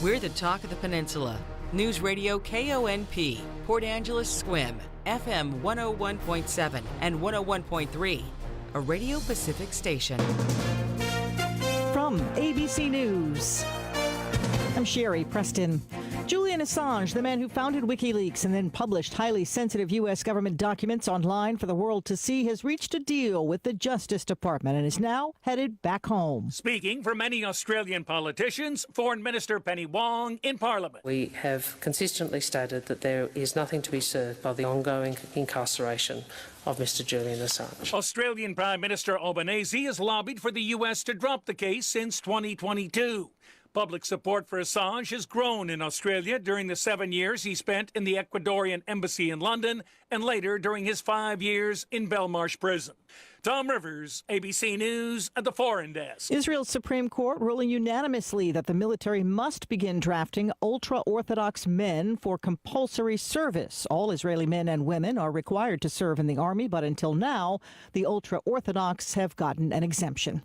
We're the talk of the peninsula. Newsradio KONP, Port Angeles Squim, FM 101.7 and 101.3, a Radio Pacific station. From ABC News, I'm Sherry Preston. Julian Assange, the man who founded WikiLeaks and then published highly sensitive U.S. government documents online for the world to see, has reached a deal with the Justice Department and is now headed back home. Speaking for many Australian politicians, Foreign Minister Penny Wong in Parliament. We have consistently stated that there is nothing to be served by the ongoing incarceration of Mr. Julian Assange. Australian Prime Minister Albanese has lobbied for the U.S. to drop the case since 2022. Public support for Assange has grown in Australia during the 7 years he spent in the Ecuadorian embassy in London and later during his 5 years in Belmarsh prison. Tom Rivers, ABC News at the Foreign Desk. Israel's Supreme Court ruling unanimously that the military must begin drafting ultra-Orthodox men for compulsory service. All Israeli men and women are required to serve in the army, but until now, the ultra-Orthodox have gotten an exemption.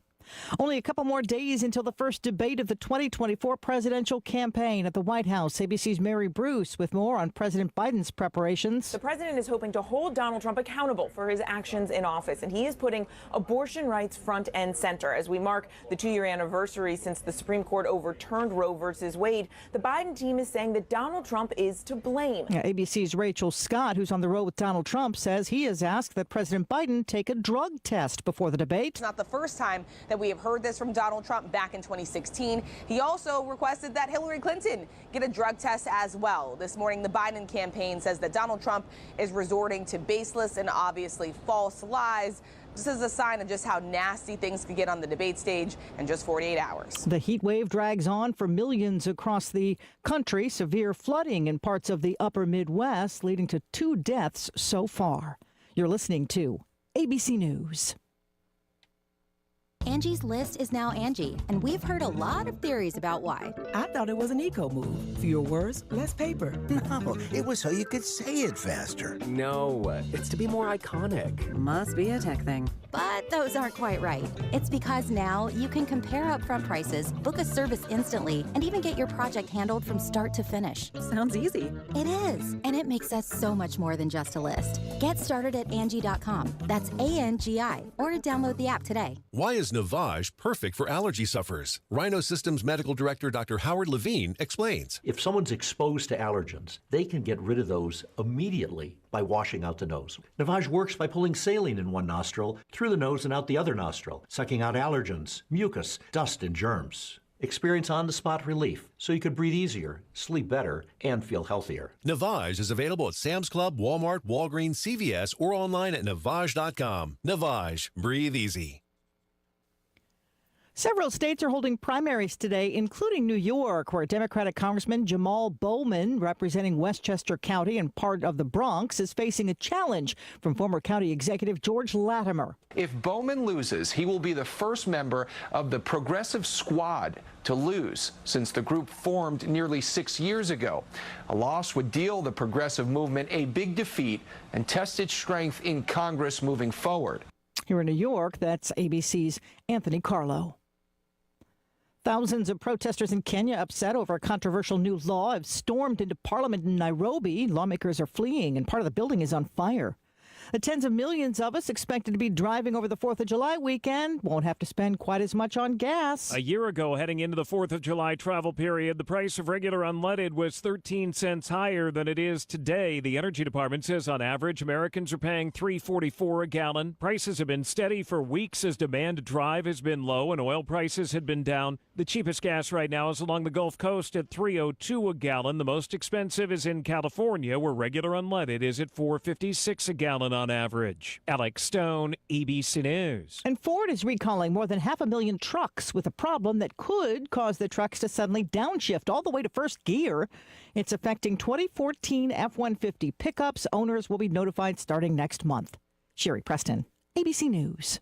Only a couple more days until the first debate of the 2024 presidential campaign at the White House. ABC's Mary Bruce with more on President Biden's preparations. The president is hoping to hold Donald Trump accountable for his actions in office, and he is putting abortion rights front and center. As we mark the 2-year anniversary since the Supreme Court overturned Roe versus Wade, the Biden team is saying that Donald Trump is to blame. ABC's Rachel Scott, who's on the road with Donald Trump, says he has asked that President Biden take a drug test before the debate. It's not the first time that we have heard this from Donald Trump. Back in 2016. He also requested that Hillary Clinton get a drug test as well. This morning, the Biden campaign says that Donald Trump is resorting to baseless and obviously false lies. This is a sign of just how nasty things could get on the debate stage in just 48 hours. The heat wave drags on for millions across the country. Severe flooding in parts of the upper Midwest, leading to 2 deaths so far. You're listening to ABC News. Angie's List is now Angie, and we've heard a lot of theories about why. I thought it was an eco move. Fewer words, less paper. No, it was so you could say it faster. No, it's to be more iconic. Must be a tech thing. But those aren't quite right. It's because now you can compare upfront prices, book a service instantly, and even get your project handled from start to finish. Sounds easy. It is, and it makes us so much more than just a list. Get started at Angie.com. That's ANGI, or download the app today. Why is Navage perfect for allergy sufferers? Rhino Systems Medical Director Dr. Howard Levine explains. If someone's exposed to allergens, they can get rid of those immediately by washing out the nose. Navage works by pulling saline in one nostril, through the nose and out the other nostril, sucking out allergens, mucus, dust, and germs. Experience on-the-spot relief so you could breathe easier, sleep better, and feel healthier. Navage is available at Sam's Club, Walmart, Walgreens, CVS, or online at Navage.com. Navage. Breathe easy. Several states are holding primaries today, including New York, where Democratic Congressman Jamal Bowman, representing Westchester County and part of the Bronx, is facing a challenge from former county executive George Latimer. If Bowman loses, he will be the first member of the Progressive Squad to lose since the group formed nearly 6 years ago. A loss would deal the progressive movement a big defeat and test its strength in Congress moving forward. Here in New York, that's ABC's Anthony Carlo. Thousands of protesters in Kenya, upset over a controversial new law, have stormed into Parliament in Nairobi. Lawmakers are fleeing, and part of the building is on fire. The tens of millions of us expected to be driving over the 4th of July weekend won't have to spend quite as much on gas. A year ago, heading into the 4th of July travel period, the price of regular unleaded was 13 cents higher than it is today. The Energy Department says on average, Americans are paying $3.44 a gallon. Prices have been steady for weeks as demand to drive has been low and oil prices had been down. The cheapest gas right now is along the Gulf Coast at $3.02 a gallon. The most expensive is in California, where regular unleaded is at $4.56 a gallon on average. Alex Stone, ABC News. And Ford is recalling more than 500,000 trucks with a problem that could cause the trucks to suddenly downshift all the way to first gear. It's affecting 2014 F-150 pickups. Owners will be notified starting next month. Sherry Preston, ABC News.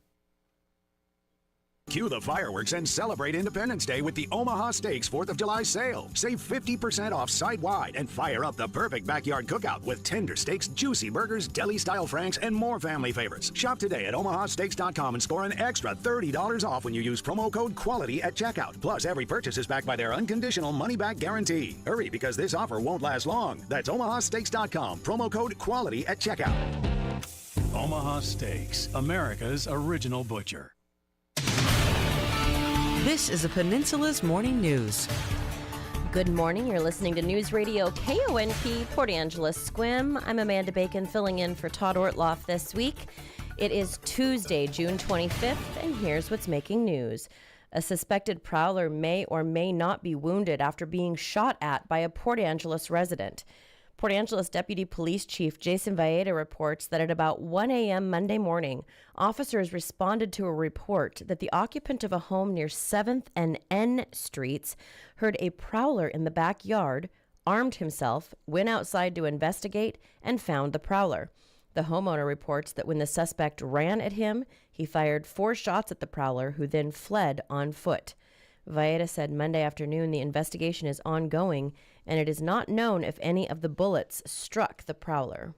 Cue the fireworks and celebrate Independence Day with the Omaha Steaks 4th of July sale. Save 50% off site-wide and fire up the perfect backyard cookout with tender steaks, juicy burgers, deli-style franks, and more family favorites. Shop today at omahasteaks.com and score an extra $30 off when you use promo code QUALITY at checkout. Plus, every purchase is backed by their unconditional money-back guarantee. Hurry, because this offer won't last long. That's omahasteaks.com, promo code QUALITY at checkout. Omaha Steaks, America's original butcher. This is the Peninsula's Morning News. Good morning. You're listening to News Radio KONP, Port Angeles Squim. I'm Amanda Bacon filling in for Todd Ortloff this week. It is Tuesday, June 25th, and here's what's making news. A suspected prowler may or may not be wounded after being shot at by a Port Angeles resident. Port Angeles Deputy Police Chief Jason Valletta reports that at about 1 a.m. Monday morning, officers responded to a report that the occupant of a home near 7th and N Streets heard a prowler in the backyard, armed himself, went outside to investigate, and found the prowler. The homeowner reports that when the suspect ran at him, he fired 4 shots at the prowler, who then fled on foot. Valletta said Monday afternoon the investigation is ongoing, and it is not known if any of the bullets struck the prowler.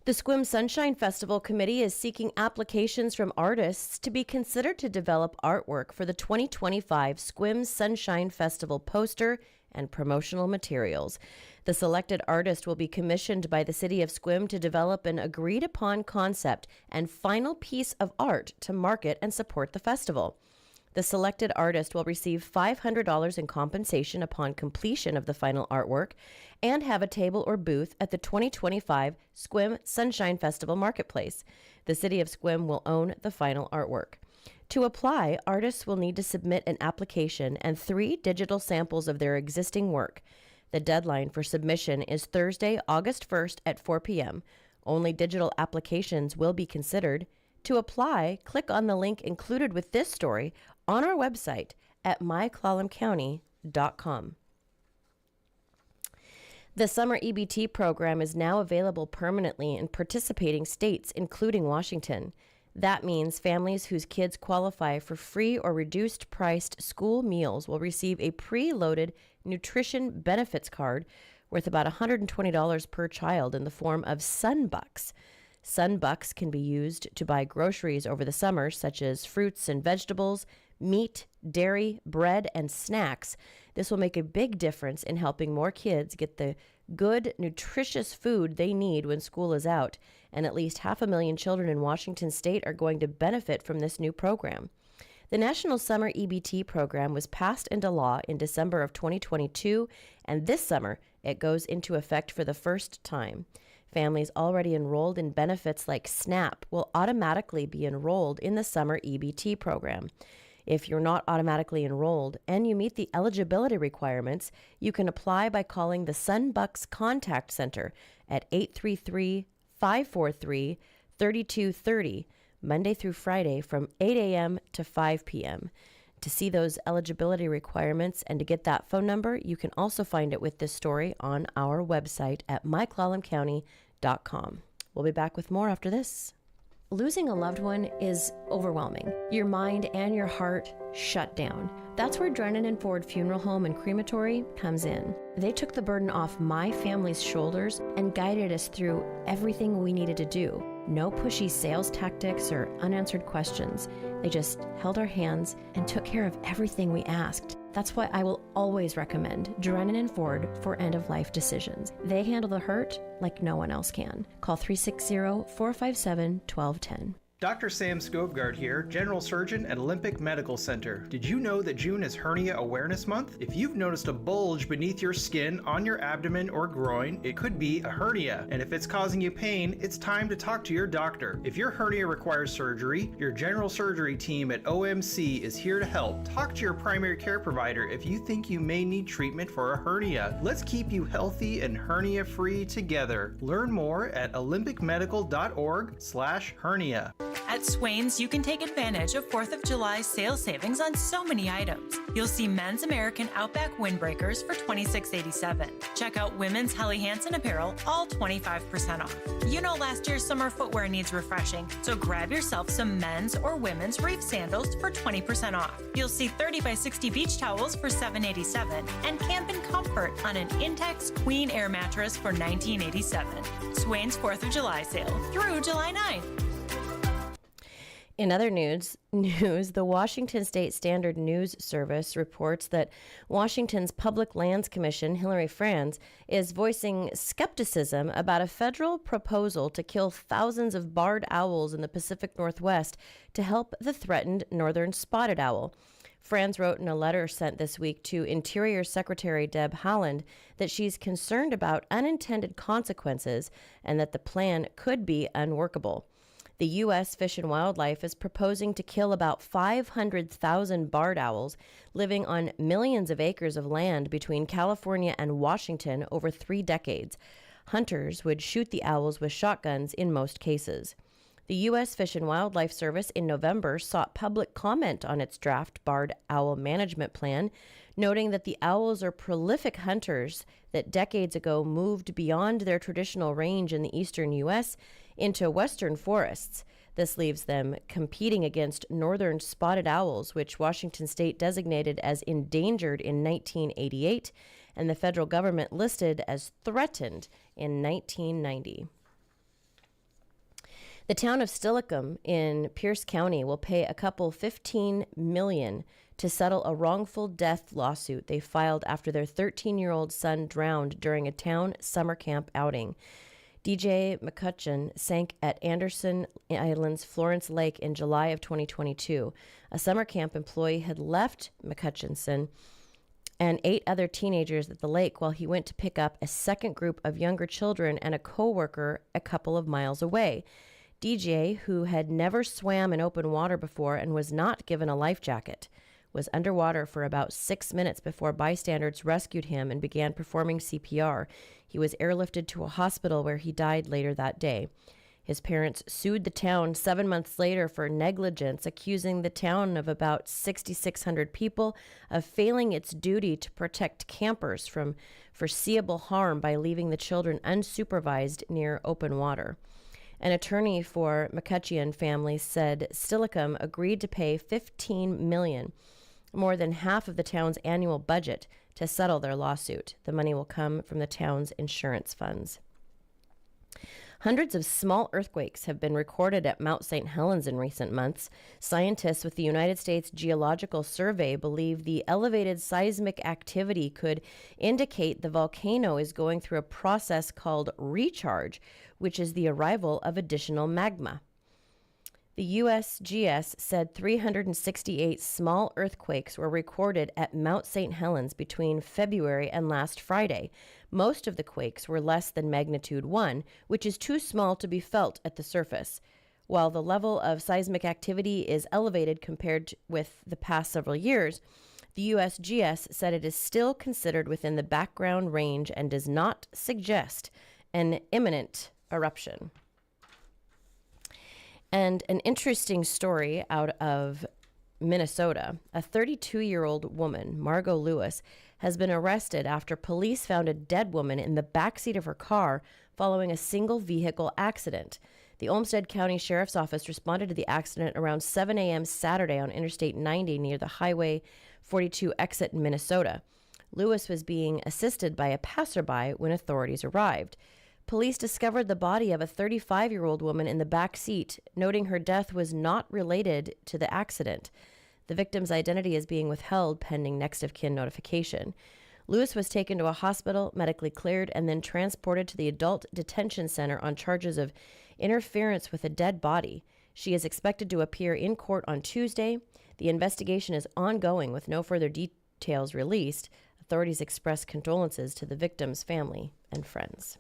The Squim Sunshine Festival Committee is seeking applications from artists to be considered to develop artwork for the 2025 Squim Sunshine Festival poster and promotional materials. The selected artist will be commissioned by the City of Squim to develop an agreed-upon concept and final piece of art to market and support the festival. The selected artist will receive $500 in compensation upon completion of the final artwork and have a table or booth at the 2025 Squim Sunshine Festival Marketplace. The City of Squim will own the final artwork. To apply, artists will need to submit an application and 3 digital samples of their existing work. The deadline for submission is Thursday, August 1st at 4 p.m. Only digital applications will be considered. To apply, click on the link included with this story on our website at myclallamcounty.com. The summer EBT program is now available permanently in participating states, including Washington. That means families whose kids qualify for free or reduced-priced school meals will receive a preloaded nutrition benefits card worth about $120 per child in the form of Sunbucks. Sunbucks can be used to buy groceries over the summer, such as fruits and vegetables, meat, dairy, bread, and snacks. This will make a big difference in helping more kids get the good, nutritious food they need when school is out, and at least 500,000 children in Washington state are going to benefit from this new program. The National Summer EBT program was passed into law in December of 2022, and this summer it goes into effect for the first time. Families already enrolled in benefits like SNAP will automatically be enrolled in the summer EBT program. If you're not automatically enrolled and you meet the eligibility requirements, you can apply by calling the Sunbucks Contact Center at 833-543-3230, Monday through Friday from 8 a.m. to 5 p.m. To see those eligibility requirements and to get that phone number, you can also find it with this story on our website at myclallamcounty.com. We'll be back with more after this. Losing a loved one is overwhelming. Your mind and your heart shut down. That's where Drennan & Ford Funeral Home and Crematory comes in. They took the burden off my family's shoulders and guided us through everything we needed to do. No pushy sales tactics or unanswered questions. They just held our hands and took care of everything we asked. That's why I will always recommend Drennan & Ford for end-of-life decisions. They handle the hurt like no one else can. Call 360-457-1210. Dr. Sam Skovgard here, General Surgeon at Olympic Medical Center. Did you know that June is Hernia Awareness Month? If you've noticed a bulge beneath your skin, on your abdomen or groin, it could be a hernia. And if it's causing you pain, it's time to talk to your doctor. If your hernia requires surgery, your general surgery team at OMC is here to help. Talk to your primary care provider if you think you may need treatment for a hernia. Let's keep you healthy and hernia-free together. Learn more at olympicmedical.org/hernia. At Swain's, you can take advantage of 4th of July sale savings on so many items. You'll see men's American Outback windbreakers for $26.87. Check out women's Helly Hansen apparel, all 25% off. You know last year's summer footwear needs refreshing, so grab yourself some men's or women's reef sandals for 20% off. You'll see 30 by 60 beach towels for $7.87 and Camp in Comfort on an Intex Queen Air mattress for $19.87. Swain's 4th of July sale through July 9th. In other news, the Washington State Standard News Service reports that Washington's Public Lands Commission, Hillary Franz, is voicing skepticism about a federal proposal to kill thousands of barred owls in the Pacific Northwest to help the threatened northern spotted owl. Franz wrote in a letter sent this week to Interior Secretary Deb Haaland that she's concerned about unintended consequences and that the plan could be unworkable. The U.S. Fish and Wildlife is proposing to kill about 500,000 barred owls living on millions of acres of land between California and Washington over 3 decades. Hunters would shoot the owls with shotguns in most cases. The U.S. Fish and Wildlife Service in November sought public comment on its draft barred owl management plan, noting that the owls are prolific hunters that decades ago moved beyond their traditional range in the eastern U.S. into western forests. This leaves them competing against northern spotted owls, which Washington State designated as endangered in 1988 and the federal government listed as threatened in 1990. The town of Steilacoom in Pierce County will pay a couple $15 million to settle a wrongful death lawsuit they filed after their 13-year-old son drowned during a town summer camp outing. DJ McCutcheon sank at Anderson Island's Florence Lake in July of 2022. A summer camp employee had left McCutcheon and 8 other teenagers at the lake while he went to pick up a second group of younger children and a co-worker a couple of miles away. DJ, who had never swam in open water before and was not given a life jacket, was underwater for about 6 minutes before bystanders rescued him and began performing CPR. He was airlifted to a hospital where he died later that day. His parents sued the town 7 months later for negligence, accusing the town of about 6,600 people of failing its duty to protect campers from foreseeable harm by leaving the children unsupervised near open water. An attorney for McCutcheon family said Steilacoom agreed to pay $15 million, more than half of the town's annual budget, to settle their lawsuit. The money will come from the town's insurance funds. Hundreds of small earthquakes have been recorded at Mount St. Helens in recent months. Scientists with the United States Geological Survey believe the elevated seismic activity could indicate the volcano is going through a process called recharge, which is the arrival of additional magma. The USGS said 368 small earthquakes were recorded at Mount St. Helens between February and last Friday. Most of the quakes were less than magnitude 1, which is too small to be felt at the surface. While the level of seismic activity is elevated compared with the past several years, the USGS said it is still considered within the background range and does not suggest an imminent eruption. And an interesting story out of Minnesota. A 32-year-old woman, Margot Lewis, has been arrested after police found a dead woman in the backseat of her car following a single vehicle accident. The Olmsted County Sheriff's Office responded to the accident around 7 a.m. Saturday on Interstate 90 near the Highway 42 exit in Minnesota. Lewis was being assisted by a passerby when authorities arrived. Police discovered the body of a 35-year-old woman in the back seat, noting her death was not related to the accident. The victim's identity is being withheld pending next of kin notification. Lewis was taken to a hospital, medically cleared, and then transported to the Adult Detention Center on charges of interference with a dead body. She is expected to appear in court on Tuesday. The investigation is ongoing with no further details released. Authorities expressed condolences to the victim's family and friends.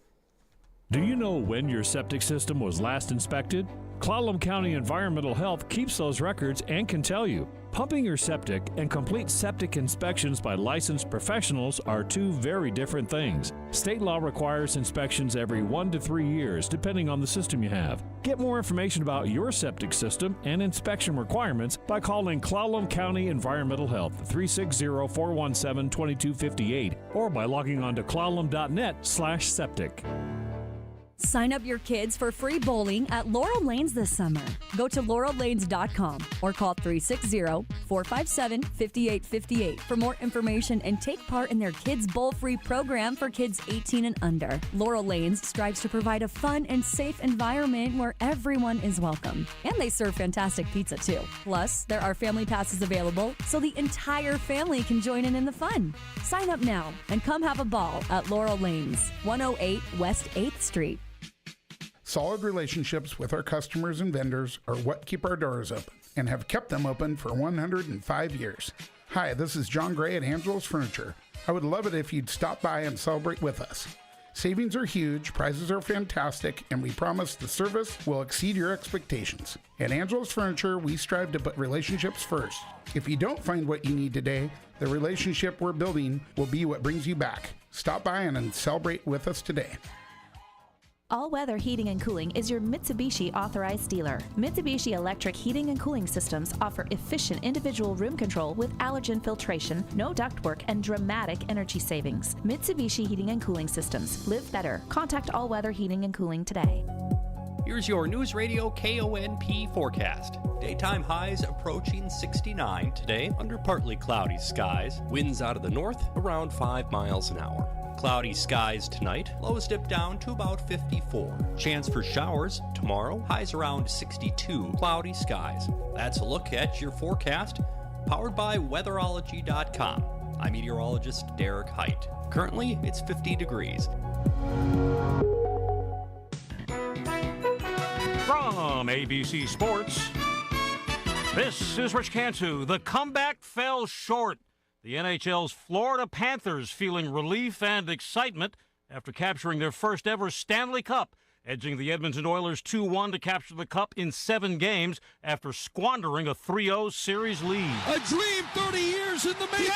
Do you know when your septic system was last inspected? Clallam County Environmental Health keeps those records and can tell you. Pumping your septic and complete septic inspections by licensed professionals are two very different things. State law requires inspections every 1 to 3 years, depending on the system you have. Get more information about your septic system and inspection requirements by calling Clallam County Environmental Health 360-417-2258 or by logging on to clallam.net/septic. Sign up your kids for free bowling at Laurel Lanes this summer. Go to laurellanes.com or call 360-457-5858 for more information and take part in their Kids Bowl Free program for kids 18 and under. Laurel Lanes strives to provide a fun and safe environment where everyone is welcome. And they serve fantastic pizza too. Plus, there are family passes available so the entire family can join in the fun. Sign up now and come have a ball at Laurel Lanes, 108 West 8th Street. Solid relationships with our customers and vendors are what keep our doors open and have kept them open for 105 years. Hi, this is John Gray at Angelo's Furniture. I would love it if you'd stop by and celebrate with us. Savings are huge, prizes are fantastic, and we promise the service will exceed your expectations. At Angelo's Furniture, we strive to put relationships first. If you don't find what you need today, the relationship we're building will be what brings you back. Stop by and celebrate with us today. All Weather Heating and Cooling is your Mitsubishi authorized dealer. Mitsubishi electric heating and cooling systems offer efficient individual room control with allergen filtration, no ductwork, and dramatic energy savings. Mitsubishi Heating and Cooling Systems. Live better. Contact All Weather Heating and Cooling today. Here's your Newsradio KONP forecast. Daytime highs approaching 69 today under partly cloudy skies. Winds out of the north around 5 miles an hour. Cloudy skies tonight, lows dip down to about 54. Chance for showers tomorrow, highs around 62. Cloudy skies. That's a look at your forecast, powered by weatherology.com. I'm meteorologist Derek Height. Currently, it's 50 degrees. From ABC Sports, this is Rich Cantu. The comeback fell short. The NHL's Florida Panthers feeling relief and excitement after capturing their first ever Stanley Cup, edging the Edmonton Oilers 2-1 to capture the Cup in 7 games after squandering a 3-0 series lead. A dream 30 years in the making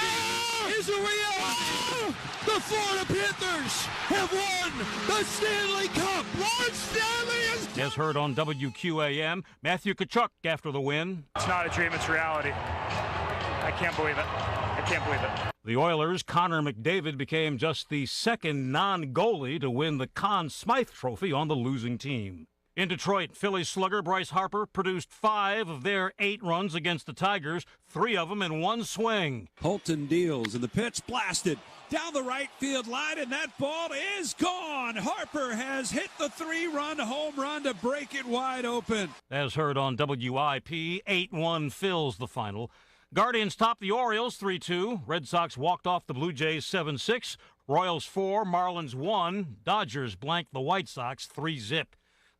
is a reality. The Florida Panthers have won the Stanley Cup. Lord Stanley is... As heard on WQAM, Matthew Tkachuk after the win. It's not a dream, it's reality. I can't believe it. I can't believe it. The Oilers' Connor McDavid became just the second non-goalie to win the Conn Smythe Trophy on the losing team. In Detroit, Phillies slugger Bryce Harper produced 5 of their 8 runs against the Tigers, 3 of them in one swing. Holton deals, and the pitch blasted down the right field line, and that ball is gone. Harper has hit the 3-run home run to break it wide open. As heard on WIP, 8-1 fills the final. Guardians topped the Orioles 3-2. Red Sox walked off the Blue Jays 7-6. Royals 4, Marlins 1. Dodgers blanked the White Sox 3-0.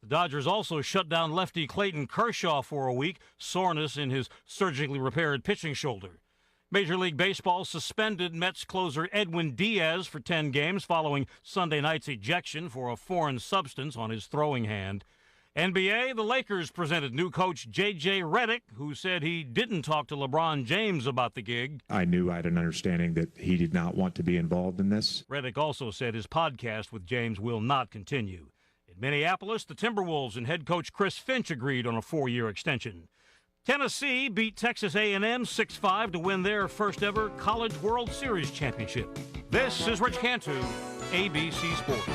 The Dodgers also shut down lefty Clayton Kershaw for a week, soreness in his surgically repaired pitching shoulder. Major League Baseball suspended Mets closer Edwin Diaz for 10 games following Sunday night's ejection for a foreign substance on his throwing hand. NBA, the Lakers presented new coach J.J. Redick, who said he didn't talk to LeBron James about the gig. I knew I had an understanding that he did not want to be involved in this. Redick also said his podcast with James will not continue. In Minneapolis, the Timberwolves and head coach Chris Finch agreed on a 4-year extension. Tennessee beat Texas A&M 6-5 to win their first ever College World Series championship. This is Rich Cantu, ABC Sports.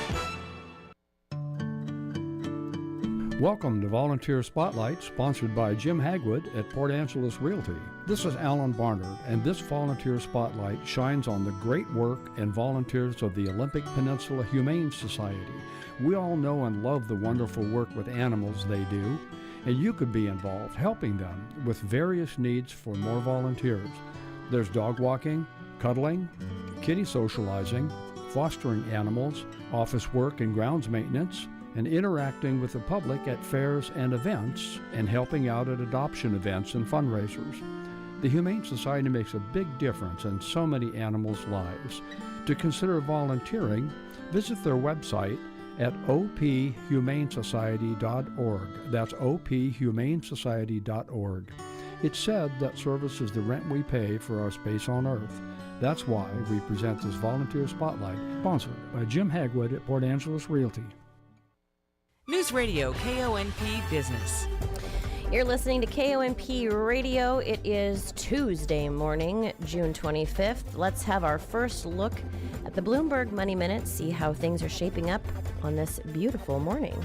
Welcome to Volunteer Spotlight, sponsored by Jim Hagwood at Port Angeles Realty. This is Alan Barnard, and this Volunteer Spotlight shines on the great work and volunteers of the Olympic Peninsula Humane Society. We all know and love the wonderful work with animals they do, and you could be involved helping them with various needs for more volunteers. There's dog walking, cuddling, kitty socializing, fostering animals, office work and grounds maintenance, and interacting with the public at fairs and events, and helping out at adoption events and fundraisers. The Humane Society makes a big difference in so many animals' lives. To consider volunteering, visit their website at ophumanesociety.org. That's ophumanesociety.org. It's said that service is the rent we pay for our space on Earth. That's why we present this Volunteer Spotlight, sponsored by Jim Hagwood at Port Angeles Realty. Newsradio KONP Business. You're listening to KONP Radio. It is Tuesday morning, June 25th. Let's have our first look at the Bloomberg Money Minute, see how things are shaping up on this beautiful morning.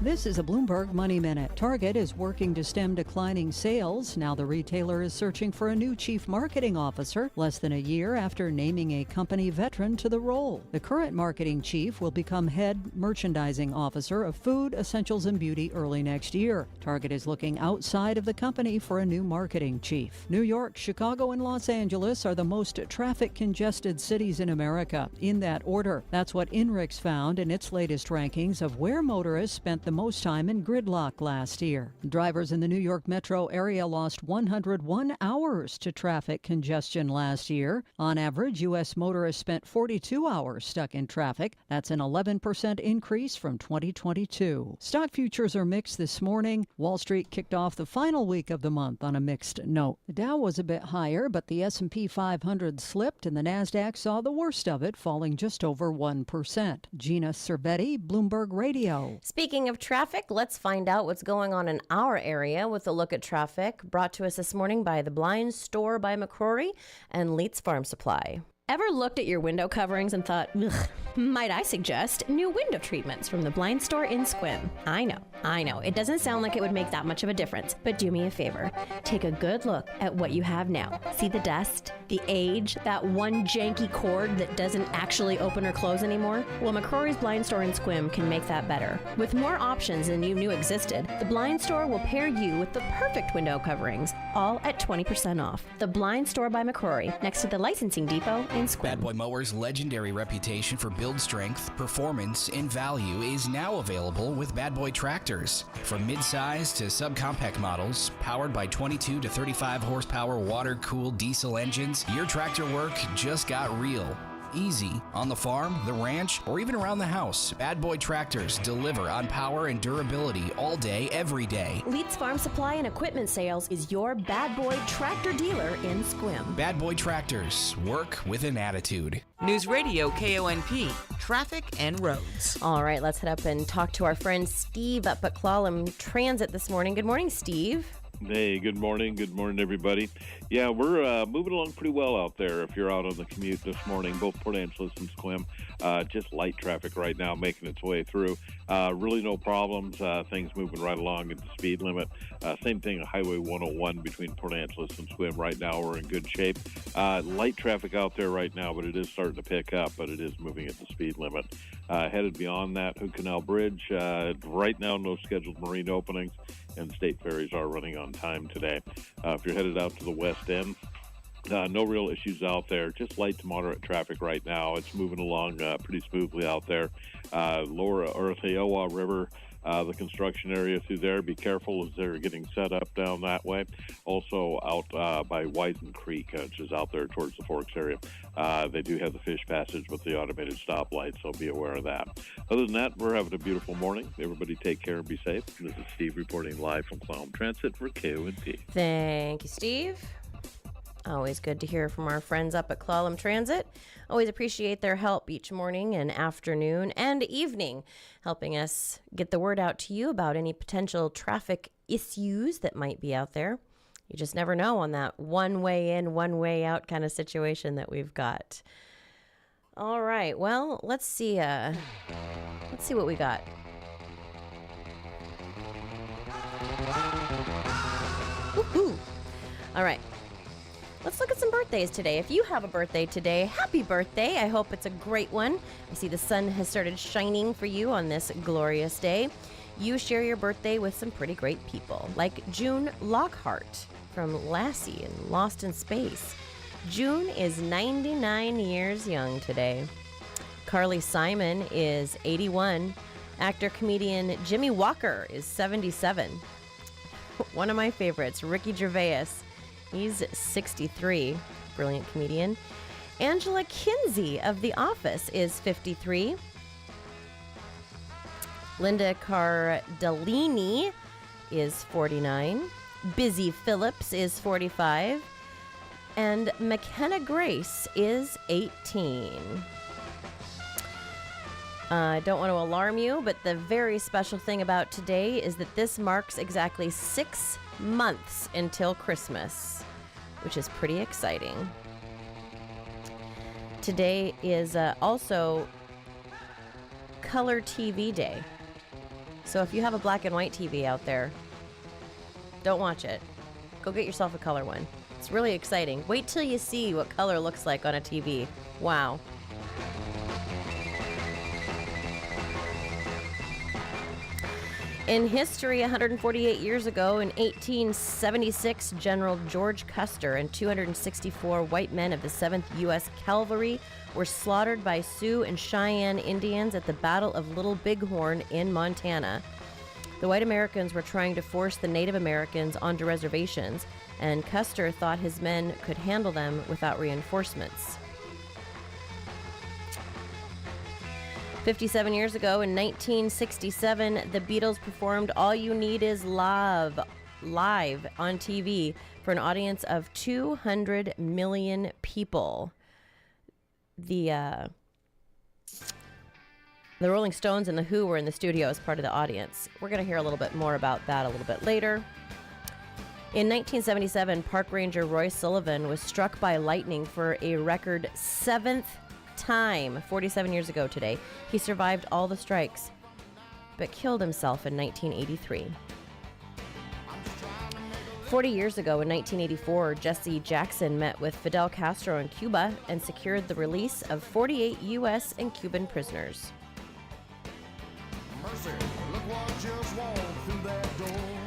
This is a Bloomberg Money Minute. Target is working to stem declining sales. Now the retailer is searching for a new chief marketing officer, less than a year after naming a company veteran to the role. The current marketing chief will become head merchandising officer of food, essentials, and beauty early next year. Target is looking outside of the company for a new marketing chief. New York, Chicago, and Los Angeles are the most traffic-congested cities in America, in that order. That's what INRIX found in its latest rankings of where motorists spent the most time in gridlock last year. Drivers in the New York metro area lost 101 hours to traffic congestion last year. On average, U.S. motorists spent 42 hours stuck in traffic. That's an 11% increase from 2022. Stock futures are mixed this morning. Wall Street kicked off the final week of the month on a mixed note. The Dow was a bit higher, but the S&P 500 slipped and the Nasdaq saw the worst of it, falling just over 1%. Gina Cervetti, Bloomberg Radio. Speaking of traffic, let's find out what's going on in our area with a look at traffic brought to us this morning by the Blind Store by McCrory and Leitz Farm Supply. Ever looked at your window coverings and thought, ugh, might I suggest new window treatments from the Blind Store in Squim? I know. It doesn't sound like it would make that much of a difference, but do me a favor. Take a good look at what you have now. See the dust, the age, that one janky cord that doesn't actually open or close anymore? Well, McCrory's Blind Store in Squim can make that better. With more options than you knew existed, the Blind Store will pair you with the perfect window coverings, all at 20% off. The Blind Store by McCrory, next to the licensing depot in Squim. Bad Boy Mowers' legendary reputation for build strength, performance, and value is now available with Bad Boy tractors. From mid-size to subcompact models, powered by 22 to 35 horsepower water-cooled diesel engines, your tractor work just got real. Easy on the farm, the ranch, or even around the house. Bad Boy tractors deliver on power and durability all day, every day. Leitz Farm Supply and Equipment Sales is your Bad Boy tractor dealer in Squim. Bad Boy tractors, work with an attitude. Newsradio KONP, traffic and roads. All right, let's head up and talk to our friend Steve up at Clallam Transit this morning. Good morning, Steve. Hey, good morning. Good morning, everybody. Yeah, we're moving along pretty well out there if you're out on the commute this morning, both Port Angeles and Squim. Just light traffic right now making its way through. Really no problems. Things moving right along at the speed limit. Same thing on Highway 101 between Port Angeles and Squim. Right now we're in good shape. Light traffic out there right now, but it is starting to pick up, but it is moving at the speed limit. Headed beyond that, Hood Canal Bridge. Right now, no scheduled marine openings, and state ferries are running on time today. If you're headed out to the west end, no real issues out there. Just light to moderate traffic right now. It's moving along pretty smoothly out there. Lower Owa River, the construction area through there. Be careful as they're getting set up down that way. Also out by Wyden Creek, which is out there towards the Forks area. They do have the fish passage with the automated stoplight, so be aware of that. Other than that, we're having a beautiful morning. Everybody take care and be safe. This is Steve reporting live from Clallam Transit for KONP. Thank you, Steve. Always good to hear from our friends up at Clallam Transit. Always appreciate their help each morning and afternoon and evening, helping us get the word out to you about any potential traffic issues that might be out there. You just never know on that one way in, one way out kind of situation that we've got. All right, well, let's see what we got. Woo-hoo. All right. Let's look at some birthdays today. If you have a birthday today, happy birthday. I hope it's a great one. I see the sun has started shining for you on this glorious day. You share your birthday with some pretty great people, like June Lockhart from Lassie and Lost in Space. June is 99 years young today. Carly Simon is 81. Actor-comedian Jimmy Walker is 77. One of my favorites, Ricky Gervais. He's 63, brilliant comedian. Angela Kinsey of The Office is 53. Linda Cardellini is 49. Busy Phillips is 45. And McKenna Grace is 18. I don't want to alarm you, but the very special thing about today is that this marks exactly 6 months until Christmas, which is pretty exciting. Today is also Color TV Day. So if you have a black and white TV out there, don't watch it. Go get yourself a color one. It's really exciting. Wait till you see what color looks like on a TV. Wow. In history, 148 years ago, in 1876, General George Custer and 264 white men of the 7th U.S. Cavalry were slaughtered by Sioux and Cheyenne Indians at the Battle of Little Bighorn in Montana. The white Americans were trying to force the Native Americans onto reservations, and Custer thought his men could handle them without reinforcements. 57 years ago, in 1967, the Beatles performed All You Need Is Love live on TV for an audience of 200 million people. The Rolling Stones and The Who were in the studio as part of the audience. We're going to hear a little bit more about that a little bit later. In 1977, Park Ranger Roy Sullivan was struck by lightning for a record 7th time 47 years ago today. He survived all the strikes, but killed himself in 1983. 40 years ago, in 1984, Jesse Jackson met with Fidel Castro in Cuba and secured the release of 48 U.S. and Cuban prisoners.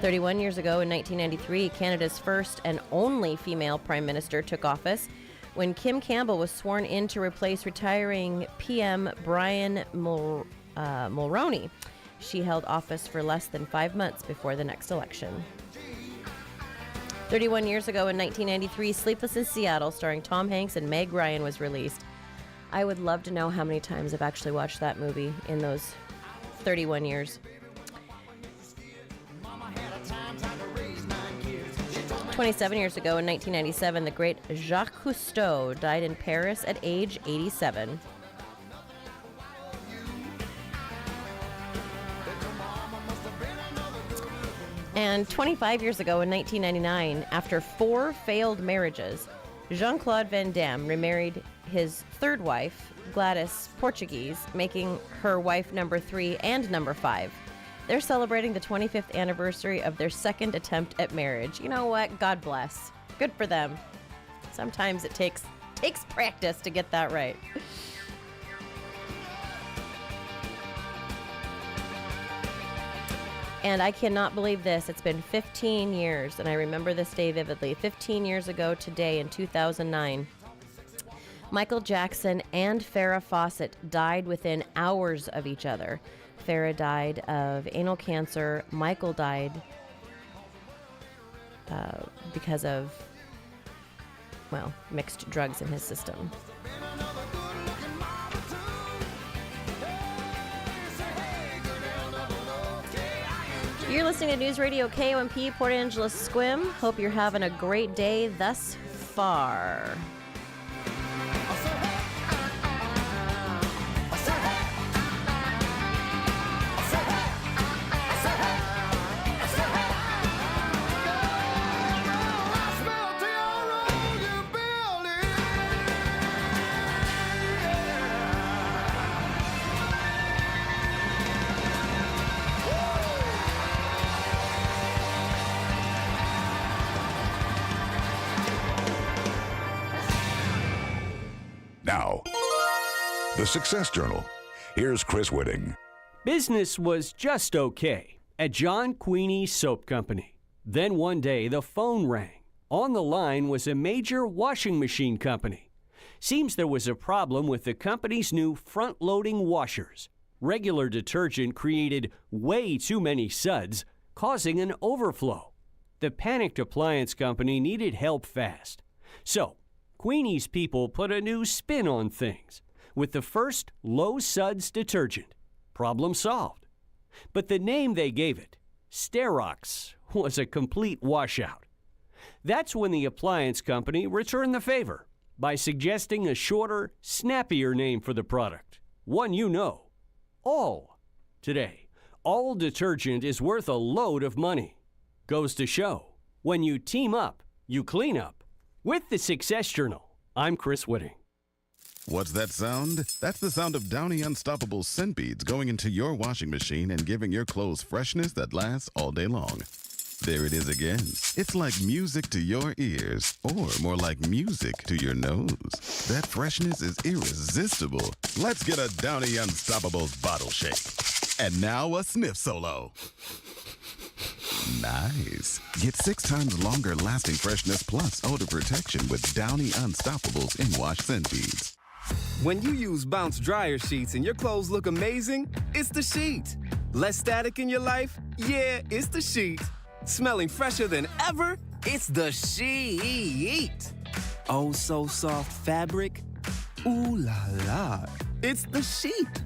31 years ago, in 1993, Canada's first and only female prime minister took office when Kim Campbell was sworn in to replace retiring PM Brian Mulroney. She held office for less than 5 months before the next election. 31 years ago, in 1993, Sleepless in Seattle, starring Tom Hanks and Meg Ryan, was released. I would love to know how many times I've actually watched that movie in those 31 years. 27 years ago, in 1997, the great Jacques Cousteau died in Paris at age 87. And 25 years ago, in 1999, after 4 failed marriages, Jean-Claude Van Damme remarried his third wife, Gladys Portuguese, making her wife number 3 and number 5. They're celebrating the 25th anniversary of their second attempt at marriage. You know what? God bless. Good for them. Sometimes it takes practice to get that right. And I cannot believe this. It's been 15 years, and I remember this day vividly. 15 years ago today, in 2009, Michael Jackson and Farrah Fawcett died within hours of each other. Farrah died of anal cancer. Michael died because of, well, mixed drugs in his system. You're listening to News Radio KONP, Port Angeles Squim. Hope you're having a great day thus far. Now, the Success Journal. Here's Chris Whitting. Business was just okay at John Queenie Soap Company. Then one day, the phone rang. On the line was a major washing machine company. Seems there was a problem with the company's new front-loading washers. Regular detergent created way too many suds, causing an overflow. The panicked appliance company needed help fast. So, Queenie's people put a new spin on things with the first low suds detergent. Problem solved. But the name they gave it, Sterox, was a complete washout. That's when the appliance company returned the favor by suggesting a shorter, snappier name for the product, one you know, All. Today, All detergent is worth a load of money. Goes to show, when you team up, you clean up. With the Success Journal, I'm Chris Whitting. What's that sound? That's the sound of Downy Unstoppable scent beads going into your washing machine and giving your clothes freshness that lasts all day long. There it is again. It's like music to your ears, or more like music to your nose. That freshness is irresistible. Let's get a Downy Unstoppables bottle shake. And now a sniff solo. Nice. Get 6 times longer lasting freshness plus odor protection with Downy Unstoppables in wash scent beads. When you use Bounce dryer sheets and your clothes look amazing, it's the sheet. Less static in your life? Yeah, it's the sheet. Smelling fresher than ever? It's the sheet. Oh, so soft fabric? Ooh la la. It's the sheet.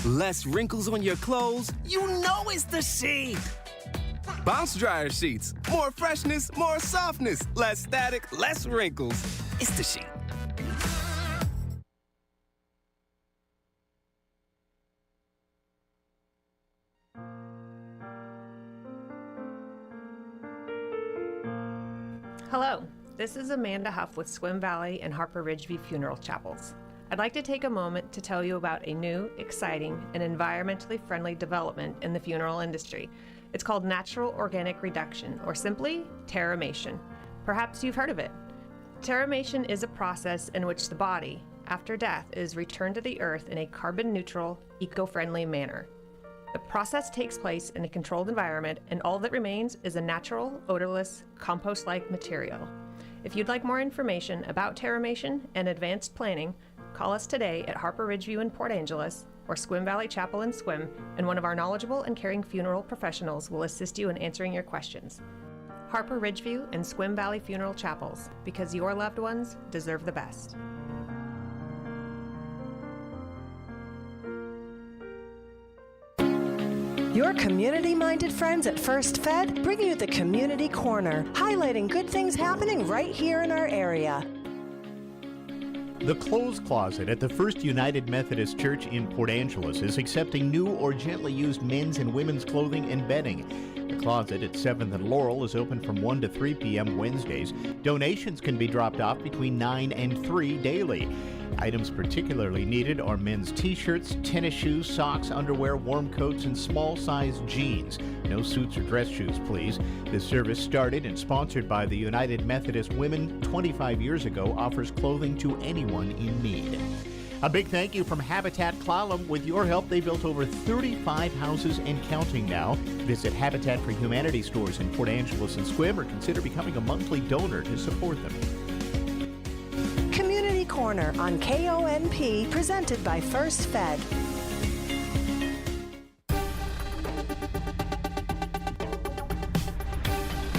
Less wrinkles on your clothes? You know it's the sheet. Bounce dryer sheets. More freshness, more softness. Less static, less wrinkles. It's the sheet. Hello, this is Amanda Huff with Swim Valley and Harper Ridgeview Funeral Chapels. I'd like to take a moment to tell you about a new, exciting, and environmentally friendly development in the funeral industry. It's called natural organic reduction, or simply terramation. Perhaps you've heard of it. Terramation is a process in which the body, after death, is returned to the earth in a carbon-neutral, eco-friendly manner. The process takes place in a controlled environment, and all that remains is a natural, odorless, compost-like material. If you'd like more information about terramation and advanced planning, call us today at Harper Ridgeview in Port Angeles or Swim Valley Chapel in Swim, and one of our knowledgeable and caring funeral professionals will assist you in answering your questions. Harper Ridgeview and Swim Valley Funeral Chapels, because your loved ones deserve the best. Your community-minded friends at First Fed bring you the Community Corner, highlighting good things happening right here in our area. The Clothes Closet at the First United Methodist Church in Port Angeles is accepting new or gently used men's and women's clothing and bedding. The closet at 7th and Laurel is open from 1 to 3 p.m. Wednesdays. Donations can be dropped off between 9 and 3 daily. Items particularly needed are men's t-shirts, tennis shoes, socks, underwear, warm coats, and small-sized jeans. No suits or dress shoes, please. This service, started and sponsored by the United Methodist Women 25 years ago, offers clothing to anyone in need. A big thank you from Habitat Clallam. With your help, they built over 35 houses and counting now. Visit Habitat for Humanity stores in Port Angeles and Squim, or consider becoming a monthly donor to support them. Community Corner on KONP, presented by First Fed.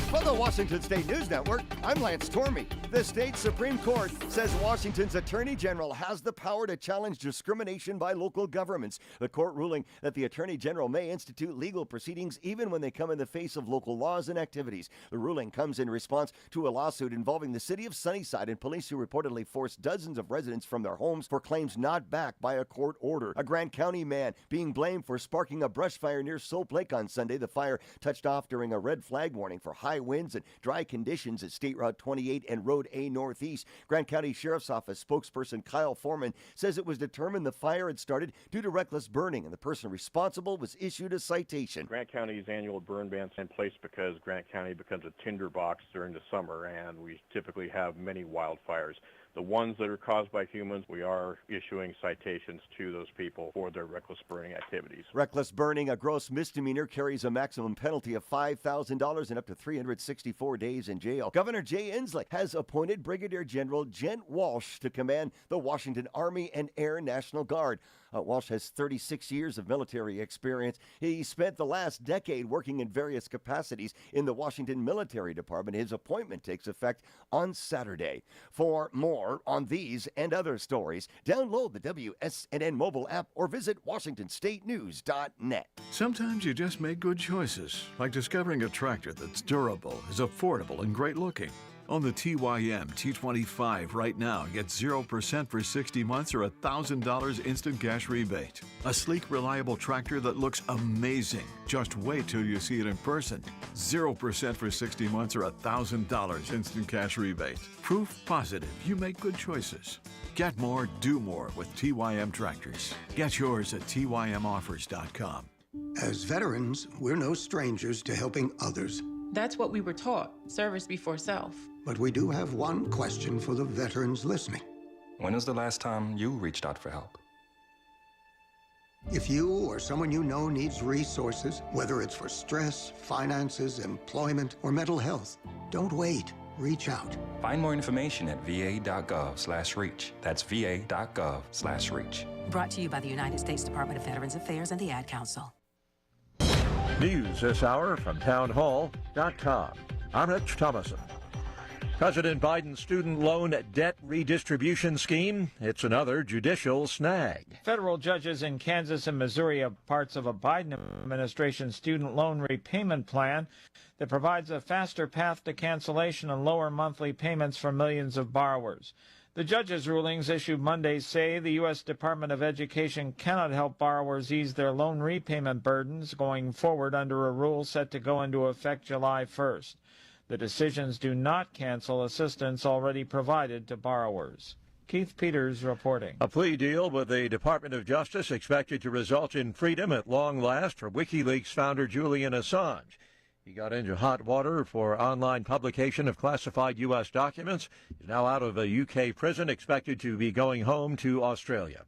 For the Washington State News Network, I'm Lance Tormey. The state Supreme Court says Washington's Attorney General has the power to challenge discrimination by local governments. The court ruling that the Attorney General may institute legal proceedings even when they come in the face of local laws and activities. The ruling comes in response to a lawsuit involving the city of Sunnyside and police who reportedly forced dozens of residents from their homes for claims not backed by a court order. A Grant County man being blamed for sparking a brush fire near Soap Lake on Sunday. The fire touched off during a red flag warning for high winds and dry conditions at State Route 28 and Road A Northeast. Grant County Sheriff's Office spokesperson Kyle Foreman says it was determined the fire had started due to reckless burning, and the person responsible was issued a citation. Grant County's annual burn ban's in place because Grant County becomes a tinderbox during the summer, and we typically have many wildfires. The ones that are caused by humans, we are issuing citations to those people for their reckless burning activities. Reckless burning, a gross misdemeanor, carries a maximum penalty of $5,000 and up to 364 days in jail. Governor Jay Inslee has appointed Brigadier General Gent Walsh to command the Washington Army and Air National Guard. Walsh has 36 years of military experience. He spent the last decade working in various capacities in the Washington Military Department. His appointment takes effect on Saturday. For more more on these and other stories, download the WSNN mobile app or visit WashingtonStateNews.net. Sometimes you just make good choices, like discovering a tractor that's durable, is affordable, and great looking. On the TYM T25 right now, get 0% for 60 months or $1,000 instant cash rebate. A sleek, reliable tractor that looks amazing. Just wait till you see it in person. 0% for 60 months or $1,000 instant cash rebate. Proof positive you make good choices. Get more, do more with TYM tractors. Get yours at TYMoffers.com. As veterans, we're no strangers to helping others. That's what we were taught, service before self. But we do have one question for the veterans listening. When was the last time you reached out for help? If you or someone you know needs resources, whether it's for stress, finances, employment, or mental health, don't wait. Reach out. Find more information at va.gov/reach. That's va.gov/reach. Brought to you by the United States Department of Veterans Affairs and the Ad Council. News this hour from townhall.com. I'm Rich Thomason. President Biden's student loan debt redistribution scheme, it's another judicial snag. Federal judges in Kansas and Missouri are parts of a Biden administration student loan repayment plan that provides a faster path to cancellation and lower monthly payments for millions of borrowers. The judges' rulings issued Monday say the U.S. Department of Education cannot help borrowers ease their loan repayment burdens going forward under a rule set to go into effect July 1st. The decisions do not cancel assistance already provided to borrowers. Keith Peters reporting. A plea deal with the Department of Justice expected to result in freedom at long last for WikiLeaks founder Julian Assange. He got into hot water for online publication of classified U.S. documents. He's now out of a UK prison, expected to be going home to Australia.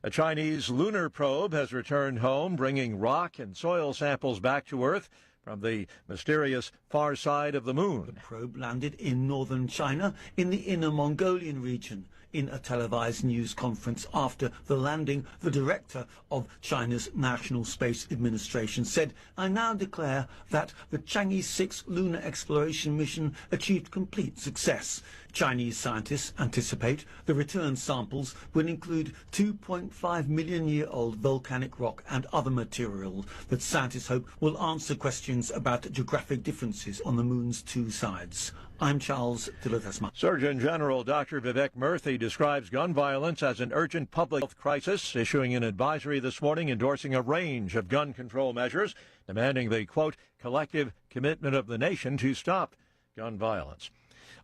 A Chinese lunar probe has returned home, bringing rock and soil samples back to Earth from the mysterious far side of the moon. The probe landed in northern China in the Inner Mongolian region. In a televised news conference after the landing, the director of China's National Space Administration said, "I now declare that the Chang'e 6 lunar exploration mission achieved complete success." Chinese scientists anticipate the return samples will include 2.5 million-year-old volcanic rock and other material that scientists hope will answer questions about geographic differences on the moon's two sides. I'm Charles Tilathasma. Surgeon General Dr. Vivek Murthy describes gun violence as an urgent public health crisis, issuing an advisory this morning endorsing a range of gun control measures, demanding the, quote, collective commitment of the nation to stop gun violence.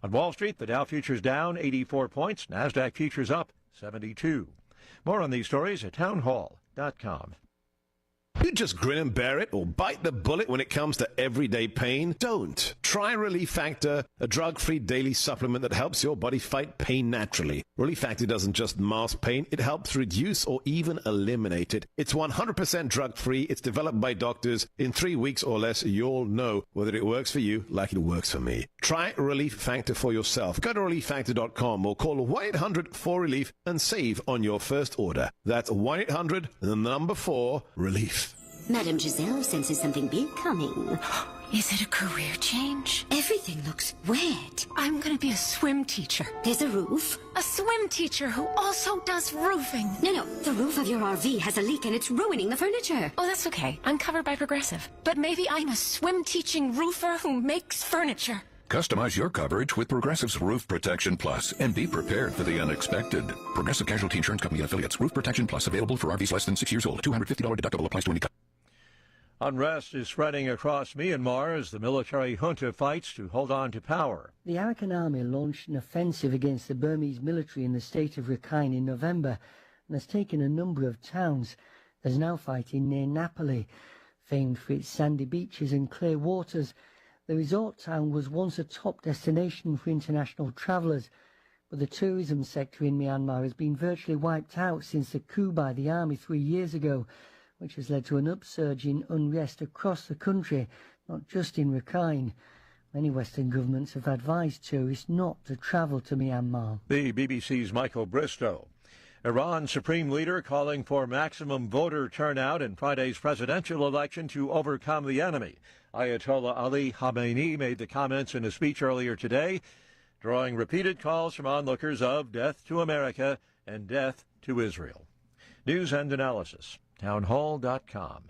On Wall Street, the Dow futures down 84 points, NASDAQ futures up 72. More on these stories at townhall.com. You just grin and bear it or bite the bullet when it comes to everyday pain? Don't. Try Relief Factor, a drug-free daily supplement that helps your body fight pain naturally. Relief Factor doesn't just mask pain, it helps reduce or even eliminate it. It's 100% drug-free, it's developed by doctors. In 3 weeks or less, you'll know whether it works for you like it works for me. Try Relief Factor for yourself. Go to relieffactor.com or call 1-800-4RELIEF and save on your first order. That's 1-800-4-RELIEF. Madame Giselle senses something big coming. Is it a career change? Everything looks wet. I'm gonna be a swim teacher. There's a roof. A swim teacher who also does roofing. No, the roof of your RV has a leak and it's ruining the furniture. Oh, that's okay. I'm covered by Progressive. But maybe I'm a swim teaching roofer who makes furniture. Customize your coverage with Progressive's Roof Protection Plus and be prepared for the unexpected. Progressive Casualty Insurance Company and Affiliates. Roof Protection Plus available for RVs less than 6 years old. $250 deductible applies to any. Unrest is spreading across Myanmar as the military junta fights to hold on to power. The Arakan army launched an offensive against the Burmese military in the state of Rakhine in November and has taken a number of towns. There's now fighting near Napoli. Famed for its sandy beaches and clear waters, the resort town was once a top destination for international travellers, but the tourism sector in Myanmar has been virtually wiped out since the coup by the army 3 years ago, which has led to an upsurge in unrest across the country, not just in Rakhine. Many Western governments have advised tourists not to travel to Myanmar. The BBC's Michael Bristow. Iran's supreme leader calling for maximum voter turnout in Friday's presidential election to overcome the enemy. Ayatollah Ali Khamenei made the comments in a speech earlier today. drawing repeated calls from onlookers of death to America and death to Israel. News and analysis, townhall.com.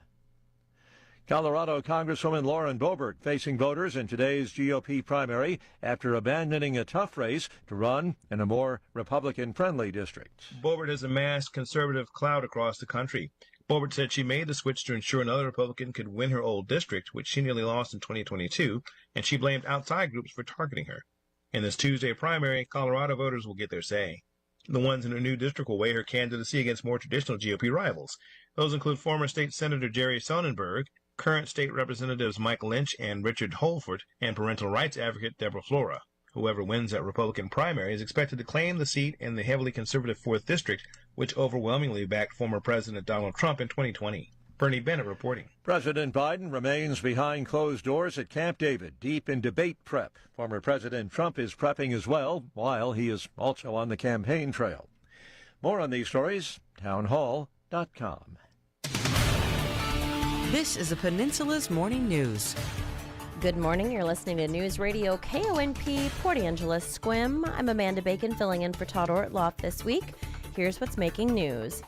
Colorado Congresswoman Lauren Boebert facing voters in today's GOP primary after abandoning a tough race to run in a more Republican-friendly district. Boebert has amassed conservative clout across the country. Boebert said she made the switch to ensure another Republican could win her old district, which she nearly lost in 2022, and she blamed outside groups for targeting her. In this Tuesday primary, Colorado voters will get their say. The ones in her new district will weigh her candidacy against more traditional GOP rivals. Those include former state Senator Jerry Sonnenberg, current state representatives Mike Lynch and Richard Holford, and parental rights advocate Deborah Flora. Whoever wins that Republican primary is expected to claim the seat in the heavily conservative 4th District, which overwhelmingly backed former President Donald Trump in 2020. Bernie Bennett reporting. President Biden remains behind closed doors at Camp David, deep in debate prep. Former President Trump is prepping as well, while he is also on the campaign trail. More on these stories, townhall.com. This is the Peninsula's Morning News. Good morning. You're listening to Newsradio KONP, Port Angeles Squim. I'm Amanda Bacon, filling in for Todd Ortloff this week. Here's what's making news.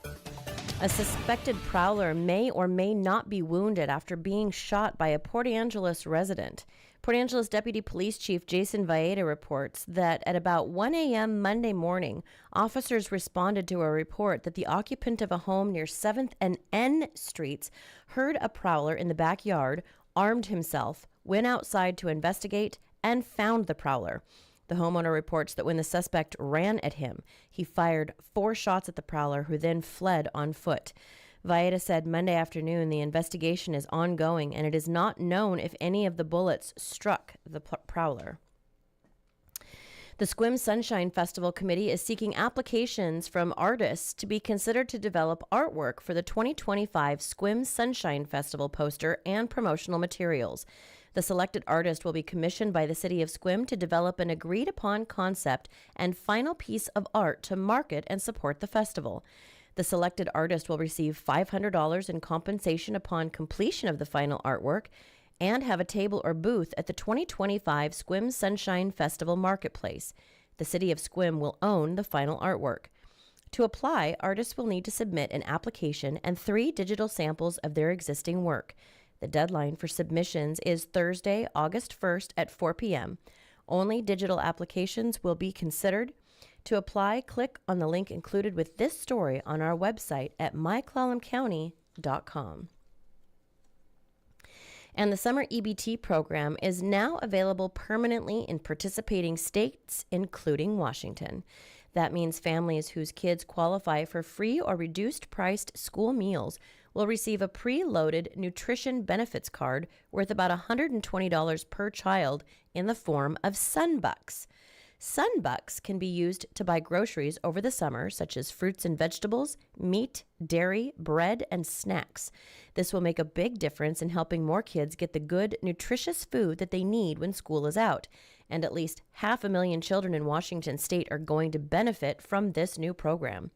A suspected prowler may or may not be wounded after being shot by a Port Angeles resident. Port Angeles Deputy Police Chief Jason Valletta reports that at about 1 a.m. Monday morning, officers responded to a report that the occupant of a home near 7th and N Streets heard a prowler in the backyard, armed himself, went outside to investigate, and found the prowler. The homeowner reports that when the suspect ran at him, he fired 4 shots at the prowler, who then fled on foot. Valletta said Monday afternoon the investigation is ongoing and it is not known if any of the bullets struck the prowler. The Squim Sunshine Festival Committee is seeking applications from artists to be considered to develop artwork for the 2025 Squim Sunshine Festival poster and promotional materials. The selected artist will be commissioned by the City of Squim to develop an agreed-upon concept and final piece of art to market and support the festival. The selected artist will receive $500 in compensation upon completion of the final artwork and have a table or booth at the 2025 Squim Sunshine Festival Marketplace. The City of Squim will own the final artwork. To apply, artists will need to submit an application and 3 digital samples of their existing work. The deadline for submissions is Thursday, August 1st at 4 p.m. Only digital applications will be considered. To apply, click on the link included with this story on our website at myclallamcounty.com. And the summer EBT program is available available permanently in participating states, including Washington. That means families whose kids qualify for free or reduced-priced school meals will receive a pre-loaded nutrition benefits card worth about $120 per child in the form of Sunbucks. Sunbucks can be used to buy groceries over the summer, such as fruits and vegetables, meat, dairy, bread, and snacks. This will make a big difference in helping more kids get the good, nutritious food that they need when school is out. And at least 500,000 children in Washington state are going to benefit from this new program.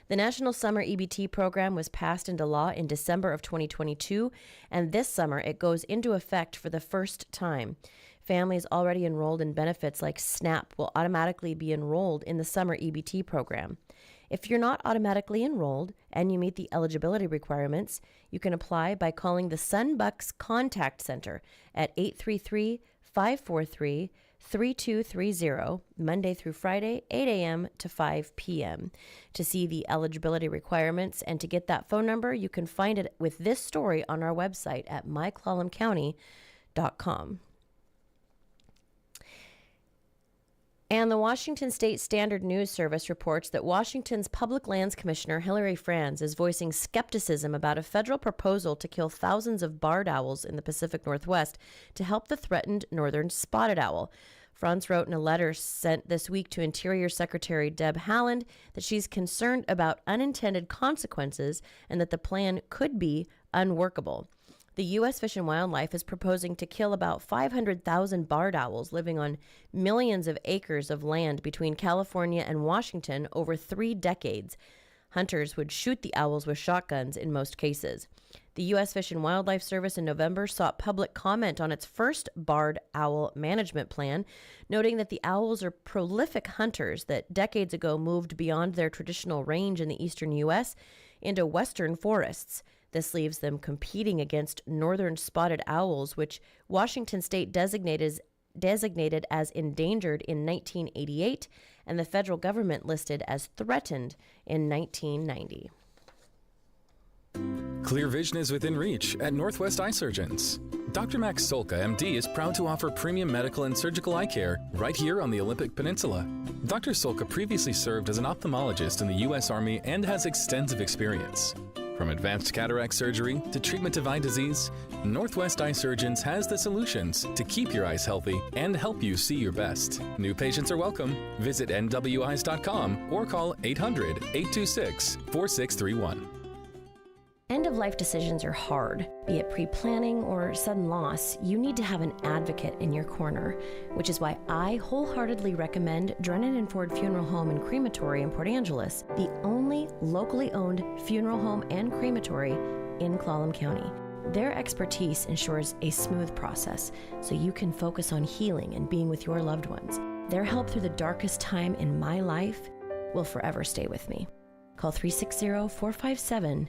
The National Summer EBT program was passed into law in December of 2022, and this summer it goes into effect for the first time. Families already enrolled in benefits like SNAP will automatically be enrolled in the summer EBT program. If you're not automatically enrolled and you meet the eligibility requirements, you can apply by calling the Sunbucks Contact Center at 833-543-3230, Monday through Friday, 8 a.m. to 5 p.m. To see the eligibility requirements and to get that phone number, you can find it with this story on our website at myclallamcounty.com. And the Washington State Standard News Service reports that Washington's Public Lands Commissioner Hilary Franz is voicing skepticism about a federal proposal to kill thousands of barred owls in the Pacific Northwest to help the threatened northern spotted owl. Franz wrote in a letter sent this week to Interior Secretary Deb Haaland that she's concerned about unintended consequences and that the plan could be unworkable. The U.S. Fish and Wildlife is proposing to kill about 500,000 barred owls living on millions of acres of land between California and Washington over 3 decades. Hunters would shoot the owls with shotguns in most cases. The The U.S. Fish and Wildlife Service in November sought public comment on its first barred owl management plan, noting that the owls are prolific hunters that decades ago moved beyond their traditional range in the eastern U.S. into western forests. This leaves them competing against northern spotted owls, which Washington state designated as endangered in 1988, and the federal government listed as threatened in 1990. Clear vision is within reach at Northwest Eye Surgeons. Dr. Max Solka, MD, is proud to offer premium medical and surgical eye care right here on the Olympic Peninsula. Dr. Solka previously served as an ophthalmologist in the U.S. Army and has extensive experience. From advanced cataract surgery to treatment of eye disease, Northwest Eye Surgeons has the solutions to keep your eyes healthy and help you see your best. New patients are welcome. Visit nweyes.com or call 800-826-4631. End-of-life decisions are hard. Be it pre-planning or sudden loss, you need to have an advocate in your corner, which is why I wholeheartedly recommend Drennan and Ford Funeral Home and Crematory in Port Angeles, the only locally owned funeral home and crematory in Clallam County. Their expertise ensures a smooth process so you can focus on healing and being with your loved ones. Their help through the darkest time in my life will forever stay with me. Call 360-457-1210.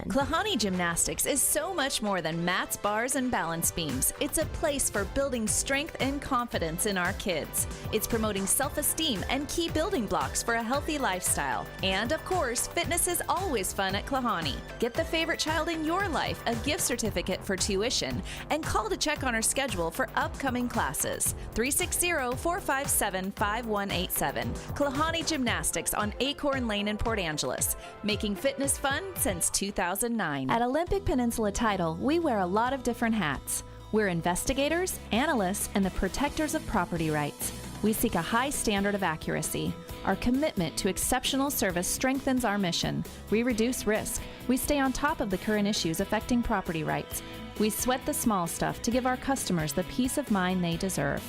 Klahani Gymnastics is so much more than mats, bars, and balance beams. It's a place for building strength and confidence in our kids. It's promoting self-esteem and key building blocks for a healthy lifestyle. And of course, fitness is always fun at Klahani. Get the favorite child in your life a gift certificate for tuition and call to check on our schedule for upcoming classes. 360-457-5187. Klahani Gymnastics on Acorn Lane in Port Angeles, making fitness fun since 2009. At Olympic Peninsula Title, we wear a lot of different hats. We're investigators, analysts, and the protectors of property rights. We seek a high standard of accuracy. Our commitment to exceptional service strengthens our mission. We reduce risk. We stay on top of the current issues affecting property rights. We sweat the small stuff to give our customers the peace of mind they deserve.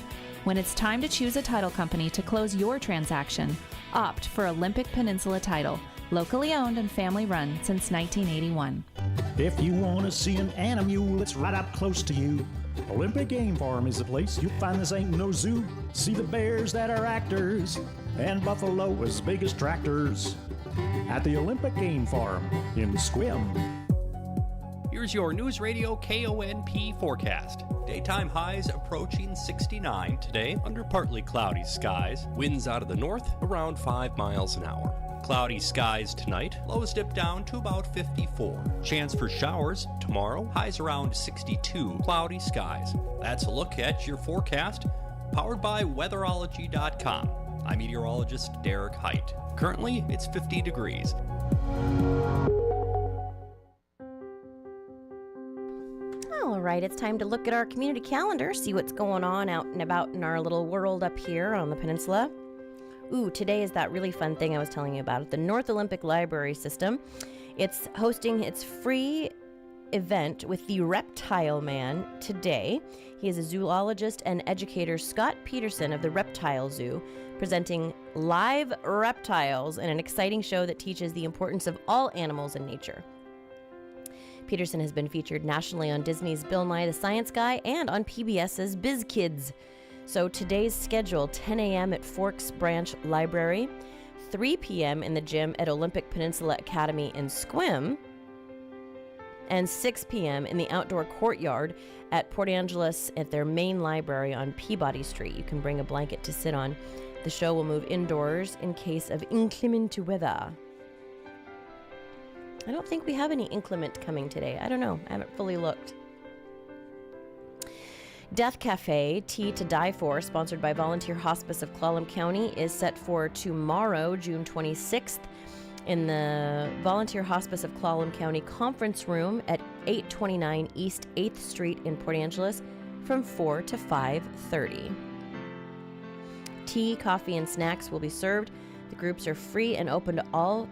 When it's time to choose a title company to close your transaction, opt for Olympic Peninsula Title. Locally owned and family run since 1981. If you want to see an animal that's right up close to you, Olympic Game Farm is the place. You'll find this ain't no zoo. See the bears that are actors and buffalo as big as tractors at the Olympic Game Farm in Squim. Here's your News Radio KONP forecast. Daytime highs approaching 69 today under partly cloudy skies. Winds out of the north around 5 miles an hour. Cloudy skies tonight, lows dip down to about 54. Chance for showers tomorrow, highs around 62. Cloudy skies. That's a look at your forecast, powered by weatherology.com. I'm meteorologist Derek Height. Currently, it's 50 degrees. All right, it's time to look at our community calendar, see what's going on out and about in our little world up here on the peninsula. Ooh, today is that really fun thing I was telling you about at the North Olympic Library System. It's hosting its free event with the Reptile Man today. He is a zoologist and educator, Scott Peterson of the Reptile Zoo, presenting live reptiles in an exciting show that teaches the importance of all animals in nature. Peterson has been featured nationally on Disney's Bill Nye the Science Guy and on PBS's Biz Kids. So today's schedule, 10 a.m. at Forks Branch Library, 3 p.m. in the gym at Olympic Peninsula Academy in Squim, and 6 p.m. in the outdoor courtyard at Port Angeles at their main library on Peabody Street. You can bring a blanket to sit on. The show will move indoors in case of inclement weather. I don't think we have any inclement coming today. I don't know. I haven't fully looked. Death Cafe, Tea to Die For, sponsored by Volunteer Hospice of Clallam County, is set for tomorrow, June 26th, in the Volunteer Hospice of Clallam County Conference Room at 829 East 8th Street in Port Angeles from 4 to 5:30. Tea, coffee, and snacks will be served. The groups are free and open to all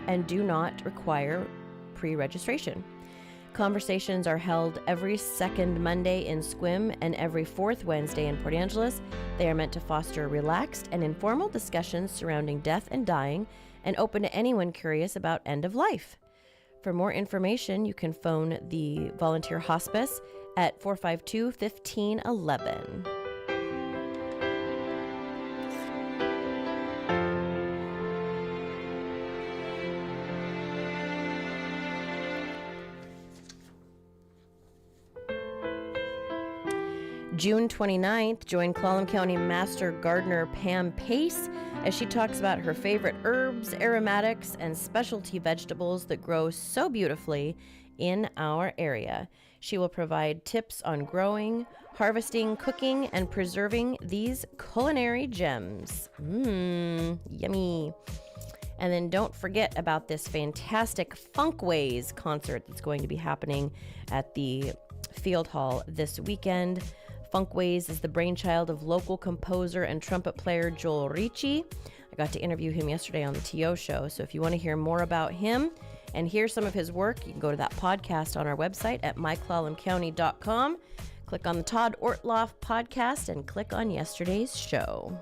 and do not require pre-registration. Conversations are held every second Monday in Squim and every fourth Wednesday in Port Angeles. They are meant to foster relaxed and informal discussions surrounding death and dying and open to anyone curious about end of life. For more information, you can phone the volunteer hospice at 452-1511. June 29th, join Clallam County Master Gardener Pam Pace as she talks about her favorite herbs, aromatics, and specialty vegetables that grow so beautifully in our area. She will provide tips on growing, harvesting, cooking, and preserving these culinary gems. Yummy. And then don't forget about this fantastic Funkways concert that's going to be happening at the Field Hall this weekend. Funkways is the brainchild of local composer and trumpet player Joel Ricci. I got to interview him yesterday on the TO show, so if you want to hear more about him and hear some of his work, you can go to that podcast on our website at myclallamcounty.com. Click on the Todd Ortloff podcast and click on yesterday's show.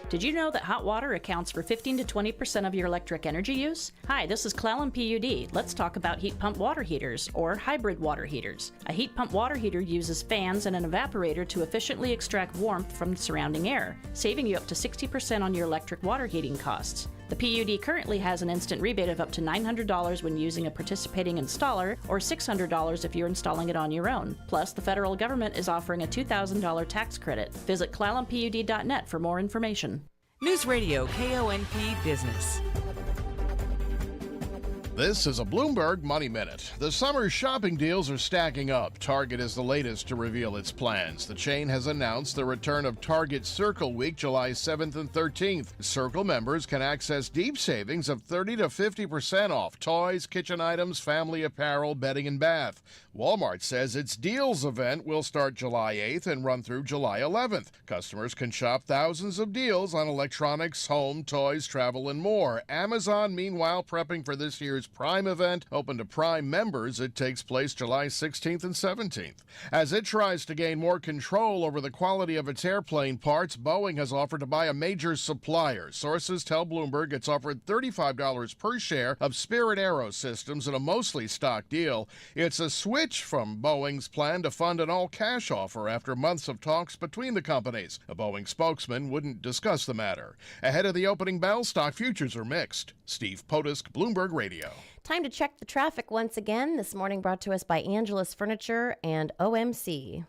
Did you know that hot water accounts for 15 to 20% of your electric energy use? Hi, this is Clallam PUD. Let's talk about heat pump water heaters, or hybrid water heaters. A heat pump water heater uses fans and an evaporator to efficiently extract warmth from the surrounding air, saving you up to 60% on your electric water heating costs. The PUD currently has an instant rebate of up to $900 when using a participating installer, or $600 if you're installing it on your own. Plus, the federal government is offering a $2,000 tax credit. Visit ClallamPUD.net for more information. Newsradio KONP Business. This is a Bloomberg Money Minute. The summer shopping deals are stacking up. Target is the latest to reveal its plans. The chain has announced the return of Target Circle Week, July 7th and 13th. Circle members can access deep savings of 30 to 50% off toys, kitchen items, family apparel, bedding, and bath. Walmart says its deals event will start July 8th and run through July 11th. Customers can shop thousands of deals on electronics, home, toys, travel, and more. Amazon, meanwhile, prepping for this year's Prime event. Open to Prime members, it takes place July 16th and 17th. As it tries to gain more control over the quality of its airplane parts, Boeing has offered to buy a major supplier. Sources tell Bloomberg it's offered $35 per share of Spirit Aerosystems in a mostly stock deal. It's a switch from Boeing's plan to fund an all-cash offer after months of talks between the companies. A Boeing spokesman wouldn't discuss the matter. Ahead of the opening bell, stock futures are mixed. Steve Potusk, Bloomberg Radio. Time to check the traffic once again. This morning brought to us by Angelus Furniture and OMC.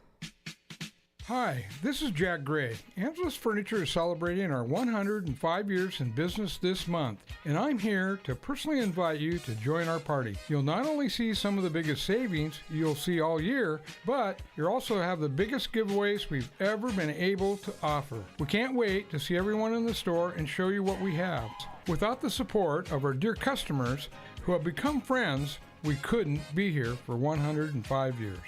Hi, this is Jack Gray. Angelus Furniture is celebrating our 105 years in business this month, and I'm here to personally invite you to join our party. You'll not only see some of the biggest savings you'll see all year, but you'll also have the biggest giveaways we've ever been able to offer. We can't wait to see everyone in the store and show you what we have. Without the support of our dear customers who have become friends, we couldn't be here for 105 years.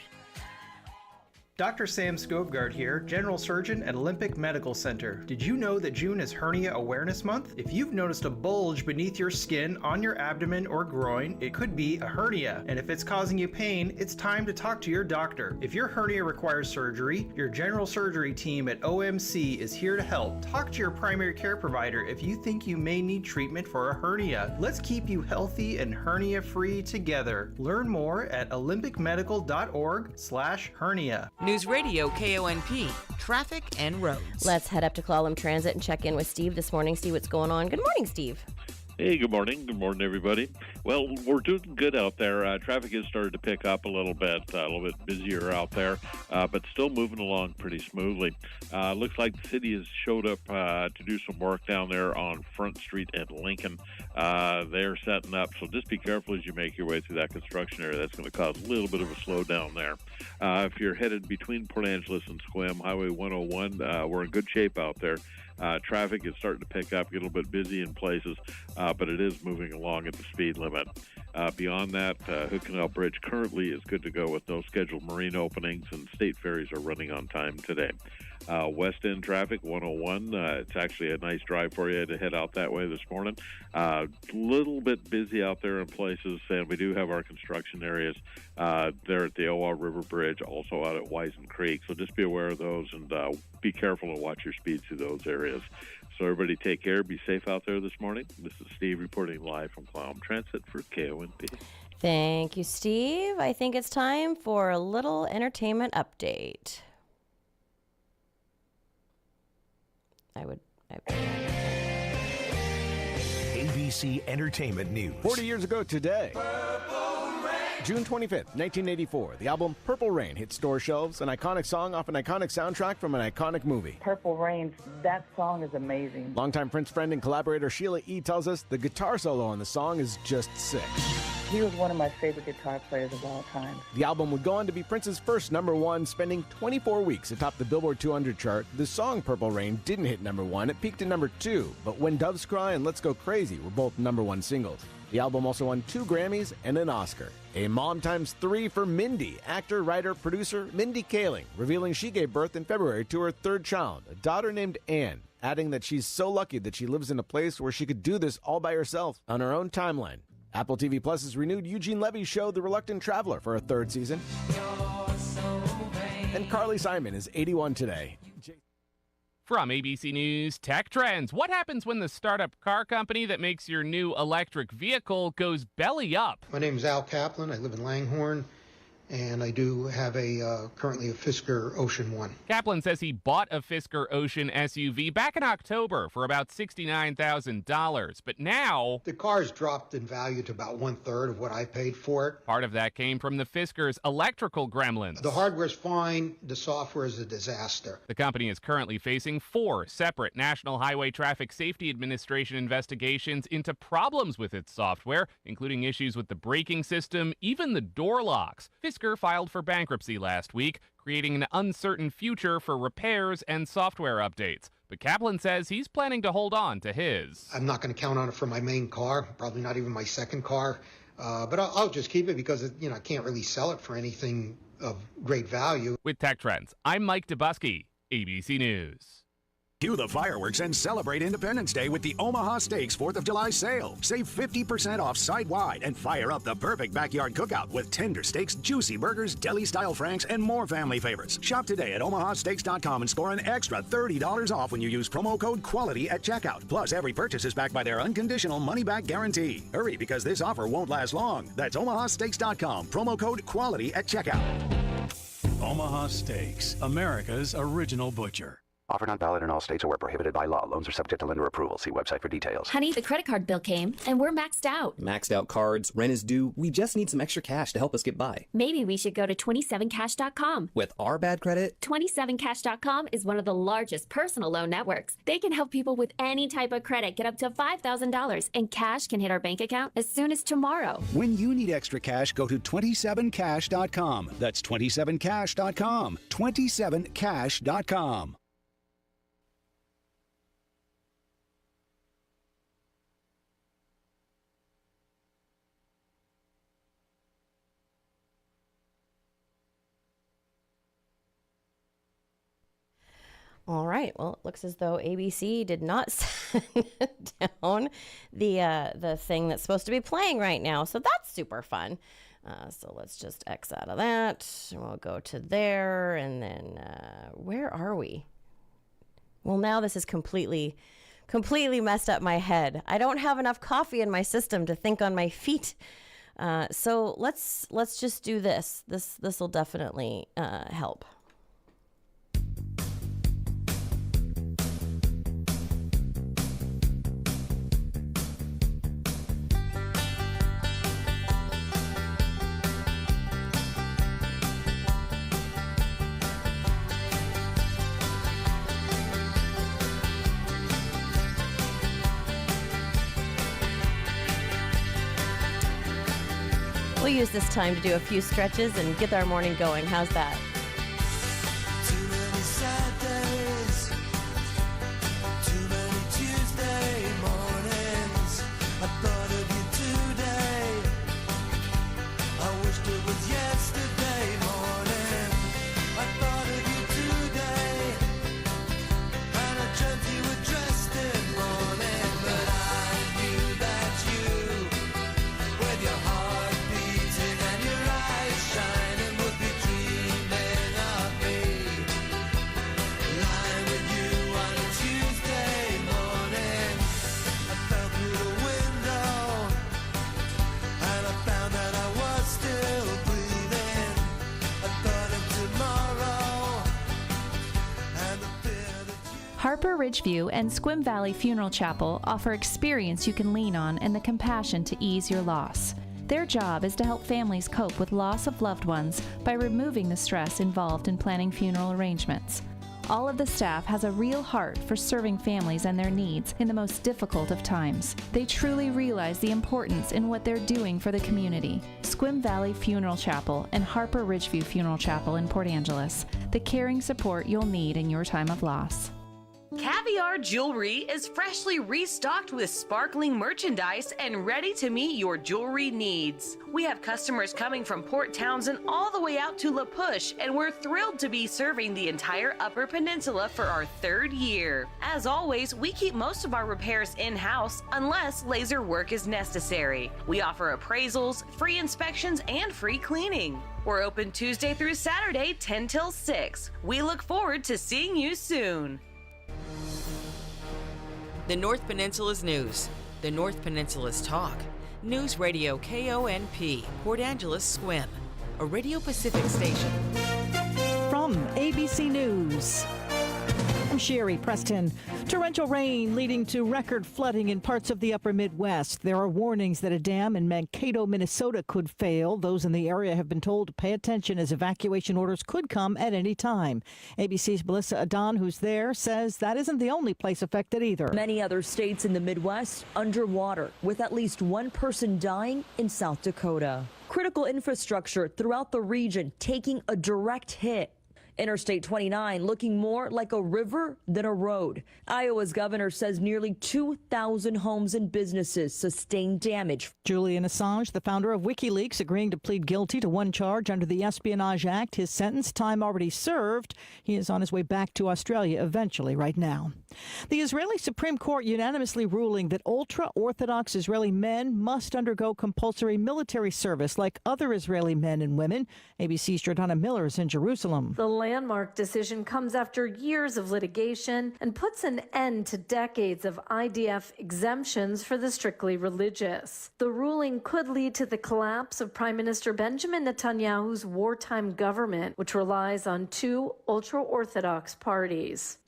Dr. Sam Skovgard here, General Surgeon at Olympic Medical Center. Did you know that June is Hernia Awareness Month? If you've noticed a bulge beneath your skin, on your abdomen or groin, it could be a hernia. And if it's causing you pain, it's time to talk to your doctor. If your hernia requires surgery, your general surgery team at OMC is here to help. Talk to your primary care provider if you think you may need treatment for a hernia. Let's keep you healthy and hernia-free together. Learn more at olympicmedical.org/hernia. News Radio KONP, traffic and roads. Let's head up to Clallam Transit and check in with Steve this morning. See what's going on. Good morning, Steve. Hey, good morning. Good morning, everybody. Well, we're doing good out there. Traffic has started to pick up a little bit busier out there, but still moving along pretty smoothly. Looks like the city has showed up to do some work down there on Front Street at Lincoln. They're setting up, so just be careful as you make your way through that construction area. That's going to cause a little bit of a slowdown there. If you're headed between Port Angeles and Sequim, Highway 101, we're in good shape out there. Traffic is starting to pick up, get a little bit busy in places, but it is moving along at the speed limit. Beyond that, Hood Canal Bridge currently is good to go with no scheduled marine openings, and state ferries are running on time today. West End traffic, 101. It's actually a nice drive for you to head out that way this morning. A little bit busy out there in places, and we do have our construction areas there at the Owa River Bridge, also out at Wisen Creek. So just be aware of those and be careful and watch your speed through those areas. So everybody take care. Be safe out there this morning. This is Steve reporting live from Clallam Transit for KONP. Thank you, Steve. I think it's time for a little entertainment update. ABC Entertainment News. 40 years ago today, June 25th, 1984, the album Purple Rain hit store shelves, an iconic song off an iconic soundtrack from an iconic movie. Purple Rain, that song is amazing. Longtime Prince friend and collaborator Sheila E. tells us the guitar solo on the song is just sick. He was one of my favorite guitar players of all time. The album would go on to be Prince's first #1, spending 24 weeks atop the Billboard 200 chart. The song Purple Rain didn't hit #1, it peaked at #2, but When Doves Cry and Let's Go Crazy were both #1 singles. The album also won 2 Grammys and an Oscar. A mom ×3 for Mindy, actor, writer, producer Mindy Kaling, revealing she gave birth in February to her 3rd child, a daughter named Anne, adding that she's so lucky that she lives in a place where she could do this all by herself on her own timeline. Apple TV Plus has renewed Eugene Levy's show The Reluctant Traveler for a 3rd season. And Carly Simon is 81 today. From ABC News Tech Trends, what happens when the startup car company that makes your new electric vehicle goes belly up? My name is Al Kaplan. I live in Langhorne, and I do have currently a Fisker Ocean 1. Kaplan says he bought a Fisker Ocean SUV back in October for about $69,000, but now the car's dropped in value to about 1/3 of what I paid for it. Part of that came from the Fisker's electrical gremlins. The hardware's fine, the software is a disaster. The company is currently facing 4 separate National Highway Traffic Safety Administration investigations into problems with its software, including issues with the braking system, even the door locks. Fisker filed for bankruptcy last week, creating an uncertain future for repairs and software updates. But Kaplan says he's planning to hold on to his. I'm not going to count on it for my main car, probably not even my second car, but I'll just keep it because I can't really sell it for anything of great value. With Tech Trends, I'm Mike Dubusky, ABC News. Cue the fireworks and celebrate Independence Day with the Omaha Steaks 4th of July sale. Save 50% off site-wide and fire up the perfect backyard cookout with tender steaks, juicy burgers, deli-style franks, and more family favorites. Shop today at omahasteaks.com and score an extra $30 off when you use promo code QUALITY at checkout. Plus, every purchase is backed by their unconditional money-back guarantee. Hurry, because this offer won't last long. That's omahasteaks.com, promo code QUALITY at checkout. Omaha Steaks, America's original butcher. Offer not valid in all states or where prohibited by law. Loans are subject to lender approval. See website for details. Honey, the credit card bill came, and we're maxed out. Maxed out cards, rent is due. We just need some extra cash to help us get by. Maybe we should go to 27cash.com. With our bad credit? 27cash.com is one of the largest personal loan networks. They can help people with any type of credit get up to $5,000, and cash can hit our bank account as soon as tomorrow. When you need extra cash, go to 27cash.com. That's 27cash.com. 27cash.com. All right. Well, it looks as though ABC did not send down the thing that's supposed to be playing right now. So that's super fun. So let's just X out of that. We'll go to there. And then where are we? Well, now this is completely messed up my head. I don't have enough coffee in my system to think on my feet. So let's just do this. This will definitely help. We'll use this time to do a few stretches and get our morning going. How's that? Too many sad days, too many Tuesday mornings. I thought of you today. I wished it was yesterday morning. I thought of you today. Harper Ridgeview and Squim Valley Funeral Chapel offer experience you can lean on and the compassion to ease your loss. Their job is to help families cope with loss of loved ones by removing the stress involved in planning funeral arrangements. All of the staff has a real heart for serving families and their needs in the most difficult of times. They truly realize the importance in what they're doing for the community. Squim Valley Funeral Chapel and Harper Ridgeview Funeral Chapel in Port Angeles, the caring support you'll need in your time of loss. Caviar Jewelry is freshly restocked with sparkling merchandise and ready to meet your jewelry needs. We have customers coming from Port Townsend all the way out to La Push, and we're thrilled to be serving the entire Upper Peninsula for our 3rd year. As always, we keep most of our repairs in-house unless laser work is necessary. We offer appraisals, free inspections, and free cleaning. We're open Tuesday through Saturday, 10 till 6. We look forward to seeing you soon. The North Peninsula's news. The North Peninsula's talk. News Radio KONP, Port Angeles Squim, a Radio Pacific station. From ABC News, I'm Sherry Preston. Torrential rain leading to record flooding in parts of the upper Midwest. There are warnings that a dam in Mankato, Minnesota could fail. Those in the area have been told to pay attention as evacuation orders could come at any time. ABC's Melissa Adon, who's there, says that isn't the only place affected either. Many other states in the Midwest underwater, with at least one person dying in South Dakota. Critical infrastructure throughout the region taking a direct hit. Interstate 29 looking more like a river than a road. Iowa's governor says nearly 2,000 homes and businesses sustained damage. Julian Assange, the founder of WikiLeaks, agreeing to plead guilty to one charge under the Espionage Act. His sentence, time already served. He is on his way back to Australia eventually right now. The Israeli Supreme Court unanimously ruling that ultra-Orthodox Israeli men must undergo compulsory military service like other Israeli men and women. ABC's Jordana Miller is in Jerusalem. The landmark decision comes after years of litigation and puts an end to decades of IDF exemptions for the strictly religious. The ruling could lead to the collapse of Prime Minister Benjamin Netanyahu's wartime government, which relies on two ultra-Orthodox parties.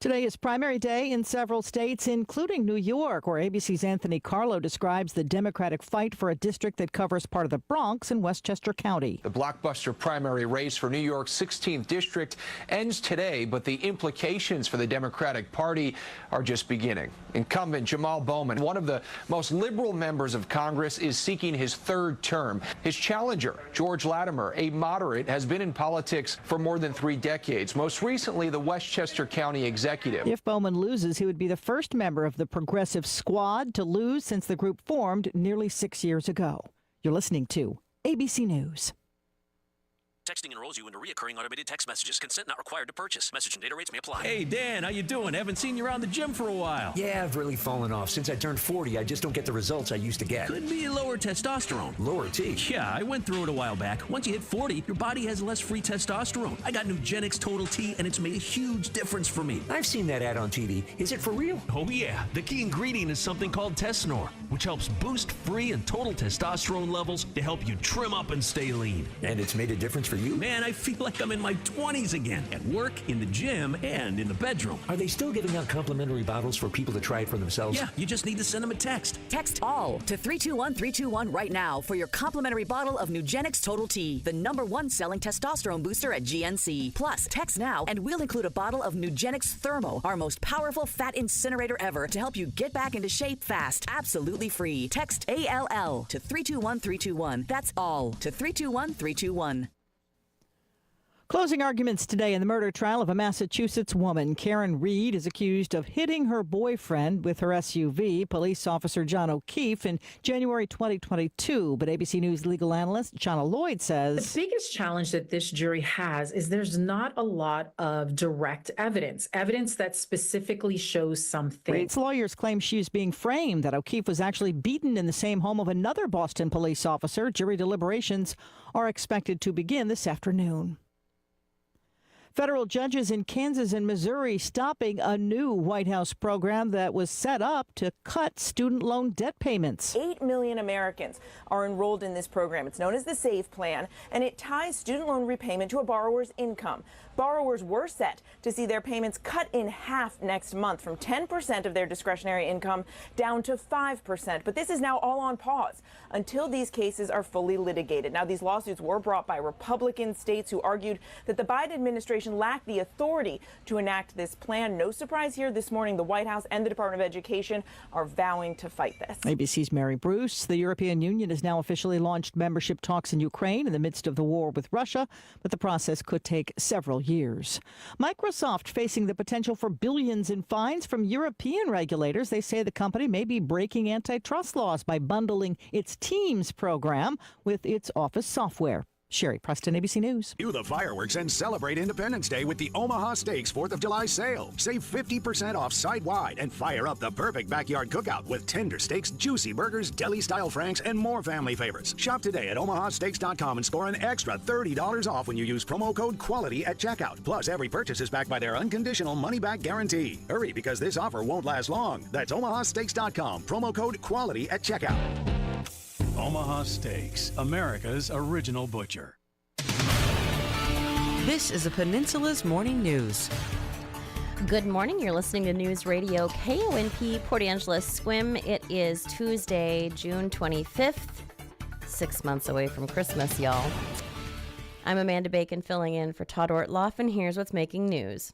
Today is primary day in several states, including New York, where ABC's Anthony Carlo describes the Democratic fight for a district that covers part of the Bronx and Westchester County. The blockbuster primary race for New York's 16th district ends today, but the implications for the Democratic Party are just beginning. Incumbent Jamal Bowman, one of the most liberal members of Congress, is seeking his 3rd term. His challenger, George Latimer, a moderate, has been in politics for more than 3 decades, most recently the Westchester County executive. If Bowman loses, he would be the first member of the Progressive Squad to lose since the group formed nearly 6 years ago. You're listening to ABC News. Texting enrolls you into recurring automated text messages. Consent not required to purchase. Message and data rates may apply. Hey, Dan, how you doing? Haven't seen you around the gym for a while. Yeah, I've really fallen off. Since I turned 40, I just don't get the results I used to get. Could be lower testosterone. Lower T? Yeah, I went through it a while back. Once you hit 40, your body has less free testosterone. I got Nugenix Total T, and it's made a huge difference for me. I've seen that ad on TV. Is it for real? Oh, yeah. The key ingredient is something called Tesnor, which helps boost free and total testosterone levels to help you trim up and stay lean. And it's made a difference for you? Man, I feel like I'm in my 20s again, at work, in the gym, and in the bedroom. Are they still giving out complimentary bottles for people to try it for themselves? Yeah, you just need to send them a text. Text ALL to 321-321 right now for your complimentary bottle of Nugenix Total T, the #1 selling testosterone booster at GNC. Plus, text now and we'll include a bottle of Nugenix Thermo, our most powerful fat incinerator ever, to help you get back into shape fast. Absolutely free. Text ALL to 321-321. That's ALL to 321-321. Closing arguments today in the murder trial of a Massachusetts woman. Karen Reed is accused of hitting her boyfriend with her SUV, police officer John O'Keefe, in January 2022. But ABC News legal analyst Shauna Lloyd says the biggest challenge that this jury has is there's not a lot of direct evidence that specifically shows something. Reed's lawyers claim she is being framed, that O'Keefe was actually beaten in the same home of another Boston police officer. Jury deliberations are expected to begin this afternoon. Federal judges in Kansas and Missouri stopping a new White House program that was set up to cut student loan debt payments. 8 million Americans are enrolled in this program. It's known as the SAVE plan, and it ties student loan repayment to a borrower's income. Borrowers were set to see their payments cut in half next month, from 10% of their discretionary income down to 5%. But this is now all on pause until these cases are fully litigated. Now, these lawsuits were brought by Republican states who argued that the Biden administration lacked the authority to enact this plan. No surprise here this morning, the White House and the Department of Education are vowing to fight this. ABC's Mary Bruce. The European Union has now officially launched membership talks in Ukraine in the midst of the war with Russia, but the process could take several years. Microsoft facing the potential for billions in fines from European regulators. They say the company may be breaking antitrust laws by bundling its Teams program with its Office software. Sherry Preston, ABC News. View the fireworks and celebrate Independence Day with the Omaha Steaks 4th of July sale. Save 50% off site-wide and fire up the perfect backyard cookout with tender steaks, juicy burgers, deli-style franks, and more family favorites. Shop today at omahasteaks.com and score an extra $30 off when you use promo code QUALITY at checkout. Plus, every purchase is backed by their unconditional money-back guarantee. Hurry, because this offer won't last long. That's omahasteaks.com, promo code QUALITY at checkout. Omaha Steaks, America's original butcher. This is the Peninsula's Morning News. Good morning. You're listening to News Radio KONP, Port Angeles Squim. It is Tuesday, June 25th, 6 months away from Christmas, y'all. I'm Amanda Bacon filling in for Todd Ortloff, and here's what's making news.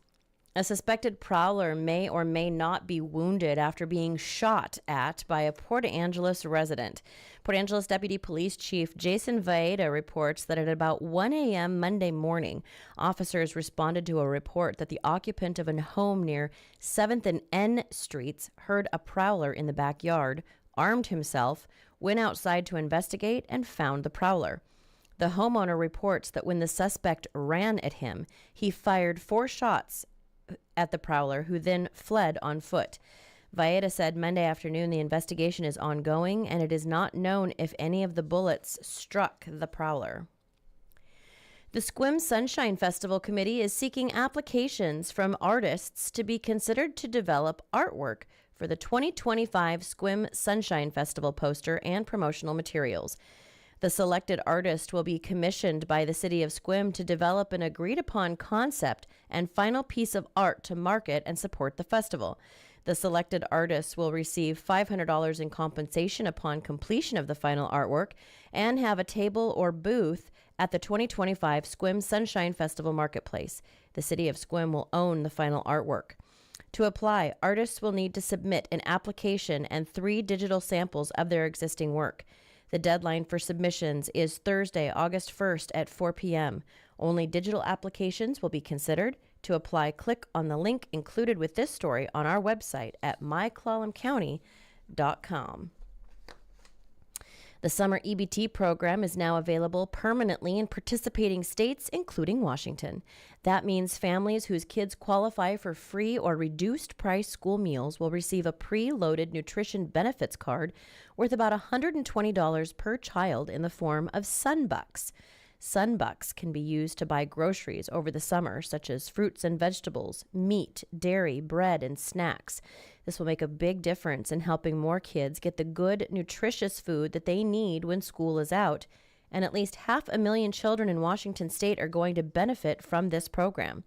A suspected prowler may or may not be wounded after being shot at by a Port Angeles resident. Port Angeles Deputy Police Chief Jason Vaeda reports that at about 1 a.m. Monday morning, officers responded to a report that the occupant of a home near 7th and N Streets heard a prowler in the backyard, armed himself, went outside to investigate, and found the prowler. The homeowner reports that when the suspect ran at him, he fired 4 shots at the prowler, who then fled on foot. Vaeda said Monday afternoon the investigation is ongoing and it is not known if any of the bullets struck the prowler. The Squim Sunshine Festival Committee is seeking applications from artists to be considered to develop artwork for the 2025 Squim Sunshine Festival poster and promotional materials. The selected artist will be commissioned by the City of Squim to develop an agreed-upon concept and final piece of art to market and support the festival. The selected artists will receive $500 in compensation upon completion of the final artwork and have a table or booth at the 2025 Squim Sunshine Festival Marketplace. The City of Squim will own the final artwork. To apply, artists will need to submit an application and 3 digital samples of their existing work. The deadline for submissions is Thursday, August 1st at 4 p.m. Only digital applications will be considered. To apply, click on the link included with this story on our website at myclallamcounty.com. The summer EBT program is now available permanently in participating states, including Washington. That means families whose kids qualify for free or reduced price school meals will receive a pre-loaded nutrition benefits card worth about $120 per child in the form of Sunbucks. Sunbucks can be used to buy groceries over the summer, such as fruits and vegetables, meat, dairy, bread, and snacks. This will make a big difference in helping more kids get the good, nutritious food that they need when school is out. And at least 500,000 children in Washington state are going to benefit from this program.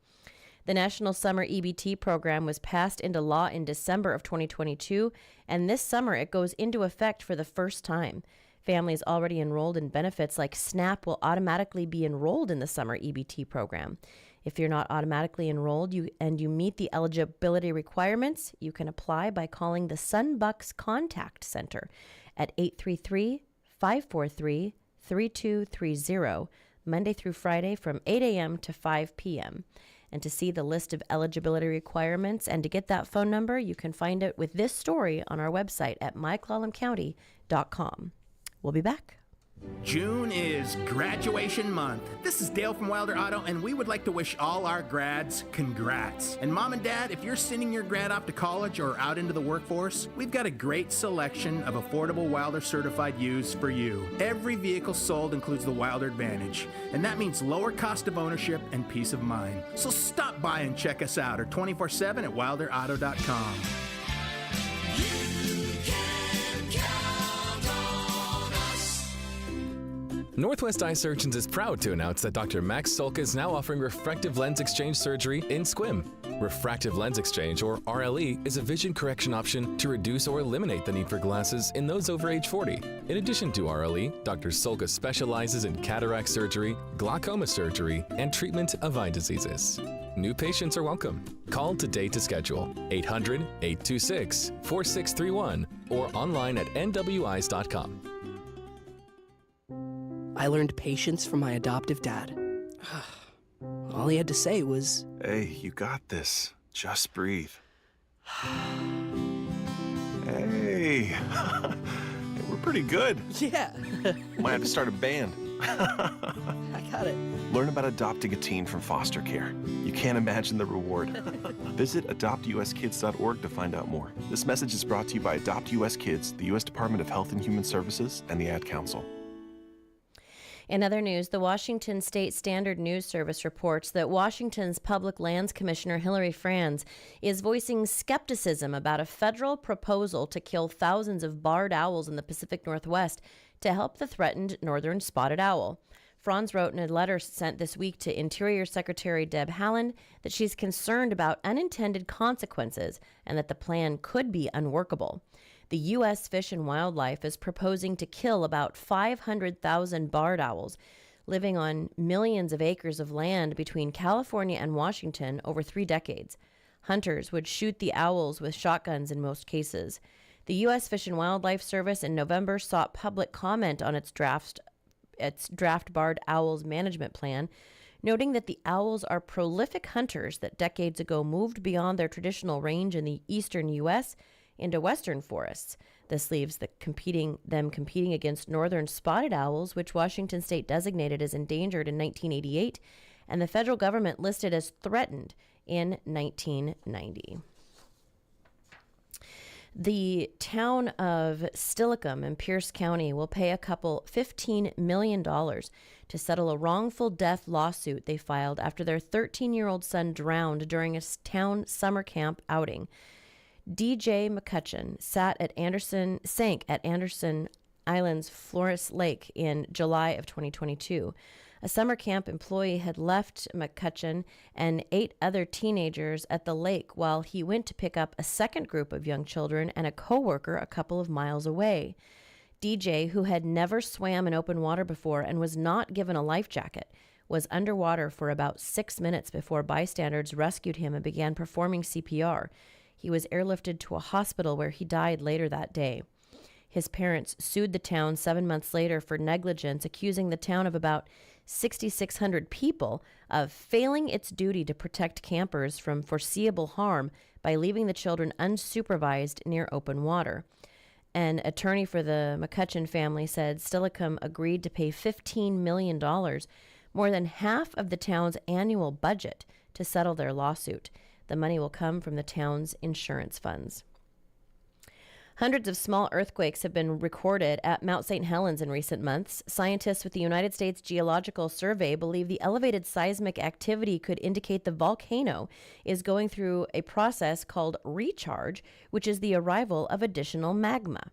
The National Summer EBT program was passed into law in December of 2022, and this summer it goes into effect for the first time. Families already enrolled in benefits like SNAP will automatically be enrolled in the summer EBT program. If you're not automatically enrolled and you meet the eligibility requirements, you can apply by calling the Sunbucks Contact Center at 833-543-3230, Monday through Friday from 8 a.m. to 5 p.m. And to see the list of eligibility requirements and to get that phone number, you can find it with this story on our website at myclallamcounty.com. We'll be back. June is graduation month. This is Dale from Wilder Auto, and we would like to wish all our grads congrats. And Mom and Dad, if you're sending your grad off to college or out into the workforce, we've got a great selection of affordable Wilder certified used for you. Every vehicle sold includes the Wilder Advantage, and that means lower cost of ownership and peace of mind. So stop by and check us out, or 24/7 at wilderauto.com. Northwest Eye Surgeons is proud to announce that Dr. Max Solka is now offering refractive lens exchange surgery in Sequim. Refractive lens exchange, or RLE, is a vision correction option to reduce or eliminate the need for glasses in those over age 40. In addition to RLE, Dr. Solka specializes in cataract surgery, glaucoma surgery, and treatment of eye diseases. New patients are welcome. Call today to schedule 800-826-4631 or online at nweyes.com. I learned patience from my adoptive dad. All he had to say was, "Hey, you got this. Just breathe." Hey, we're pretty good. Yeah. Might have to start a band. I got it. Learn about adopting a teen from foster care. You can't imagine the reward. Visit adoptuskids.org to find out more. This message is brought to you by Adopt US Kids, the U.S. Department of Health and Human Services, and the Ad Council. In other news, the Washington State Standard News Service reports that Washington's Public Lands Commissioner Hillary Franz is voicing skepticism about a federal proposal to kill thousands of barred owls in the Pacific Northwest to help the threatened northern spotted owl. Franz wrote in a letter sent this week to Interior Secretary Deb Haaland that she's concerned about unintended consequences and that the plan could be unworkable. The U.S. Fish and Wildlife is proposing to kill about 500,000 barred owls living on millions of acres of land between California and Washington over 3 decades. Hunters would shoot the owls with shotguns in most cases. The U.S. Fish and Wildlife Service in November sought public comment on its draft barred owls management plan, noting that the owls are prolific hunters that decades ago moved beyond their traditional range in the eastern U.S. into western forests. This leaves them competing against northern spotted owls, which Washington state designated as endangered in 1988, and the federal government listed as threatened in 1990. The town of Steilacoom in Pierce County will pay a couple $15 million to settle a wrongful death lawsuit they filed after their 13-year-old son drowned during a town summer camp outing. DJ McCutcheon sank at Anderson Island's Flores Lake in July of 2022. A summer camp employee had left McCutcheon and 8 other teenagers at the lake while he went to pick up a second group of young children and a coworker a couple of miles away. DJ, who had never swam in open water before and was not given a life jacket, was underwater for about 6 minutes before bystanders rescued him and began performing CPR. He was airlifted to a hospital where he died later that day. His parents sued the town 7 months later for negligence, accusing the town of about 6,600 people of failing its duty to protect campers from foreseeable harm by leaving the children unsupervised near open water. An attorney for the McCutcheon family said Steilacoom agreed to pay $15 million, more than half of the town's annual budget, to settle their lawsuit. The money will come from the town's insurance funds. Hundreds of small earthquakes have been recorded at Mount St. Helens in recent months. Scientists with the United States Geological Survey believe the elevated seismic activity could indicate the volcano is going through a process called recharge, which is the arrival of additional magma.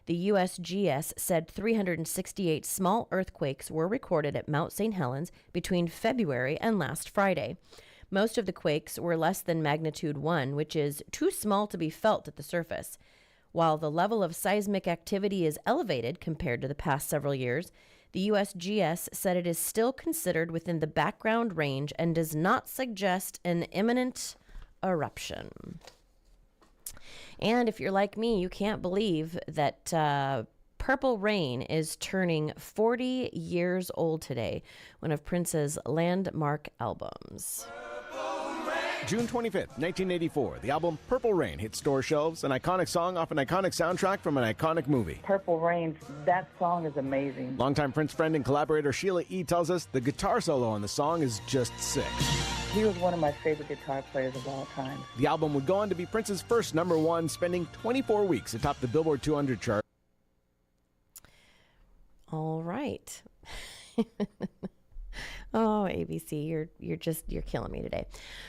The USGS said 368 small earthquakes were recorded at Mount St. Helens between February and last Friday. Most of the quakes were less than magnitude 1, which is too small to be felt at the surface. While the level of seismic activity is elevated compared to the past several years, the USGS said it is still considered within the background range and does not suggest an imminent eruption. And if you're like me, you can't believe that Purple Rain is turning 40 years old today, one of Prince's landmark albums. Purple rain. June 25th, 1984, the album Purple Rain hit store shelves, an iconic song off an iconic soundtrack from an iconic movie. Purple Rain, that song is amazing. Longtime Prince friend and collaborator Sheila E. tells us the guitar solo on the song is just sick. He was one of my favorite guitar players of all time. The album would go on to be Prince's first #1, spending 24 weeks atop the Billboard 200 chart. All right. Oh, ABC, you're killing me today.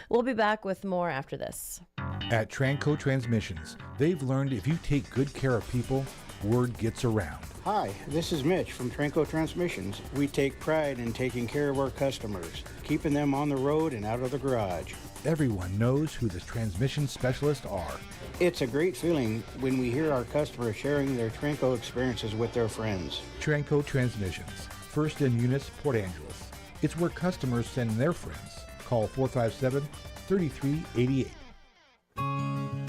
We'll be back with more after this. At Tranco Transmissions, they've learned if you take good care of people, word gets around. Hi, this is Mitch from Tranco Transmissions. We take pride in taking care of our customers, keeping them on the road and out of the garage. Everyone knows who the transmission specialists are. It's a great feeling when we hear our customers sharing their Tranco experiences with their friends. Tranco Transmissions, first in Eunice, Port Angeles. It's where customers send their friends. Call 457-3388.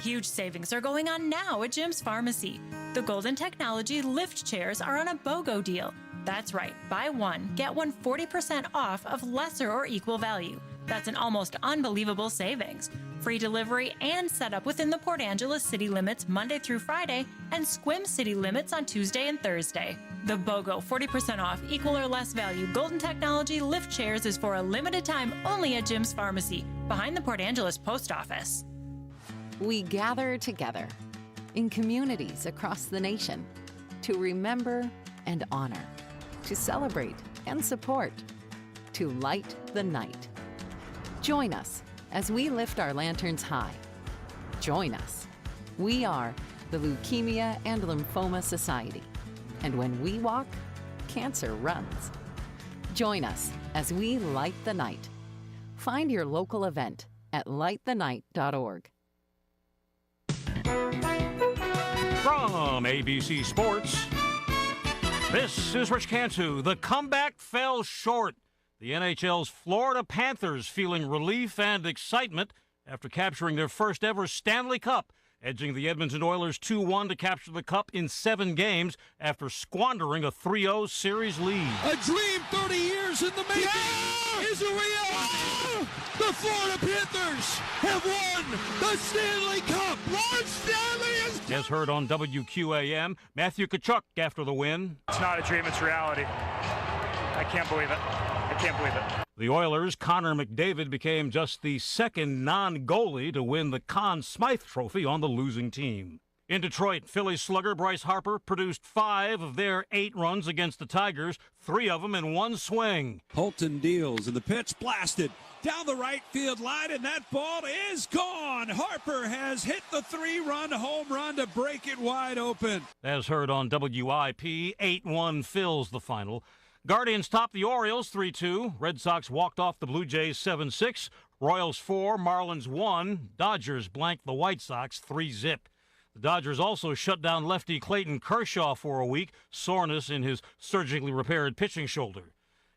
Huge savings are going on now at Jim's Pharmacy. The Golden Technology lift chairs are on a BOGO deal. That's right, buy one, get one 40% off of lesser or equal value. That's an almost unbelievable savings. Free delivery and setup within the Port Angeles city limits Monday through Friday and Sequim city limits on Tuesday and Thursday. The BOGO 40% off equal or less value Golden Technology lift chairs is for a limited time only at Jim's Pharmacy, behind the Port Angeles Post Office. We gather together in communities across the nation to remember and honor, to celebrate and support, to light the night. Join us as we lift our lanterns high. Join us. We are the Leukemia and Lymphoma Society. And when we walk, cancer runs. Join us as we light the night. Find your local event at lightthenight.org. From ABC Sports, this is Rich Cantu. The comeback fell short. The NHL's Florida Panthers feeling relief and excitement after capturing their first ever Stanley Cup, edging the Edmonton Oilers 2-1 to capture the Cup in 7 games after squandering a 3-0 series lead. A dream 30 years in the making is a reality. The Florida Panthers have won the Stanley Cup. Lord Stanley is... As heard on WQAM, Matthew Tkachuk after the win. It's not a dream, it's reality. I can't believe it. I can't believe it. The Oilers' Connor McDavid became just the second non-goalie to win the Conn Smythe Trophy on the losing team. In Detroit, Phillies slugger Bryce Harper produced 5 of their 8 runs against the Tigers, 3 of them in one swing. Holton deals, and the pitch blasted down the right field line, and that ball is gone. Harper has hit the 3-run home run to break it wide open. As heard on WIP, 8-1 fills the final. Guardians topped the Orioles 3-2. Red Sox walked off the Blue Jays 7-6. Royals 4, Marlins 1. Dodgers blanked the White Sox 3-0. The Dodgers also shut down lefty Clayton Kershaw for a week, soreness in his surgically repaired pitching shoulder.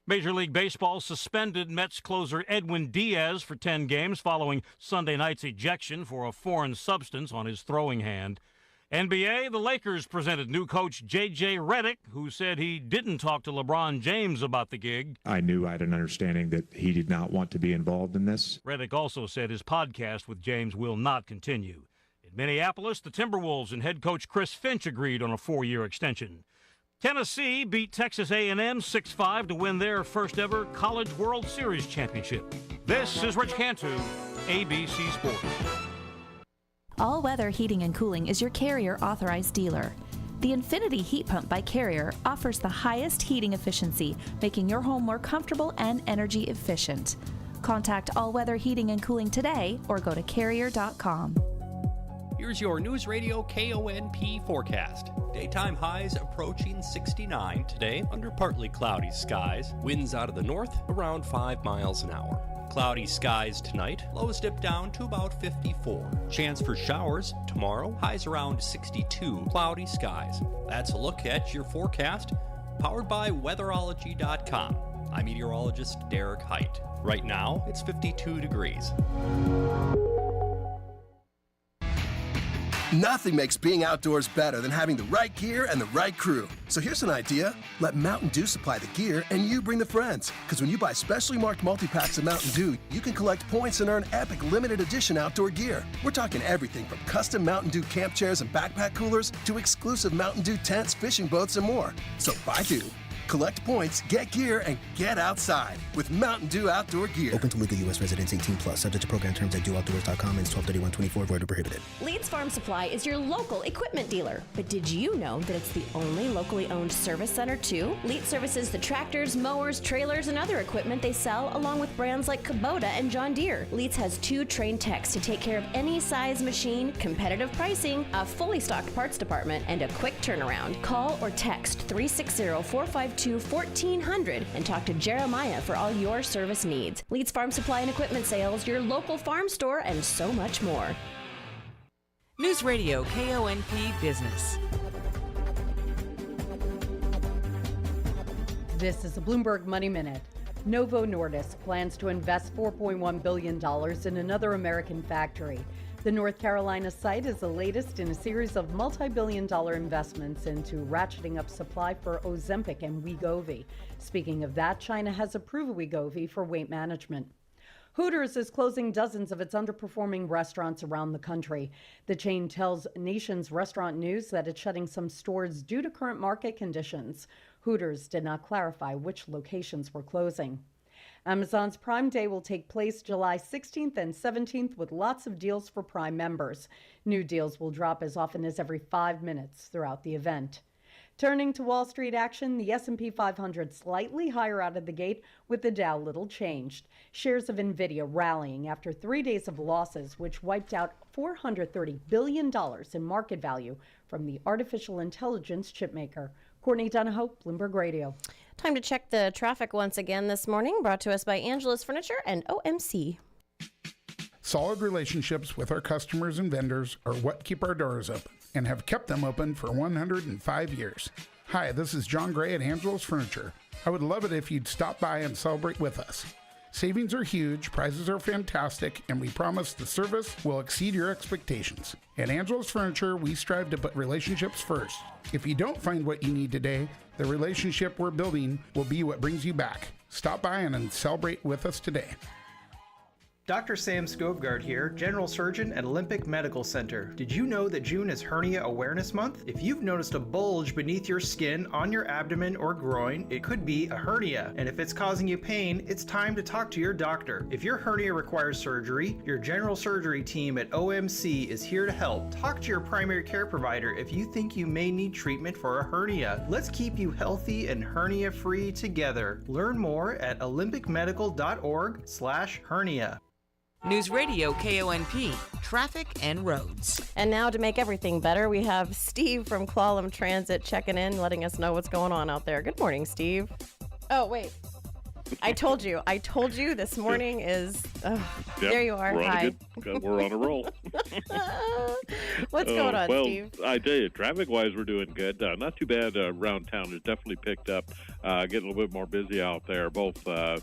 Major League Baseball suspended Mets closer Edwin Diaz for 10 games following Sunday night's ejection for a foreign substance on his throwing hand. NBA, the Lakers presented new coach J.J. Redick, who said he didn't talk to LeBron James about the gig. I knew I had an understanding that he did not want to be involved in this. Redick also said his podcast with James will not continue. In Minneapolis, the Timberwolves and head coach Chris Finch agreed on a 4-year extension. Tennessee beat Texas A&M 6-5 to win their first ever College World Series championship. This is Rich Cantu, ABC Sports. All Weather Heating and Cooling is your Carrier authorized dealer. The Infinity Heat Pump by Carrier offers the highest heating efficiency, making your home more comfortable and energy efficient. Contact All Weather Heating and Cooling today or go to carrier.com. Here's your News Radio KONP forecast. Daytime highs approaching 69 today under partly cloudy skies. Winds out of the north around 5 miles an hour. Cloudy skies tonight, lows dip down to about 54. Chance for showers tomorrow, highs around 62. Cloudy skies. That's a look at your forecast, powered by weatherology.com. I'm meteorologist Derek Height. Right now, it's 52 degrees. Nothing makes being outdoors better than having the right gear and the right crew. So here's an idea. Let Mountain Dew supply the gear and you bring the friends. Because when you buy specially marked multi-packs of Mountain Dew, you can collect points and earn epic limited edition outdoor gear. We're talking everything from custom Mountain Dew camp chairs and backpack coolers to exclusive Mountain Dew tents, fishing boats, and more. So buy Dew, collect points, get gear, and get outside with Mountain Dew outdoor gear. Open to legal U.S. residents 18+. Subject to program terms at dewoutdoors.com and 12/31/24. Void or prohibited. Leeds Farm Supply is your local equipment dealer. But did you know that it's the only locally owned service center, too? Leeds services the tractors, mowers, trailers, and other equipment they sell, along with brands like Kubota and John Deere. Leeds has 2 trained techs to take care of any size machine, competitive pricing, a fully stocked parts department, and a quick turnaround. Call or text 360-452-1400 and talk to Jeremiah for all your service needs. Leeds Farm Supply and Equipment Sales, your local farm store, and so much more. News Radio KONP Business. This is a Bloomberg Money Minute. Novo Nordisk plans to invest $4.1 billion in another American factory. The North Carolina site is the latest in a series of multi-billion-dollar investments into ratcheting up supply for Ozempic and Wegovy. Speaking of that, China has approved Wegovy for weight management. Hooters is closing dozens of its underperforming restaurants around the country. The chain tells Nation's Restaurant News that it's shutting some stores due to current market conditions. Hooters did not clarify which locations were closing. Amazon's Prime Day will take place July 16th and 17th with lots of deals for Prime members. New deals will drop as often as every 5 minutes throughout the event. Turning to Wall Street action, the S&P 500 slightly higher out of the gate with the Dow little changed. Shares of Nvidia rallying after 3 days of losses, which wiped out $430 billion in market value from the artificial intelligence chipmaker. Courtney Donahoe, Bloomberg Radio. Time to check the traffic once again this morning, brought to us by Angela's Furniture and OMC. Solid relationships with our customers and vendors are what keep our doors open and have kept them open for 105 years. Hi, this is John Gray at Angela's Furniture. I would love it if you'd stop by and celebrate with us. Savings are huge, prices are fantastic, and we promise the service will exceed your expectations. At Angela's Furniture, we strive to put relationships first. If you don't find what you need today, the relationship we're building will be what brings you back. Stop by and celebrate with us today. Dr. Sam Skovgard here, General Surgeon at Olympic Medical Center. Did you know that June is Hernia Awareness Month? If you've noticed a bulge beneath your skin, on your abdomen or groin, it could be a hernia. And if it's causing you pain, it's time to talk to your doctor. If your hernia requires surgery, your general surgery team at OMC is here to help. Talk to your primary care provider if you think you may need treatment for a hernia. Let's keep you healthy and hernia-free together. Learn more at olympicmedical.org/hernia. News Radio KONP, traffic and roads. And now to make everything better, we have Steve from Clallam Transit checking in, letting us know what's going on out there. Good morning, Steve. Oh, wait. I told you this morning is... Yep, there you are. Hi. We're on a roll. What's going on, Steve? I tell you, traffic-wise, we're doing good. Not too bad around town. It's definitely picked up. Getting a little bit more busy out there, both the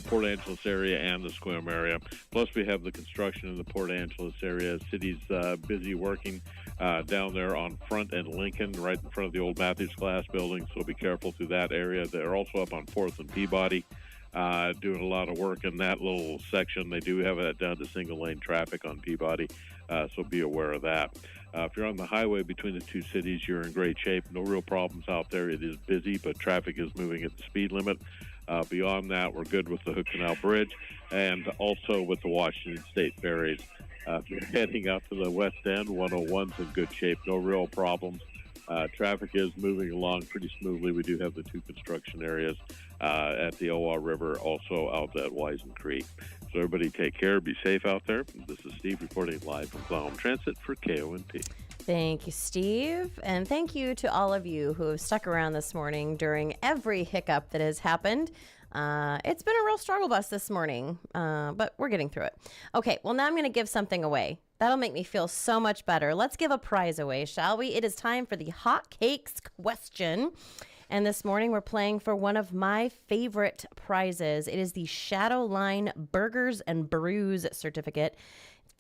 Port Angeles area and the Sequim area. Plus, we have the construction in the Port Angeles area. City's busy working down there on Front and Lincoln, right in front of the old Matthews Glass building, so be careful through that area. They're also up on 4th and Peabody. Doing a lot of work in that little section. They do have it down to single-lane traffic on Peabody, so be aware of that. If you're on the highway between the two cities, you're in great shape. No real problems out there. It is busy, but traffic is moving at the speed limit. Beyond that, we're good with the Hood Canal Bridge and also with the Washington State ferries. If you're heading out to the West End, 101's in good shape. No real problems. Traffic is moving along pretty smoothly. We do have the 2 construction areas at the Owa River, also out at Wisen Creek. So everybody take care. Be safe out there. This is Steve reporting live from Clallam Transit for KONP. Thank you, Steve. And thank you to all of you who have stuck around this morning during every hiccup that has happened. It's been a real struggle bus this morning, but we're getting through it. Okay, well, now I'm going to give something away. That'll make me feel so much better. Let's give a prize away, shall we? It is time for the Hot Cakes question. And this morning we're playing for one of my favorite prizes. It is the Shadow Line Burgers and Brews certificate.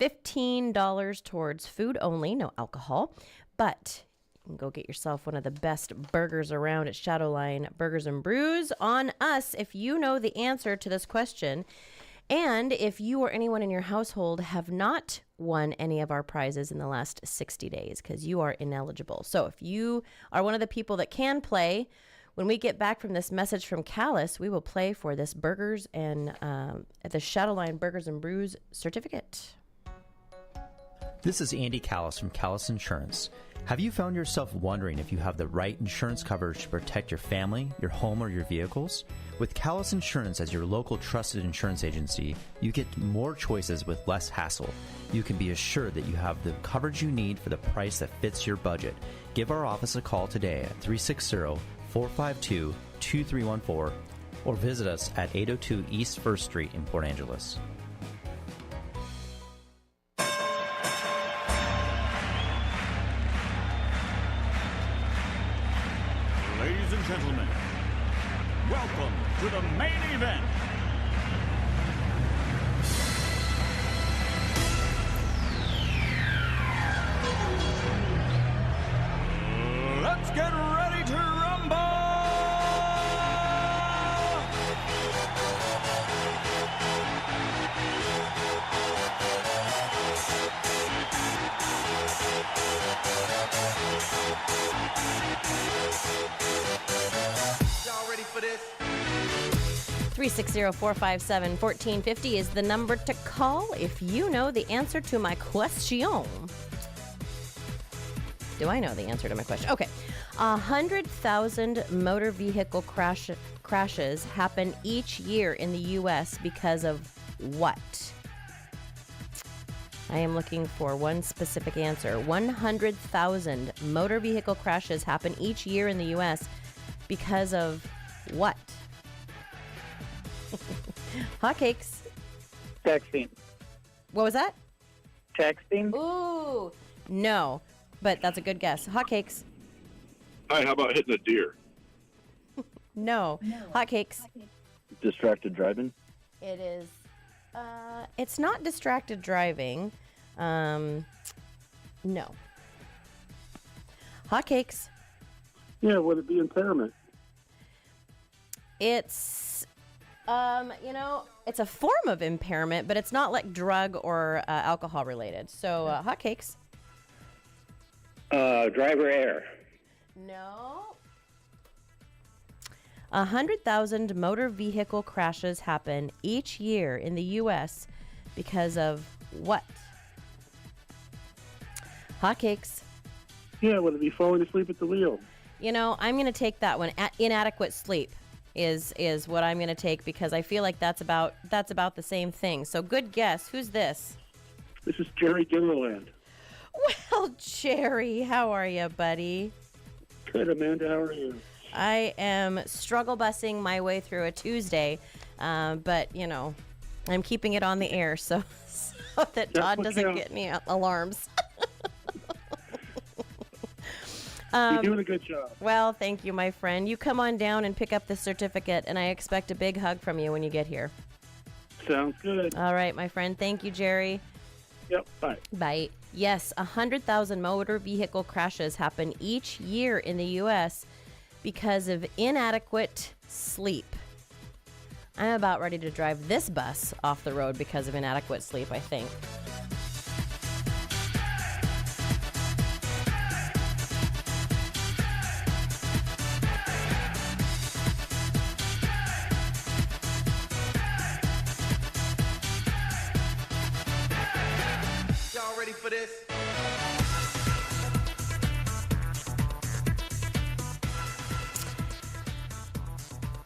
$15 towards food only, no alcohol. But you can go get yourself one of the best burgers around at Shadowline Burgers and Brews on us if you know the answer to this question. And if you or anyone in your household have not won any of our prizes in the last 60 days, because you are ineligible. So if you are one of the people that can play, when we get back from this message from Callis, we will play for this burgers and the Shadowline Burgers and Brews certificate. This is Andy Callis from Callis Insurance. Have you found yourself wondering if you have the right insurance coverage to protect your family, your home, or your vehicles? With Callis Insurance as your local trusted insurance agency, you get more choices with less hassle. You can be assured that you have the coverage you need for the price that fits your budget. Give our office a call today at 360-452-2314 or visit us at 802 East 1st Street in Port Angeles. Ladies and gentlemen, welcome to the main event. Let's get ready to rumble! Y'all ready for this? 360-457-1450 is the number to call if you know the answer to my question. Do I know the answer to my question? Okay. 100,000 motor vehicle crashes happen each year in the U.S. because of what? I am looking for one specific answer. 100,000 motor vehicle crashes happen each year in the U.S. because of what? Hotcakes. Texting. What was that? Texting. Ooh, no, but that's a good guess. Hotcakes. Hi, how about hitting a deer? No. Hotcakes. Distracted driving. It is. It's not distracted driving. No. Hotcakes. Yeah, would it be impairment? It's, it's a form of impairment, but it's not like drug or alcohol related. So, hotcakes. Driver error. No. 100,000 motor vehicle crashes happen each year in the U.S. because of what? Hotcakes. Yeah, would it be falling asleep at the wheel? I'm going to take that one. Inadequate sleep is what I'm going to take because I feel like that's about the same thing. So good guess. Who's this? This is Jerry Gilliland. Well, Jerry, how are you, buddy? Good, Amanda. How are you? I am struggle bussing my way through a Tuesday, but, I'm keeping it on the air so that Todd doesn't get any alarms. You're doing a good job. Well, thank you, my friend. You come on down and pick up the certificate, and I expect a big hug from you when you get here. Sounds good. All right, my friend. Thank you, Jerry. Yep, bye. Bye. Yes, 100,000 motor vehicle crashes happen each year in the U.S. because of inadequate sleep. I'm about ready to drive this bus off the road because of inadequate sleep, I think. Y'all ready for this?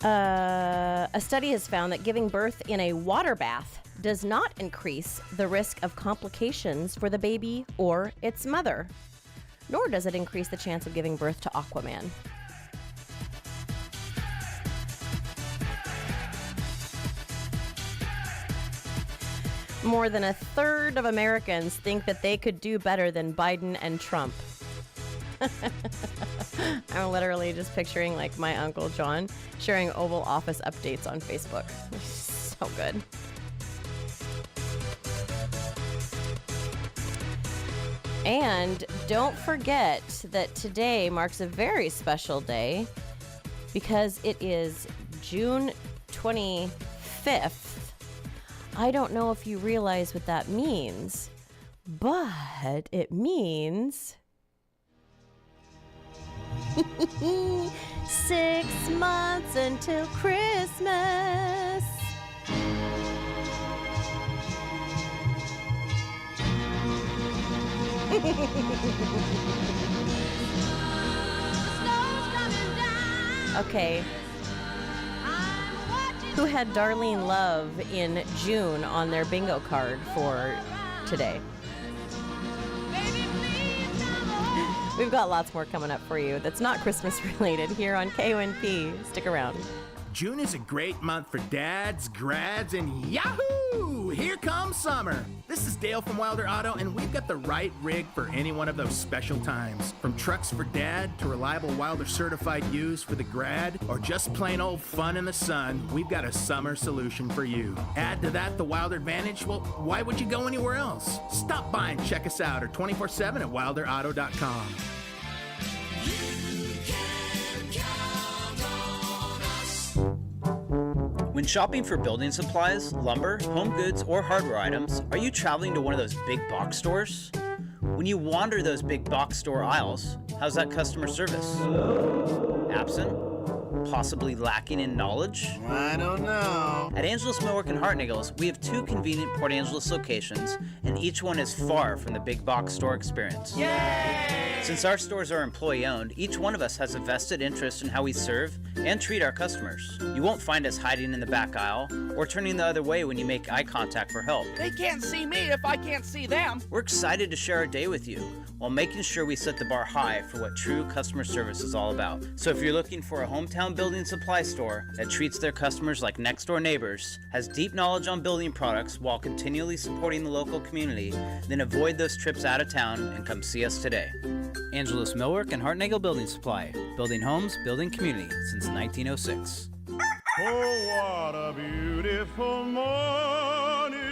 A study has found that giving birth in a water bath does not increase the risk of complications for the baby or its mother, nor does it increase the chance of giving birth to Aquaman. More than a third of Americans think that they could do better than Biden and Trump. I'm literally just picturing like my Uncle John sharing Oval Office updates on Facebook. So good. And don't forget that today marks a very special day because it is June 25th. I don't know if you realize what that means, but it means 6 months until Christmas. Okay. Who had Darlene Love in June on their bingo card for today? We've got lots more coming up for you that's not Christmas related here on KONP. Stick around. June is a great month for dads, grads, and Yahoo! Here comes summer. This is Dale from Wilder Auto, and we've got the right rig for any one of those special times. From trucks for dad to reliable Wilder certified use for the grad, or just plain old fun in the sun, we've got a summer solution for you. Add to that the Wilder Advantage, well, why would you go anywhere else? Stop by and check us out or 24/7 at wilderauto.com. When shopping for building supplies, lumber, home goods, or hardware items, are you traveling to one of those big box stores? When you wander those big box store aisles, how's that customer service? Absent? Possibly lacking in knowledge? I don't know. At Angelus Millwork and Hartnagel's, we have 2 convenient Port Angeles locations, and each one is far from the big box store experience. Yay! Since our stores are employee-owned, each one of us has a vested interest in how we serve and treat our customers. You won't find us hiding in the back aisle or turning the other way when you make eye contact for help. They can't see me if I can't see them. We're excited to share our day with you while making sure we set the bar high for what true customer service is all about. So if you're looking for a hometown building supply store that treats their customers like next-door neighbors, has deep knowledge on building products while continually supporting the local community, then avoid those trips out of town and come see us today. Angelus Millwork and Hartnagel Building Supply. Building homes, building community since 1906. Oh, what a beautiful morning.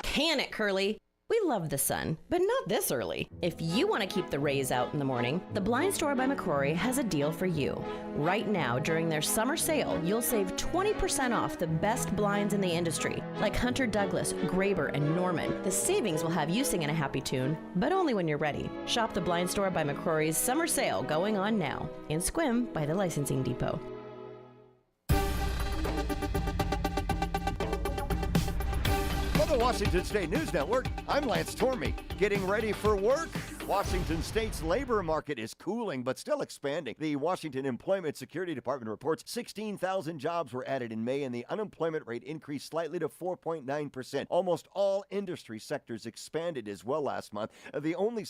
Can it, Curly? We love the sun, but not this early. If you want to keep the rays out in the morning, the Blind Store by McCrory has a deal for you. Right now, during their summer sale, you'll save 20% off the best blinds in the industry, like Hunter Douglas, Graber, and Norman. The savings will have you singing a happy tune, but only when you're ready. Shop the Blind Store by McCrory's summer sale going on now in Sequim by the Licensing Depot. The Washington State News Network, I'm Lance Tormey. Getting ready for work? Washington State's labor market is cooling, but still expanding. The Washington Employment Security Department reports 16,000 jobs were added in May, and the unemployment rate increased slightly to 4.9%. Almost all industry sectors expanded as well last month. The only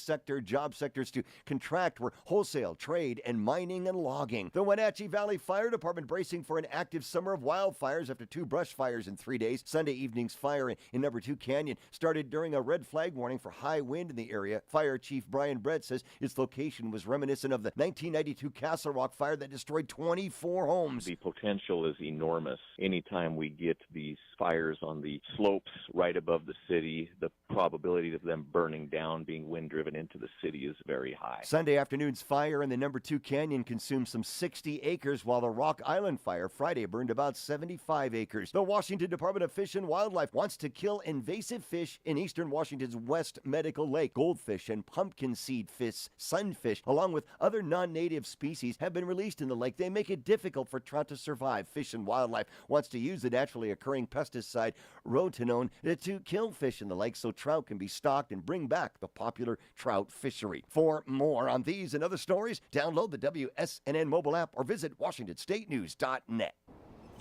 job sectors to contract were wholesale, trade, and mining and logging. The Wenatchee Valley Fire Department bracing for an active summer of wildfires after 2 brush fires in 3 days. Sunday evening's fire in Number 2 Canyon started during a red flag warning for high wind in the area. Fire Chief Brian Brett says its location was reminiscent of the 1992 Castle Rock fire that destroyed 24 homes. The potential is enormous. Anytime we get these fires on the slopes right above the city, the probability of them burning down, being wind-driven into the city is very high. Sunday afternoon's fire in the Number 2 Canyon consumed some 60 acres, while the Rock Island fire Friday burned about 75 acres. The Washington Department of Fish and Wildlife wants to kill invasive fish in eastern Washington's West Medical Lake. Goldfish and pumpkin seed fish, sunfish, along with other non-native species, have been released in the lake. They make it difficult for trout to survive. Fish and Wildlife wants to use the naturally occurring pesticide rotenone to kill fish in the lake so trout can be stocked and bring back the popular trout fishery. For more on these and other stories, download the WSNN mobile app or visit WashingtonStateNews.net.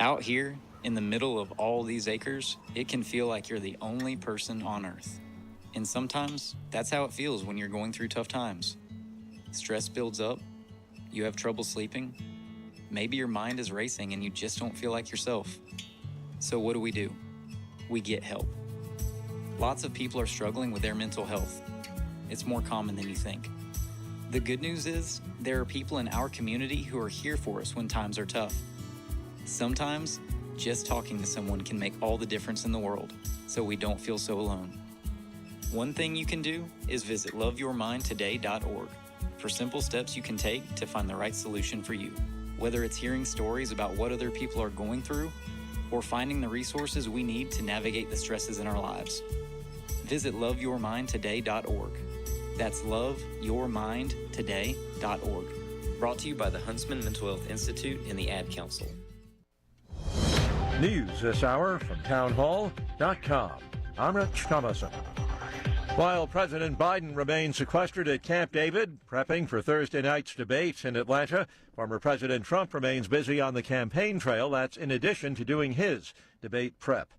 Out here, in the middle of all these acres, it can feel like you're the only person on Earth. And sometimes, that's how it feels when you're going through tough times. Stress builds up, you have trouble sleeping, maybe your mind is racing and you just don't feel like yourself. So what do? We get help. Lots of people are struggling with their mental health. It's more common than you think. The good news is, there are people in our community who are here for us when times are tough. Sometimes, just talking to someone can make all the difference in the world, so we don't feel so alone. One thing you can do is visit loveyourmindtoday.org for simple steps you can take to find the right solution for you. Whether it's hearing stories about what other people are going through or finding the resources we need to navigate the stresses in our lives. Visit loveyourmindtoday.org. That's loveyourmindtoday.org. Brought to you by the Huntsman Mental Health Institute and the Ad Council. News this hour from townhall.com. I'm Rich Thomason. While President Biden remains sequestered at Camp David, prepping for Thursday night's debate in Atlanta, former President Trump remains busy on the campaign trail. That's in addition to doing his debate prep.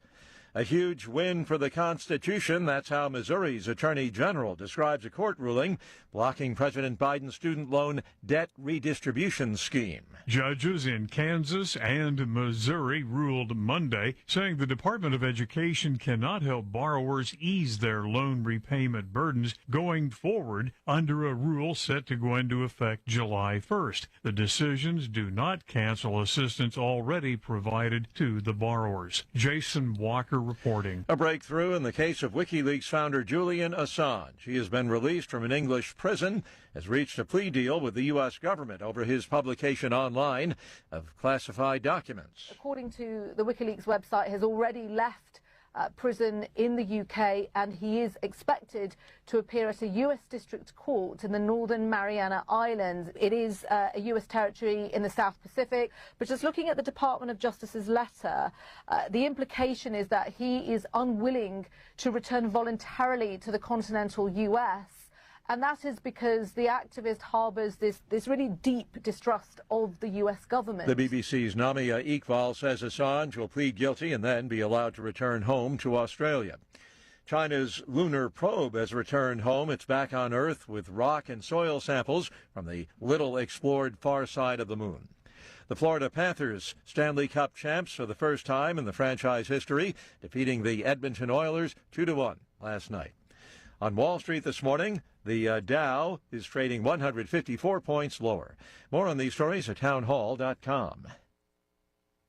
A huge win for the Constitution. That's how Missouri's Attorney General describes a court ruling blocking President Biden's student loan debt redistribution scheme. Judges in Kansas and Missouri ruled Monday, saying the Department of Education cannot help borrowers ease their loan repayment burdens going forward under a rule set to go into effect July 1st. The decisions do not cancel assistance already provided to the borrowers. Jason Walker reporting. A breakthrough in the case of WikiLeaks founder Julian Assange. He has been released from an English prison, has reached a plea deal with the U.S. government over his publication online of classified documents. According to the WikiLeaks website, has already left prison in the UK, and he is expected to appear at a US District Court in the Northern Mariana Islands. It is a US territory in the South Pacific, but just looking at the Department of Justice's letter, the implication is that he is unwilling to return voluntarily to the continental US. And that is because the activist harbors this really deep distrust of the U.S. government. The BBC's Namia Iqbal says Assange will plead guilty and then be allowed to return home to Australia. China's lunar probe has returned home. It's back on Earth with rock and soil samples from the little explored far side of the moon. The Florida Panthers, Stanley Cup champs for the first time in the franchise history, defeating the Edmonton Oilers 2-1 last night. On Wall Street this morning, the Dow is trading 154 points lower. More on these stories at townhall.com.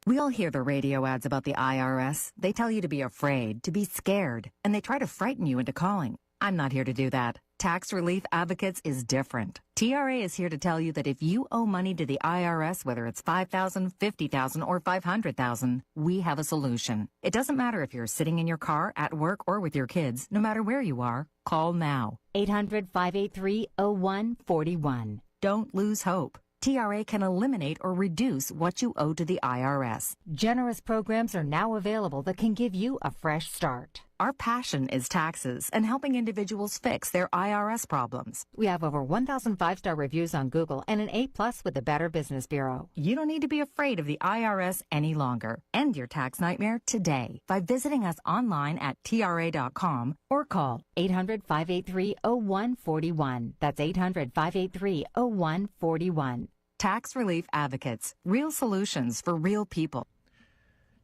We all hear the radio ads about the IRS. They tell you to be afraid, to be scared, and they try to frighten you into calling. I'm not here to do that. Tax Relief Advocates is different. TRA is here to tell you that if you owe money to the IRS, whether it's $5,000, $50,000, or $500,000, we have a solution. It doesn't matter if you're sitting in your car, at work, or with your kids. No matter where you are, call now. 800-583-0141. Don't lose hope. TRA can eliminate or reduce what you owe to the IRS. Generous programs are now available that can give you a fresh start. Our passion is taxes and helping individuals fix their IRS problems. We have over 1,000 5-star reviews on Google and an A+ with the Better Business Bureau. You don't need to be afraid of the IRS any longer. End your tax nightmare today by visiting us online at TRA.com or call 800-583-0141. That's 800-583-0141. Tax Relief Advocates. Real solutions for real people.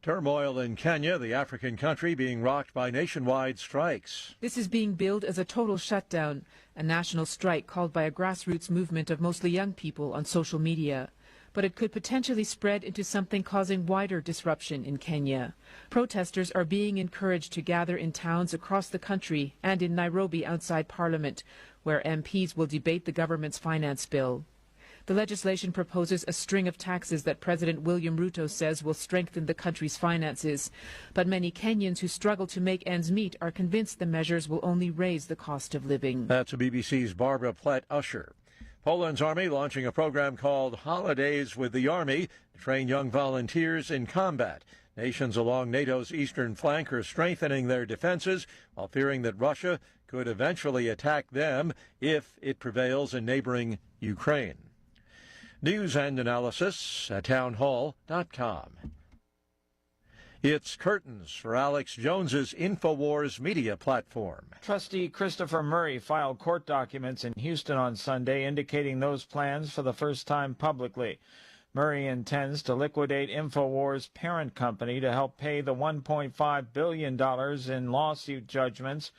Turmoil in Kenya, the African country being rocked by nationwide strikes. This is being billed as a total shutdown, a national strike called by a grassroots movement of mostly young people on social media. But it could potentially spread into something causing wider disruption in Kenya. Protesters are being encouraged to gather in towns across the country and in Nairobi outside Parliament, where MPs will debate the government's finance bill. The legislation proposes a string of taxes that President William Ruto says will strengthen the country's finances. But many Kenyans who struggle to make ends meet are convinced the measures will only raise the cost of living. That's BBC's Barbara Plett-Usher. Poland's army launching a program called Holidays with the Army to train young volunteers in combat. Nations along NATO's eastern flank are strengthening their defenses while fearing that Russia could eventually attack them if it prevails in neighboring Ukraine. News and analysis at townhall.com. It's curtains for Alex Jones's InfoWars media platform. Trustee Christopher Murray filed court documents in Houston on Sunday indicating those plans for the first time publicly. Murray intends to liquidate InfoWars' parent company to help pay the $1.5 billion in lawsuit judgments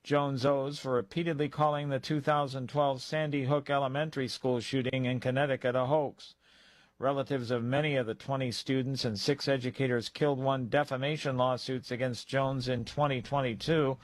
Jones owes for repeatedly calling the 2012 Sandy Hook Elementary School shooting in Connecticut a hoax. Relatives of many of the 20 students and 6 educators killed won defamation lawsuits against Jones in 2022,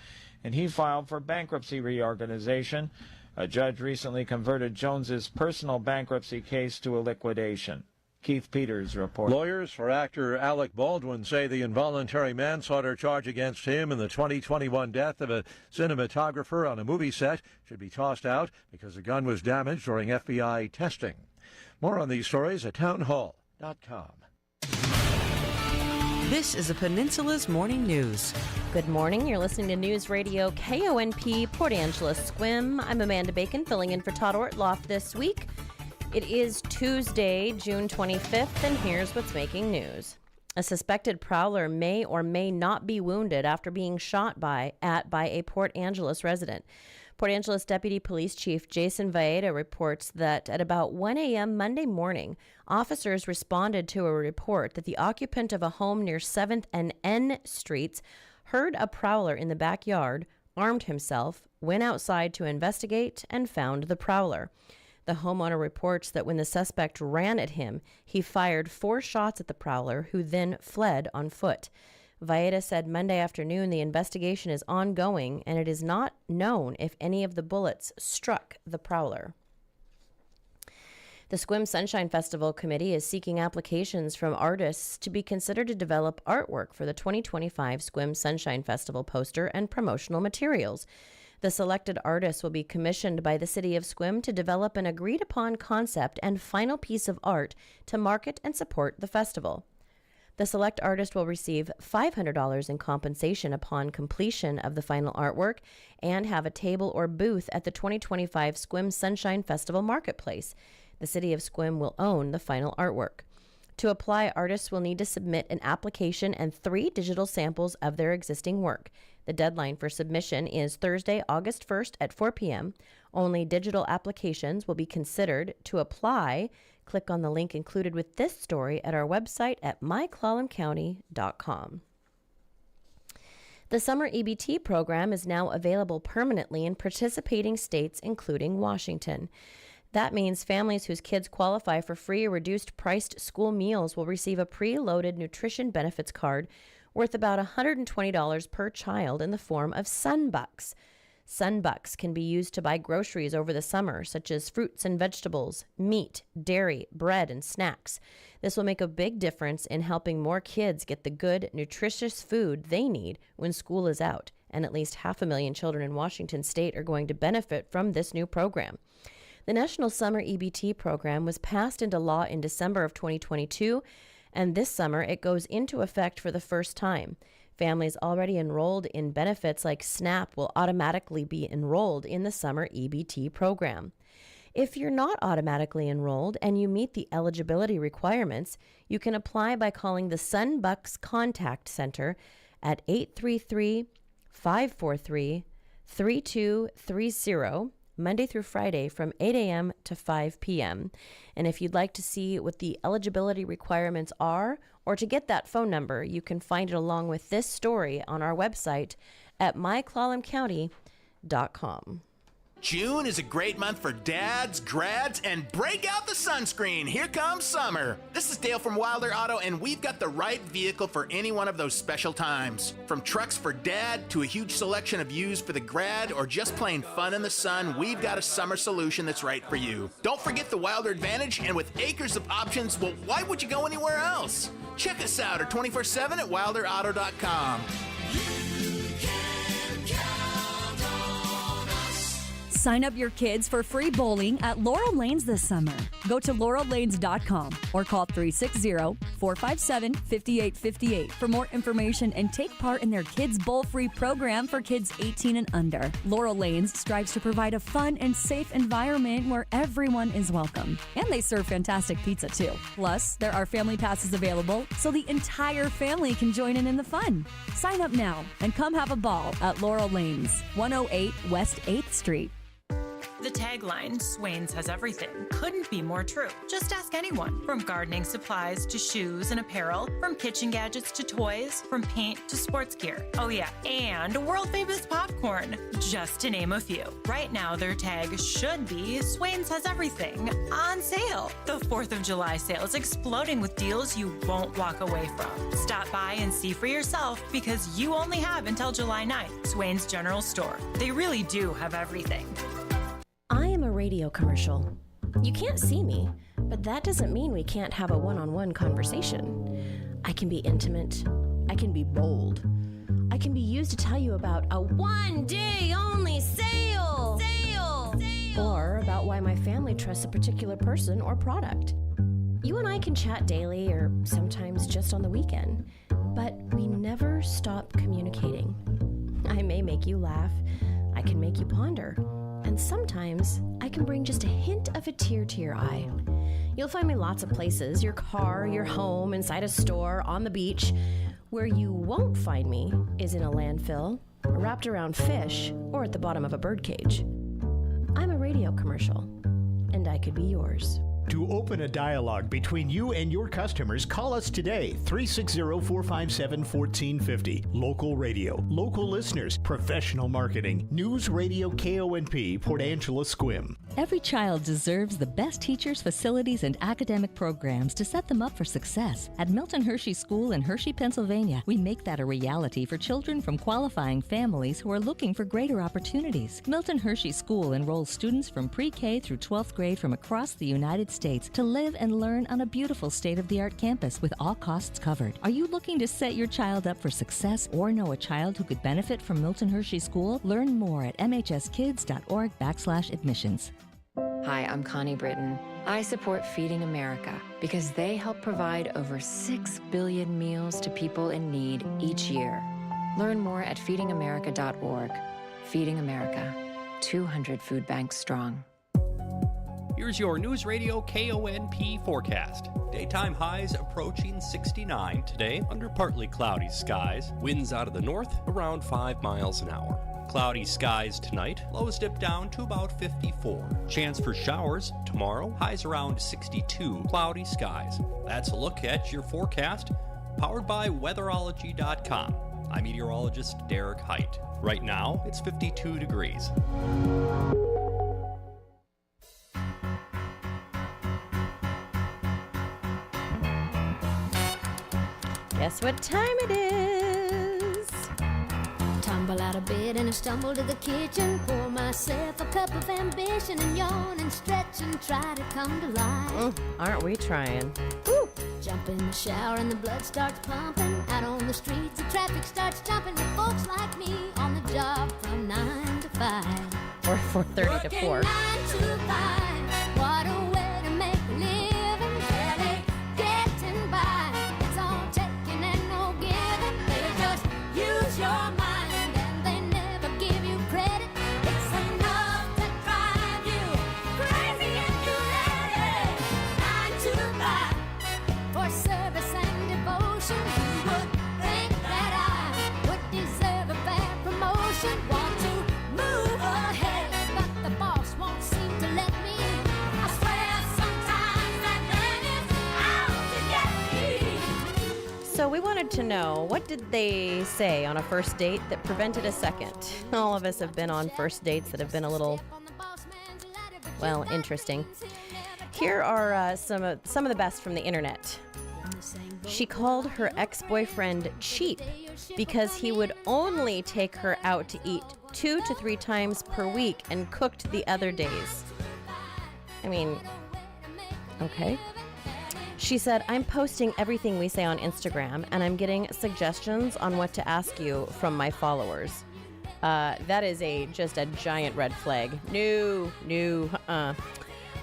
and he filed for bankruptcy reorganization. A judge recently converted Jones's personal bankruptcy case to a liquidation. Keith Peters reports. Lawyers for actor Alec Baldwin say the involuntary manslaughter charge against him in the 2021 death of a cinematographer on a movie set should be tossed out because the gun was damaged during FBI testing. More on these stories at townhall.com. This is the Peninsula's Morning News. Good morning. You're listening to News Radio KONP, Port Angeles Squim. I'm Amanda Bacon, filling in for Todd Ortloff this week. It is Tuesday, June 25th, and here's what's making news. A suspected prowler may or may not be wounded after being shot by a Port Angeles resident. Port Angeles Deputy Police Chief Jason Vaeda reports that at about 1 a.m. Monday morning, officers responded to a report that the occupant of a home near 7th and N Streets heard a prowler in the backyard, armed himself, went outside to investigate, and found the prowler. The homeowner reports that when the suspect ran at him, he fired 4 shots at the prowler, who then fled on foot. Vaeda said Monday afternoon the investigation is ongoing and it is not known if any of the bullets struck the prowler. The Sequim Sunshine Festival Committee is seeking applications from artists to be considered to develop artwork for the 2025 Sequim Sunshine Festival poster and promotional materials. The selected artists will be commissioned by the City of Sequim to develop an agreed-upon concept and final piece of art to market and support the festival. The select artist will receive $500 in compensation upon completion of the final artwork and have a table or booth at the 2025 Sequim Sunshine Festival Marketplace. The City of Sequim will own the final artwork. To apply, artists will need to submit an application and 3 digital samples of their existing work. The deadline for submission is Thursday, August 1st at 4 p.m. Only digital applications will be considered. To apply, click on the link included with this story at our website at myclallamcounty.com. The summer EBT program is now available permanently in participating states, including Washington. That means families whose kids qualify for free or reduced-priced school meals will receive a preloaded nutrition benefits card worth about $120 per child in the form of Sunbucks. Sunbucks can be used to buy groceries over the summer, such as fruits and vegetables, meat, dairy, bread, and snacks. This will make a big difference in helping more kids get the good, nutritious food they need when school is out, and at least 500,000 children in Washington state are going to benefit from this new program. The National Summer EBT program was passed into law in December of 2022, and this summer it goes into effect for the first time. Families already enrolled in benefits like SNAP will automatically be enrolled in the summer EBT program. If you're not automatically enrolled and you meet the eligibility requirements, you can apply by calling the Sunbucks Contact Center at 833-543-3230, Monday through Friday from 8 a.m. to 5 p.m. And if you'd like to see what the eligibility requirements are, or to get that phone number, you can find it along with this story on our website at myclallamcounty.com. June is a great month for dads, grads, and break out the sunscreen. Here comes summer. This is Dale from Wilder Auto, and we've got the right vehicle for any one of those special times. From trucks for dad to a huge selection of used for the grad or just plain fun in the sun, we've got a summer solution that's right for you. Don't forget the Wilder Advantage, and with acres of options, well, why would you go anywhere else? Check us out at 24/7 at wilderauto.com. Sign up your kids for free bowling at Laurel Lanes this summer. Go to laurellanes.com or call 360-457-5858 for more information and take part in their Kids Bowl Free program for kids 18 and under. Laurel Lanes strives to provide a fun and safe environment where everyone is welcome. And they serve fantastic pizza too. Plus, there are family passes available so the entire family can join in the fun. Sign up now and come have a ball at Laurel Lanes, 108 West 8th Street. The tagline, Swain's has everything, couldn't be more true. Just ask anyone. From gardening supplies to shoes and apparel, from kitchen gadgets to toys, from paint to sports gear. Oh yeah, and world-famous popcorn, just to name a few. Right now, their tag should be Swain's has everything on sale. The 4th of July sale is exploding with deals you won't walk away from. Stop by and see for yourself because you only have until July 9th. Swain's General Store. They really do have everything. I am a radio commercial. You can't see me, but that doesn't mean we can't have a one-on-one conversation. I can be intimate. I can be bold. I can be used to tell you about a one-day-only sale! Or about why my family trusts a particular person or product. You and I can chat daily or sometimes just on the weekend, but we never stop communicating. I may make you laugh. I can make you ponder. And sometimes I can bring just a hint of a tear to your eye. You'll find me lots of places, your car, your home, inside a store, on the beach. Where you won't find me is in a landfill, wrapped around fish, or at the bottom of a birdcage. I'm a radio commercial, and I could be yours. To open a dialogue between you and your customers, call us today, 360-457-1450. Local radio, local listeners, professional marketing. Newsradio KONP, Port Angeles, Sequim. Every child deserves the best teachers, facilities, and academic programs to set them up for success. At Milton Hershey School in Hershey, Pennsylvania, we make that a reality for children from qualifying families who are looking for greater opportunities. Milton Hershey School enrolls students from pre-K through 12th grade from across the United States to live and learn on a beautiful state-of-the-art campus with all costs covered. Are you looking to set your child up for success or know a child who could benefit from Milton Hershey School? Learn more at mhskids.org/admissions. Hi, I'm Connie Britton. I support Feeding America because they help provide over 6 billion meals to people in need each year. Learn more at feedingamerica.org. Feeding America, 200 food banks strong. Here's your News Radio KONP forecast. Daytime highs approaching 69 today under partly cloudy skies. Winds out of the north around 5 miles an hour. Cloudy skies tonight. Lows dip down to about 54. Chance for showers tomorrow. Highs around 62. Cloudy skies. That's a look at your forecast. Powered by weatherology.com. I'm meteorologist Derek Height. Right now, it's 52 degrees. Guess what time it is? Tumble out of bed and I stumble to the kitchen. Pour myself a cup of ambition and yawn and stretch and try to come to life. Aren't we trying? Woo! Jump in the shower and the blood starts pumping. Out on the streets the traffic starts jumping. With folks like me on the job from 9 to 5. Or 4:30 to 4. 9 to 5. What a way to make a living. Barely getting by. It's all taking and no giving. They just use your mind and they never give you credit. It's enough to drive you crazy and you're ready. 9 to 5 for service and devotion. You would think that I would deserve a fair promotion. Want to move ahead, but the boss won't seem to let me. I swear sometimes that man is out to get me. So we wanted to know, what did they say on a first date that prevented a second? All of us have been on first dates that have been a little, well, interesting. Here are some of the best from the internet. She called her ex-boyfriend cheap because he would only take her out to eat 2 to 3 times per week and cooked the other days. I mean, okay. She said, I'm posting everything we say on Instagram, and I'm getting suggestions on what to ask you from my followers. That is just a giant red flag. No.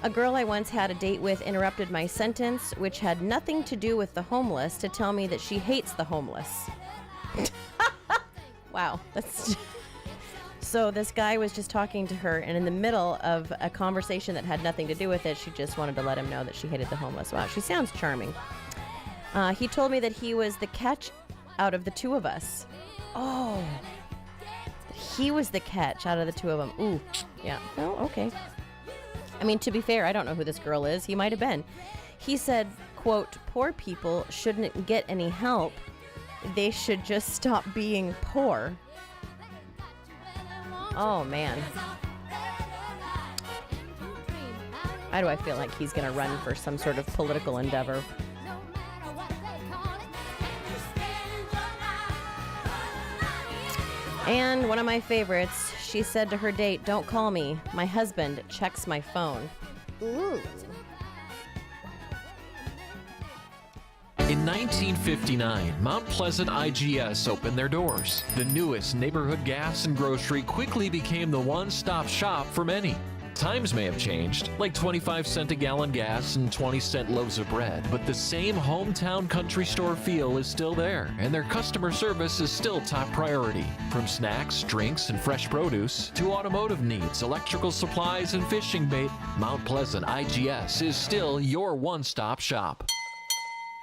A girl I once had a date with interrupted my sentence, which had nothing to do with the homeless, to tell me that she hates the homeless. Wow. So this guy was just talking to her, and in the middle of a conversation that had nothing to do with it, she just wanted to let him know that she hated the homeless. Wow, she sounds charming. He told me that he was the catch out of the two of us. Oh, he was the catch out of the two of them. Ooh, yeah. Oh, Okay. I mean, to be fair, I don't know who this girl is. He might have been. He said, quote, poor people shouldn't get any help. They should just stop being poor. Oh, man. Why do I feel like he's going to run for some sort of political endeavor? And one of my favorites, she said to her date, don't call me. My husband checks my phone. Ooh. In 1959, Mount Pleasant IGS opened their doors. The newest neighborhood gas and grocery quickly became the one-stop shop for many. Times may have changed, like 25-cent a gallon gas and 20-cent loaves of bread, but the same hometown country store feel is still there, and their customer service is still top priority. From snacks, drinks, and fresh produce to automotive needs, electrical supplies, and fishing bait, Mount Pleasant IGS is still your one-stop shop.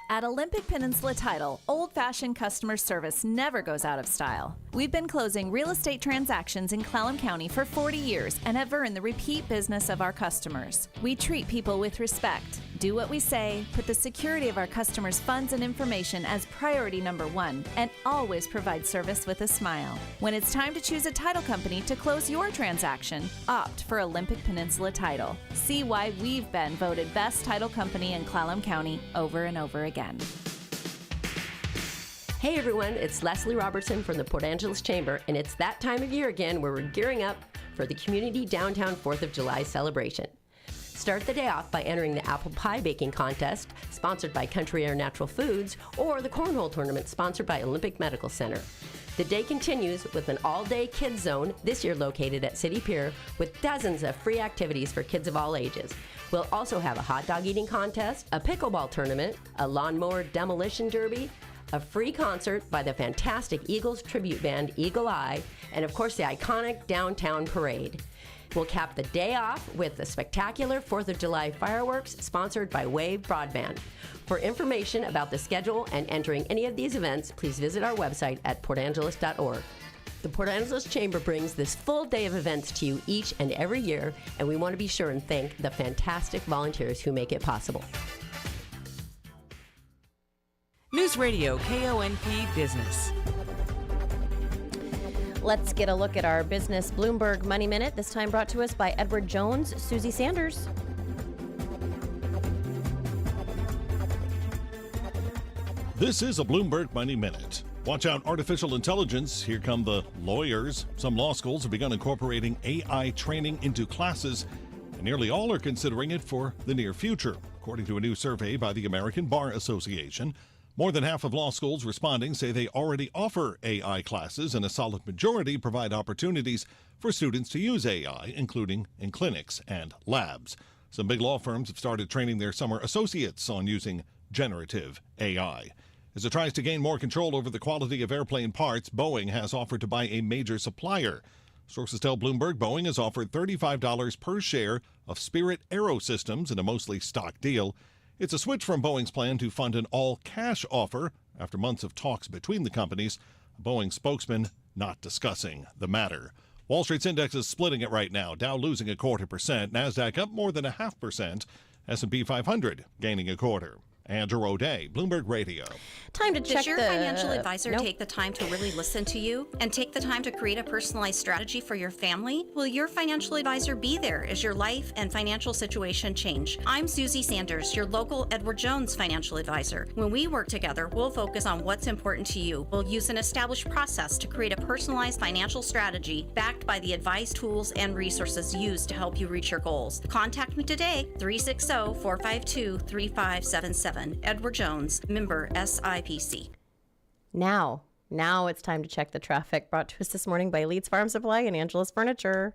At Olympic Peninsula Title, old-fashioned customer service never goes out of style. We've been closing real estate transactions in Clallam County for 40 years and have earned the repeat business of our customers. We treat people with respect, do what we say, put the security of our customers' funds and information as priority number one, and always provide service with a smile. When it's time to choose a title company to close your transaction, opt for Olympic Peninsula Title. See why we've been voted best title company in Clallam County over and over again. Hey everyone, it's Leslie Robertson from the Port Angeles Chamber, and it's that time of year again where we're gearing up for the Community Downtown 4th of July celebration. Start the day off by entering the Apple Pie Baking Contest, sponsored by Country Air Natural Foods, or the Cornhole Tournament, sponsored by Olympic Medical Center. The day continues with an all-day kids zone, this year located at City Pier, with dozens of free activities for kids of all ages. We'll also have a hot dog eating contest, a pickleball tournament, a lawnmower demolition derby, a free concert by the fantastic Eagles tribute band Eagle Eye, and of course the iconic Downtown Parade. We'll cap the day off with the spectacular 4th of July fireworks sponsored by Wave Broadband. For information about the schedule and entering any of these events, please visit our website at portangeles.org. The Port Angeles Chamber brings this full day of events to you each and every year, and we want to be sure and thank the fantastic volunteers who make it possible. Newsradio KONP Business. Let's get a look at our business Bloomberg Money Minute, this time brought to us by Edward Jones, Susie Sanders. This is a Bloomberg Money Minute. Watch out, artificial intelligence. Here come the lawyers. Some law schools have begun incorporating AI training into classes, and nearly all are considering it for the near future. According to a new survey by the American Bar Association, more than half of law schools responding say they already offer AI classes, and a solid majority provide opportunities for students to use AI, including in clinics and labs. Some big law firms have started training their summer associates on using generative AI. As it tries to gain more control over the quality of airplane parts, Boeing has offered to buy a major supplier. Sources tell Bloomberg Boeing has offered $35 per share of Spirit Aerosystems in a mostly stock deal. It's a switch from Boeing's plan to fund an all-cash offer after months of talks between the companies. A Boeing spokesman not discussing the matter. Wall Street's index is splitting it right now. Dow losing 0.25%, NASDAQ up more than 0.5%, S&P 500 gaining 0.25%. Andrew O'Day, Bloomberg Radio. Time to check Does your financial advisor take the time to really listen to you and take the time to create a personalized strategy for your family? Will your financial advisor be there as your life and financial situation change? I'm Susie Sanders, your local Edward Jones financial advisor. When we work together, we'll focus on what's important to you. We'll use an established process to create a personalized financial strategy backed by the advice, tools, and resources used to help you reach your goals. Contact me today, 360-452-3577. Edward Jones, member SIPC. Now it's time to check the traffic, brought to us this morning by Leeds Farm Supply and Angela's Furniture.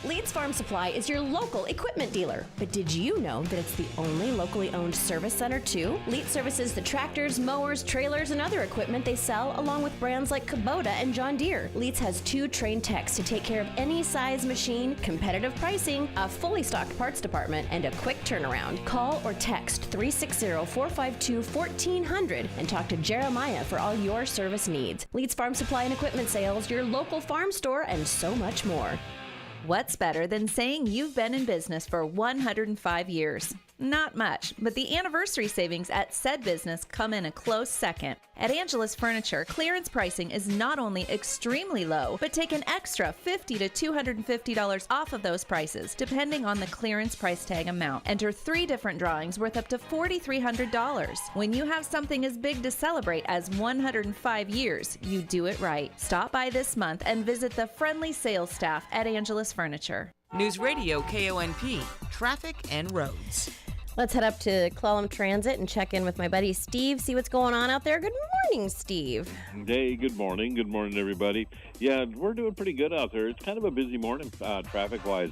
Leeds Farm Supply is your local equipment dealer. But did you know that it's the only locally owned service center too? Leeds services the tractors, mowers, trailers, and other equipment they sell, along with brands like Kubota and John Deere. Leeds has 2 trained techs to take care of any size machine, competitive pricing, a fully stocked parts department, and a quick turnaround. Call or text 360-452-1400 and talk to Jeremiah for all your service needs. Leeds Farm Supply and Equipment Sales, your local farm store, and so much more. What's better than saying you've been in business for 105 years? Not much, but the anniversary savings at said business come in a close second. At Angelus Furniture, clearance pricing is not only extremely low, but take an extra $50 to $250 off of those prices, depending on the clearance price tag amount. Enter 3 different drawings worth up to $4,300. When you have something as big to celebrate as 105 years, you do it right. Stop by this month and visit the friendly sales staff at Angelus Furniture. News Radio KONP, traffic and roads. Let's head up to Clallam Transit and check in with my buddy Steve, see what's going on out there. Good morning, Steve. Hey, good morning. Good morning, everybody. Yeah, we're doing pretty good out there. It's kind of a busy morning traffic-wise.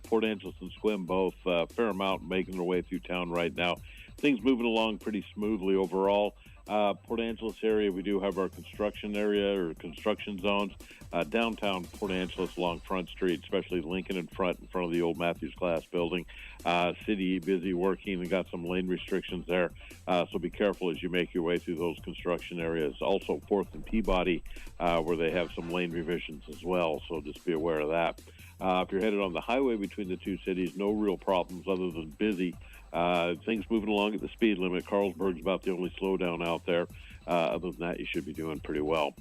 Port Angeles and Sequim both, fair amount making their way through town right now. Things moving along pretty smoothly overall. Port Angeles area, we do have our construction area or construction zones. Downtown Port Angeles along Front Street, especially Lincoln in front of the old Matthews Class building. City busy working and got some lane restrictions there. So be careful as you make your way through those construction areas. Also 4th and Peabody, where they have some lane revisions as well. So just be aware of that. If you're headed on the highway between the two cities, no real problems other than busy. Things moving along at the speed limit. Carlsberg's about the only slowdown out there. Other than that, you should be doing pretty well.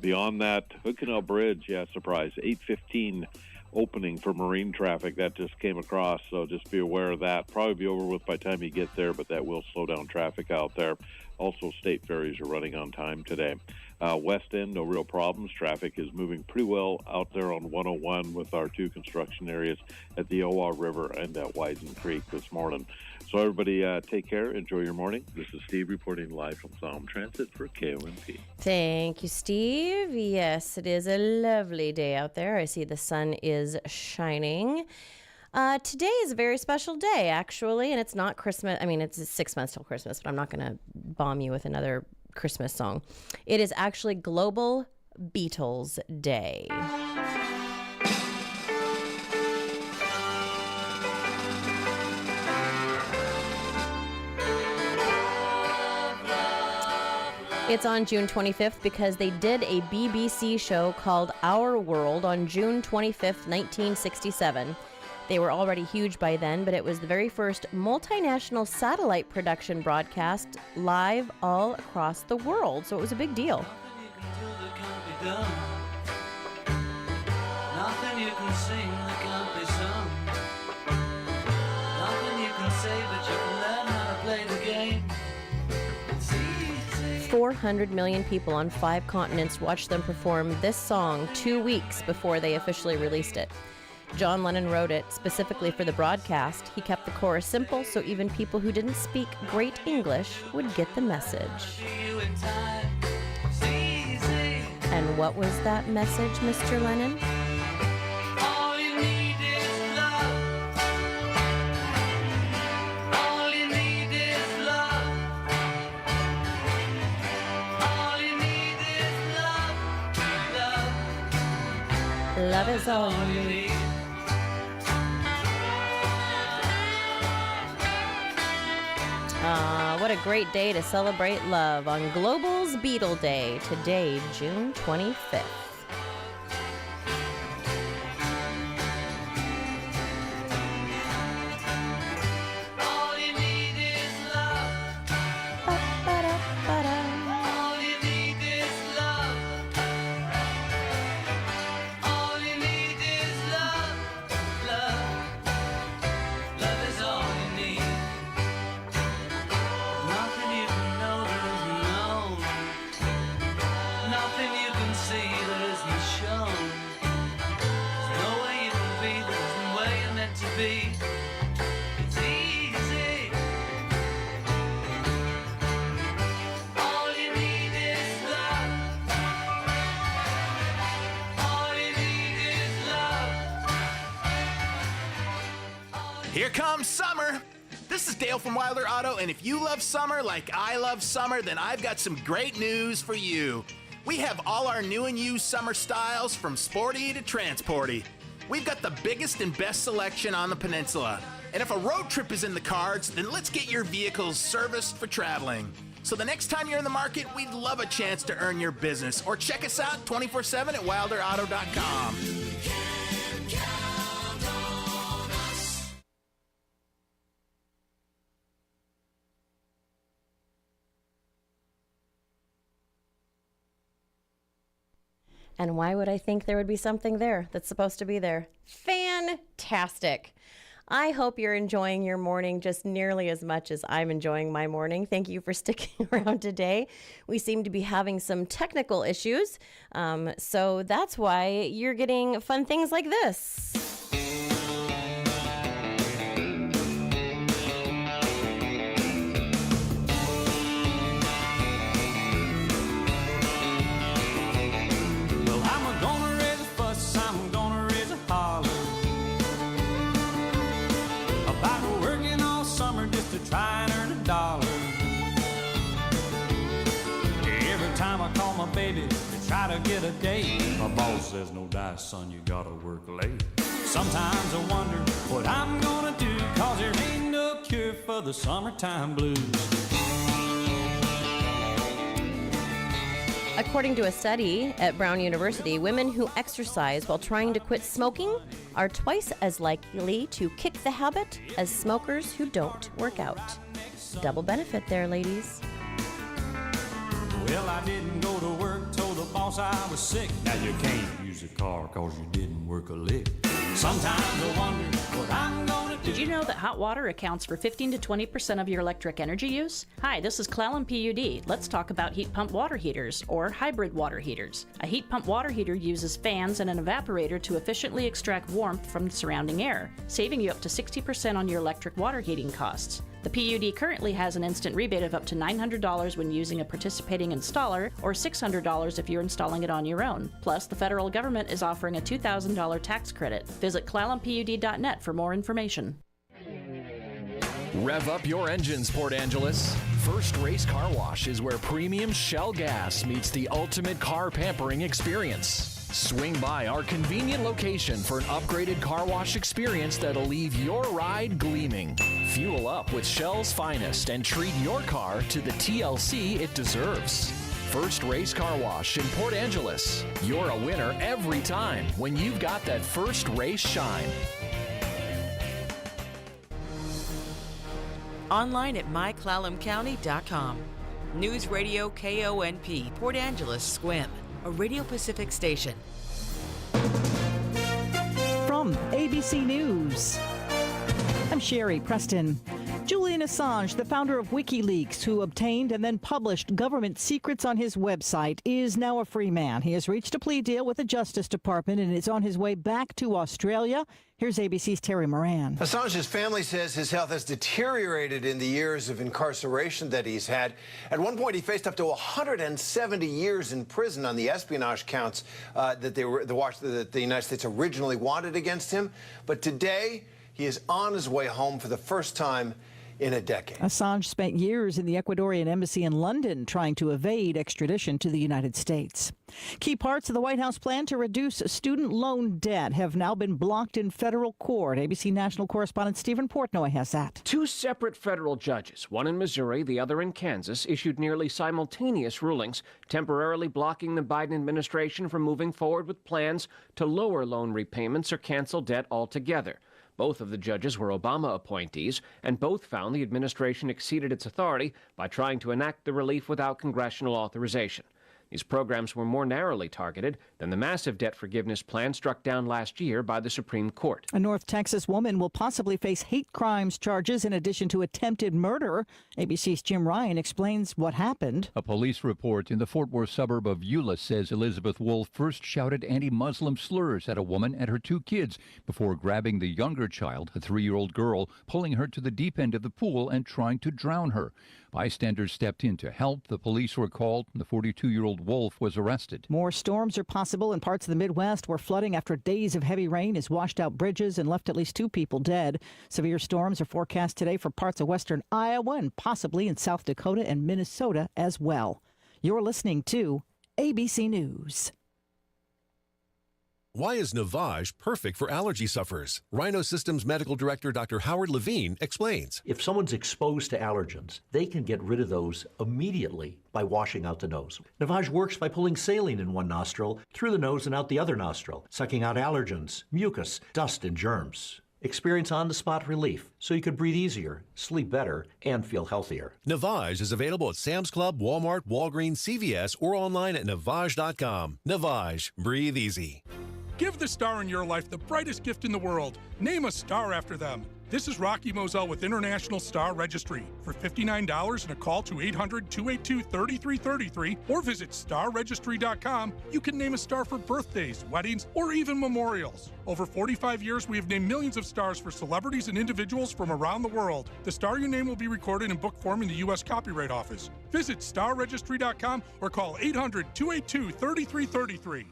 Beyond that, Hood Canal Bridge, yeah, surprise, 8:15 opening for marine traffic. That just came across, so just be aware of that. Probably be over with by the time you get there, but that will slow down traffic out there. Also, state ferries are running on time today. West End, no real problems. Traffic is moving pretty well out there on 101 with our 2 construction areas at the Owa River and at Wyden Creek this morning. So everybody take care. Enjoy your morning. This is Steve reporting live from Clallam Transit for KONP. Thank you, Steve. Yes, it is a lovely day out there. I see the sun is shining. Today is a very special day, actually, and it's not Christmas. I mean, it's 6 months till Christmas, but I'm not going to bomb you with another Christmas song. It is actually Global Beatles Day. It's on June 25th because they did a BBC show called Our World on June 25th, 1967. They were already huge by then, but it was the very first multinational satellite production broadcast live all across the world, so it was a big deal. Nothing you can sing that can't be sung. Nothing you can say, but you can learn how to play the game. 400 million people on 5 continents watched them perform this song 2 weeks before they officially released it. John Lennon wrote it specifically for the broadcast. He kept the chorus simple so even people who didn't speak great English would get the message. And what was that message, Mr. Lennon? Love is all you need. What a great day to celebrate love on Global's Beatle Day, today, June 25th. Here comes summer. This is Dale from Wilder Auto, and if you love summer like I love summer, then I've got some great news for you. We have all our new and used summer styles from sporty to transporty. We've got the biggest and best selection on the peninsula. And if a road trip is in the cards, then let's get your vehicles serviced for traveling. So the next time you're in the market, we'd love a chance to earn your business. Or check us out 24/7 at wilderauto.com. And why would I think there would be something there that's supposed to be there? Fantastic. I hope you're enjoying your morning just nearly as much as I'm enjoying my morning. Thank you for sticking around today. We seem to be having some technical issues, so that's why you're getting fun things like this. Well, I'm gonna raise a fuss, I'm gonna raise a holler about working all summer just to try and earn $1. Every time I call my baby to try to get a date, my boss says, no dice, son, you gotta work late. Sometimes I wonder what I'm gonna do, cause there ain't no cure for the summertime blues. According to a study at Brown University, women who exercise while trying to quit smoking are twice as likely to kick the habit as smokers who don't work out. Double benefit there, ladies. Well, I didn't go to work, told the boss I was sick. Now you can't use a car cause you didn't work a lick. Sometimes I wonder what I'm gonna do. Did you know that hot water accounts for 15 to 20% of your electric energy use? Hi, this is Clallam PUD. Let's talk about heat pump water heaters, or hybrid water heaters. A heat pump water heater uses fans and an evaporator to efficiently extract warmth from the surrounding air, saving you up to 60% on your electric water heating costs. The PUD currently has an instant rebate of up to $900 when using a participating installer, or $600 if you're installing it on your own. Plus, the federal government is offering a $2,000 tax credit. Visit clallampud.net for more information. Rev up your engines, Port Angeles. First Race Car Wash is where premium Shell gas meets the ultimate car pampering experience. Swing by our convenient location for an upgraded car wash experience that'll leave your ride gleaming. Fuel up with Shell's finest and treat your car to the TLC it deserves. First Race Car Wash in Port Angeles. You're a winner every time when you've got that first race shine. Online at myclallamcounty.com. News Radio KONP, Port Angeles, Squim, a Radio Pacific station. From ABC News, I'm Sherry Preston. Julian Assange, the founder of WikiLeaks, who obtained and then published government secrets on his website, is now a free man. He has reached a plea deal with the Justice Department and is on his way back to Australia. Here's ABC's Terry Moran. Assange's family says his health has deteriorated in the years of incarceration that he's had. At one point, he faced up to 170 years in prison on the espionage counts that the United States originally wanted against him. But today, he is on his way home for the first time in a decade. Assange spent years in the Ecuadorian embassy in London trying to evade extradition to the United States. Key parts of the White House plan to reduce student loan debt have now been blocked in federal court. ABC national correspondent Stephen Portnoy has that. Two separate federal judges, one in Missouri, the other in Kansas, issued nearly simultaneous rulings, temporarily blocking the Biden administration from moving forward with plans to lower loan repayments or cancel debt altogether. Both of the judges were Obama appointees, and both found the administration exceeded its authority by trying to enact the relief without congressional authorization. These programs were more narrowly targeted than the massive debt forgiveness plan struck down last year by the Supreme Court. A North Texas woman will possibly face hate crimes charges in addition to attempted murder. ABC's Jim Ryan explains what happened. A police report in the Fort Worth suburb of Euless says Elizabeth Wolf first shouted anti-Muslim slurs at a woman and her two kids before grabbing the younger child, a 3-year-old girl, pulling her to the deep end of the pool and trying to drown her. Bystanders stepped in to help. The police were called. The 42-year-old Wolf was arrested. More storms are possible in parts of the Midwest where flooding after days of heavy rain has washed out bridges and left at least 2 people dead. Severe storms are forecast today for parts of western Iowa and possibly in South Dakota and Minnesota as well. You're listening to ABC News. Why is Navage perfect for allergy sufferers? Rhino Systems Medical Director Dr. Howard Levine explains. If someone's exposed to allergens, they can get rid of those immediately by washing out the nose. Navage works by pulling saline in one nostril, through the nose and out the other nostril, sucking out allergens, mucus, dust, and germs. Experience on-the-spot relief so you could breathe easier, sleep better, and feel healthier. Navage is available at Sam's Club, Walmart, Walgreens, CVS, or online at Navage.com. Navage, breathe easy. Give the star in your life the brightest gift in the world. Name a star after them. This is Rocky Moselle with International Star Registry. For $59 and a call to 800-282-3333 or visit starregistry.com, you can name a star for birthdays, weddings, or even memorials. Over 45 years, we have named millions of stars for celebrities and individuals from around the world. The star you name will be recorded in book form in the U.S. Copyright Office. Visit starregistry.com or call 800-282-3333.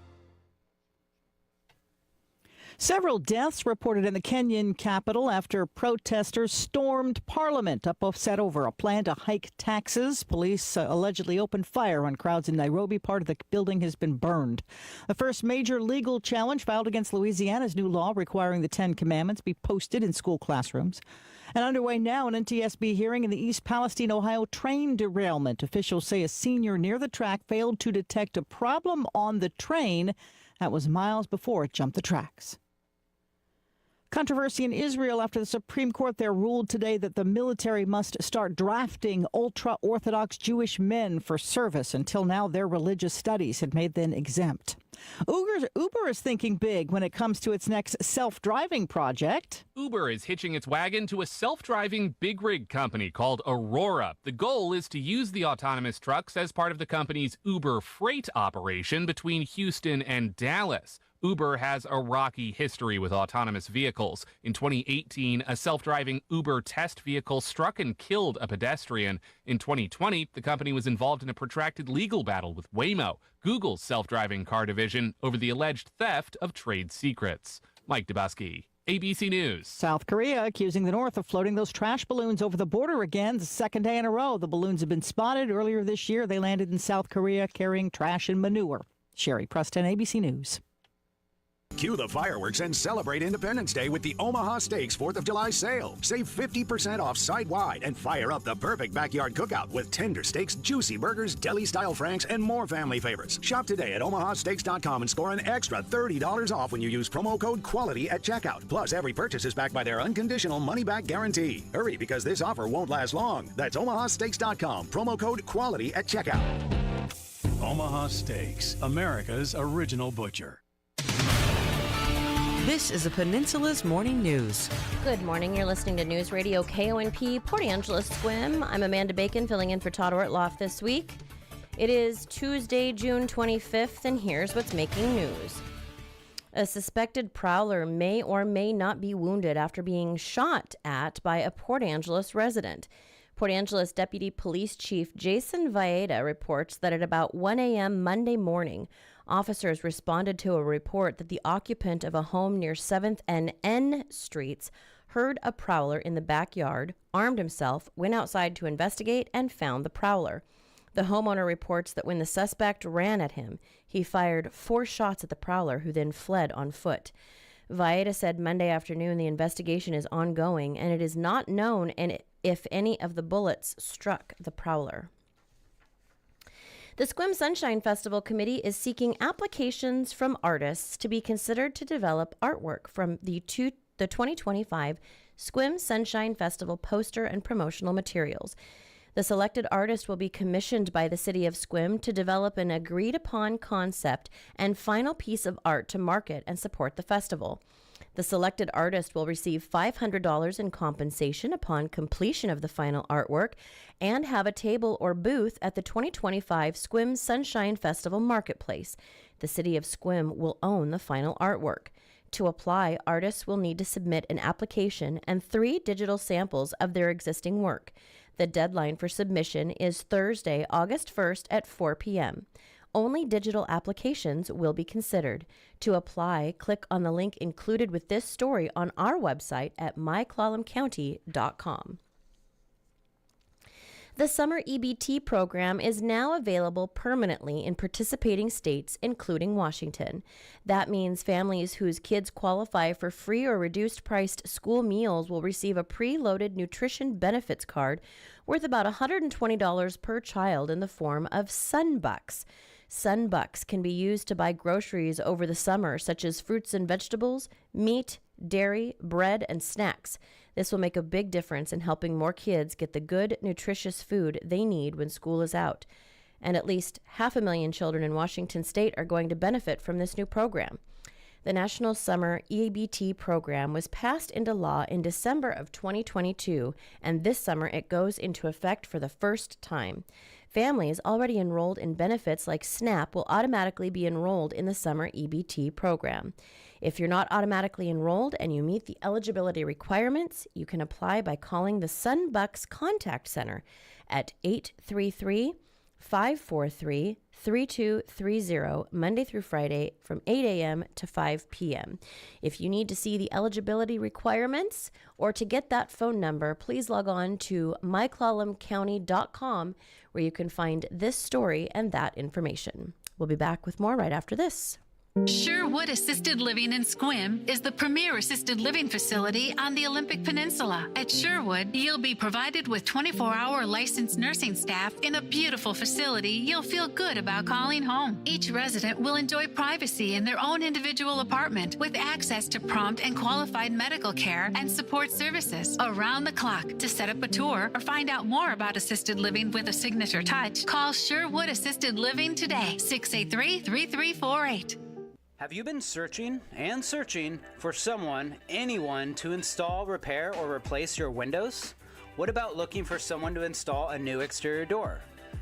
Several deaths reported in the Kenyan capital after protesters stormed Parliament, upset over a plan to hike taxes. Police allegedly opened fire on crowds in Nairobi. Part of the building has been burned. The first major legal challenge filed against Louisiana's new law requiring the 10 Commandments be posted in school classrooms. And underway now, an NTSB hearing in the East Palestine, Ohio train derailment. Officials say a senior near the track failed to detect a problem on the train that was miles before it jumped the tracks. Controversy in Israel after the Supreme Court there ruled today that the military must start drafting ultra-Orthodox Jewish men for service. Until now, their religious studies had made them exempt. Uber is thinking big when it comes to its next self-driving project. Uber is hitching its wagon to a self-driving big rig company called Aurora. The goal is to use the autonomous trucks as part of the company's Uber Freight operation between Houston and Dallas. Uber has a rocky history with autonomous vehicles. In 2018, a self-driving Uber test vehicle struck and killed a pedestrian. In 2020, the company was involved in a protracted legal battle with Waymo, Google's self-driving car division, over the alleged theft of trade secrets. Mike Dubusky, ABC News. South Korea accusing the North of floating those trash balloons over the border again. The second day in a row, the balloons have been spotted. Earlier this year, they landed in South Korea carrying trash and manure. Sherry Preston, ABC News. Cue the fireworks and celebrate Independence Day with the Omaha Steaks 4th of July sale. Save 50% off site-wide and fire up the perfect backyard cookout with tender steaks, juicy burgers, deli-style franks, and more family favorites. Shop today at omahasteaks.com and score an extra $30 off when you use promo code QUALITY at checkout. Plus, every purchase is backed by their unconditional money-back guarantee. Hurry, because this offer won't last long. That's omahasteaks.com, promo code QUALITY at checkout. Omaha Steaks, America's original butcher. This is the Peninsula's Morning News. Good morning. You're listening to News Radio KONP, Port Angeles Swim. I'm Amanda Bacon, filling in for Todd Ortloff this week. It is Tuesday, June 25th, and here's what's making news. A suspected prowler may or may not be wounded after being shot at by a Port Angeles resident. Port Angeles Deputy Police Chief Jason Valleda reports that at about 1 a.m. Monday morning, officers responded to a report that the occupant of a home near 7th and N Streets heard a prowler in the backyard, armed himself, went outside to investigate, and found the prowler. The homeowner reports that when the suspect ran at him, he fired 4 shots at the prowler, who then fled on foot. Valleda said Monday afternoon the investigation is ongoing, and it is not known if any of the bullets struck the prowler. The Sequim Sunshine Festival Committee is seeking applications from artists to be considered to develop artwork from the 2025 Sequim Sunshine Festival poster and promotional materials. The selected artist will be commissioned by the City of Sequim to develop an agreed-upon concept and final piece of art to market and support the festival. The selected artist will receive $500 in compensation upon completion of the final artwork and have a table or booth at the 2025 Sequim Sunshine Festival Marketplace. The City of Sequim will own the final artwork. To apply, artists will need to submit an application and 3 digital samples of their existing work. The deadline for submission is Thursday, August 1st at 4 p.m. Only digital applications will be considered. To apply, click on the link included with this story on our website at myclallamcounty.com. The summer EBT program is now available permanently in participating states, including Washington. That means families whose kids qualify for free or reduced-priced school meals will receive a preloaded nutrition benefits card worth about $120 per child in the form of Sunbucks. Sunbucks can be used to buy groceries over the summer, such as fruits and vegetables, meat, dairy, bread, and snacks. This will make a big difference in helping more kids get the good, nutritious food they need when school is out. And at least 500,000 children in Washington state are going to benefit from this new program. The National Summer EBT program was passed into law in December of 2022, and this summer it goes into effect for the first time. Families already enrolled in benefits like SNAP will automatically be enrolled in the summer EBT program. If you're not automatically enrolled and you meet the eligibility requirements, you can apply by calling the Sunbucks Contact Center at 833-543-3230 Monday through Friday from 8 a.m. to 5 p.m. If you need to see the eligibility requirements or to get that phone number, please log on to myclallamcounty.com where you can find this story and that information. We'll be back with more right after this. Sherwood Assisted Living in Sequim is the premier assisted living facility on the Olympic Peninsula. At Sherwood, you'll be provided with 24-hour licensed nursing staff in a beautiful facility you'll feel good about calling home. Each resident will enjoy privacy in their own individual apartment with access to prompt and qualified medical care and support services around the clock. To set up a tour or find out more about assisted living with a signature touch, call Sherwood Assisted Living today, 683-3348. Have you been searching and searching for anyone to install, repair, or replace your windows? What about looking for someone to install a new exterior door?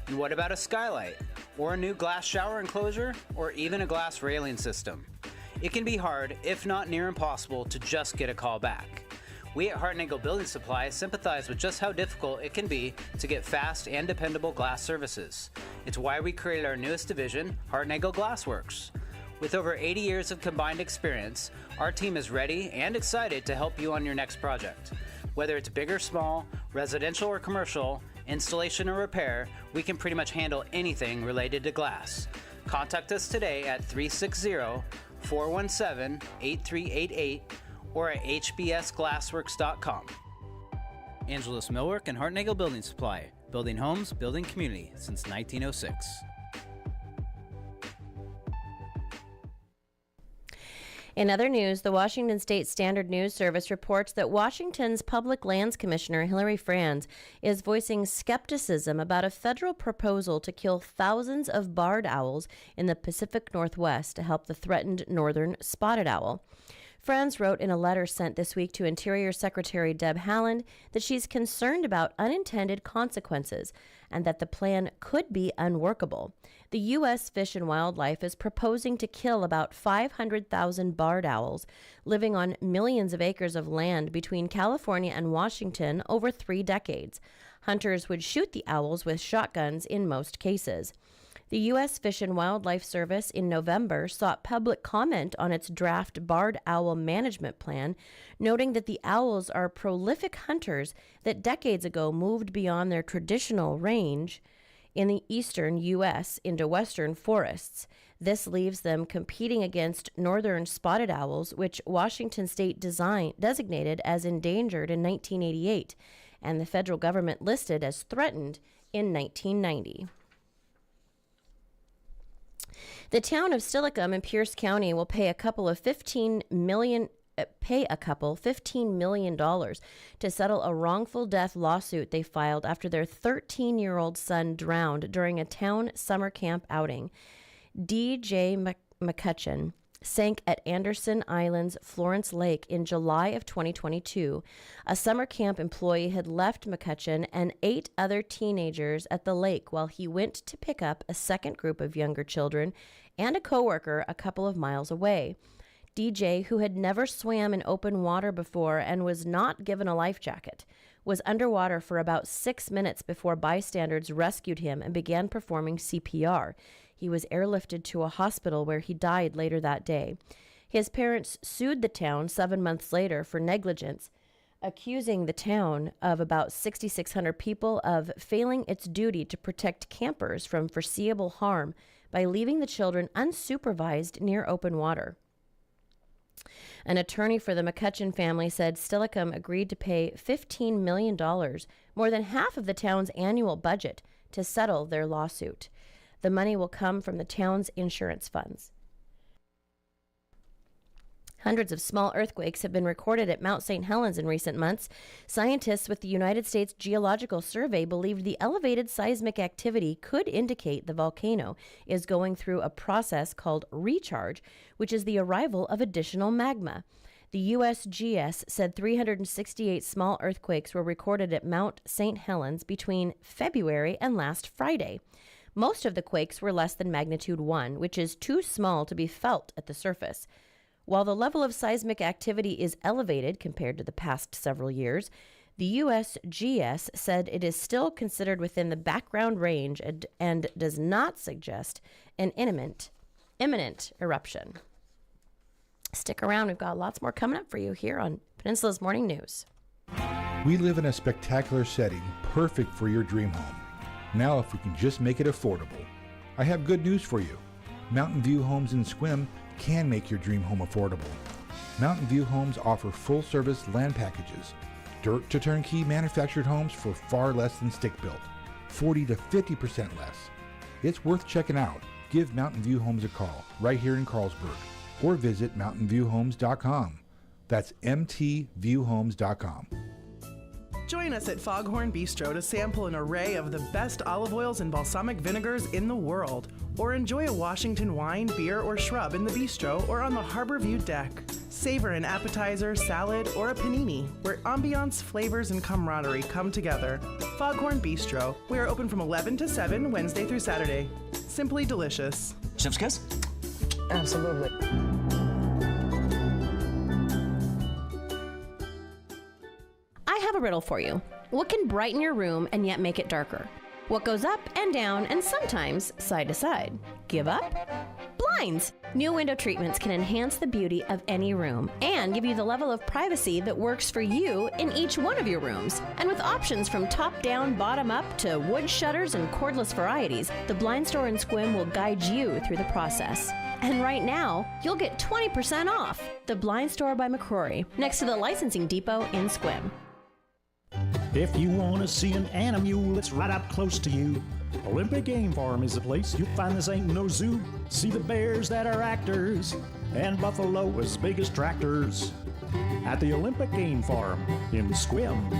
And what about a skylight, or a new glass shower enclosure, or even a glass railing system? It can be hard, if not near impossible, to just get a call back. We at Hartnagel Building Supply sympathize with just how difficult it can be to get fast and dependable glass services. It's why we created our newest division, Hartnagel Glassworks. With over 80 years of combined experience, our team is ready and excited to help you on your next project. Whether it's big or small, residential or commercial, installation or repair, we can pretty much handle anything related to glass. Contact us today at 360-417-8388 or at hbsglassworks.com. Angeles Millwork and Hartnagel Building Supply, building homes, building community since 1906. In other news, the Washington State Standard News Service reports that Washington's Public Lands Commissioner Hillary Franz is voicing skepticism about a federal proposal to kill thousands of barred owls in the Pacific Northwest to help the threatened northern spotted owl. Franz wrote in a letter sent this week to Interior Secretary Deb Haaland that she's concerned about unintended consequences and that the plan could be unworkable. The U.S. Fish and Wildlife is proposing to kill about 500,000 barred owls living on millions of acres of land between California and Washington over 3 decades. Hunters would shoot the owls with shotguns in most cases. The U.S. Fish and Wildlife Service in November sought public comment on its draft barred owl management plan, noting that the owls are prolific hunters that decades ago moved beyond their traditional range in the eastern U.S. into western forests. This leaves them competing against northern spotted owls, which Washington State designated as endangered in 1988, and the federal government listed as threatened in 1990. The town of Steilacoom in Pierce County will pay a couple $15 million to settle a wrongful death lawsuit they filed after their 13-year-old son drowned during a town summer camp outing. D.J. McCutcheon sank at Anderson Island's Florence Lake in July of 2022. A summer camp employee had left McCutcheon and 8 other teenagers at the lake while he went to pick up a second group of younger children and a coworker a couple of miles away. DJ, who had never swam in open water before and was not given a life jacket, was underwater for about 6 minutes before bystanders rescued him and began performing CPR. He was airlifted to a hospital where he died later that day. His parents sued the town 7 months later for negligence, accusing the town of about 6,600 people of failing its duty to protect campers from foreseeable harm by leaving the children unsupervised near open water. An attorney for the McCutcheon family said Steilacoom agreed to pay $15 million, more than half of the town's annual budget, to settle their lawsuit. The money will come from the town's insurance funds. Hundreds of small earthquakes have been recorded at Mount St. Helens in recent months. Scientists with the United States Geological Survey believe the elevated seismic activity could indicate the volcano is going through a process called recharge, which is the arrival of additional magma. The USGS said 368 small earthquakes were recorded at Mount St. Helens between February and last Friday. Most of the quakes were less than magnitude 1, which is too small to be felt at the surface. While the level of seismic activity is elevated compared to the past several years, the USGS said it is still considered within the background range and does not suggest an imminent eruption. Stick around. We've got lots more coming up for you here on Peninsula's Morning News. We live in a spectacular setting, perfect for your dream home. Now, if we can just make it affordable. I have good news for you. Mountain View Homes in Sequim can make your dream home affordable. Mountain View Homes offer full-service land packages, dirt to turnkey manufactured homes for far less than stick-built, 40 to 50% less. It's worth checking out. Give Mountain View Homes a call right here in Carlsberg or visit mountainviewhomes.com. That's mtviewhomes.com. Join us at Foghorn Bistro to sample an array of the best olive oils and balsamic vinegars in the world, or enjoy a Washington wine, beer, or shrub in the bistro or on the harbor view deck. Savor an appetizer, salad, or a panini, where ambiance, flavors, and camaraderie come together. Foghorn Bistro. We are open from 11 to 7, Wednesday through Saturday. Simply delicious. Chef's kiss? Absolutely. I have a riddle for you. What can brighten your room and yet make it darker? What goes up and down and sometimes side to side? Give up? Blinds! New window treatments can enhance the beauty of any room and give you the level of privacy that works for you in each one of your rooms. And with options from top down, bottom up to wood shutters and cordless varieties, the Blind Store in Sequim will guide you through the process. And right now, you'll get 20% off. The Blind Store by McCrory, next to the licensing depot in Sequim. If you want to see an animal, it's right up close to you. Olympic Game Farm is the place you'll find. This ain't no zoo. See the bears that are actors and buffalo as big as tractors at the Olympic Game Farm in Sequim.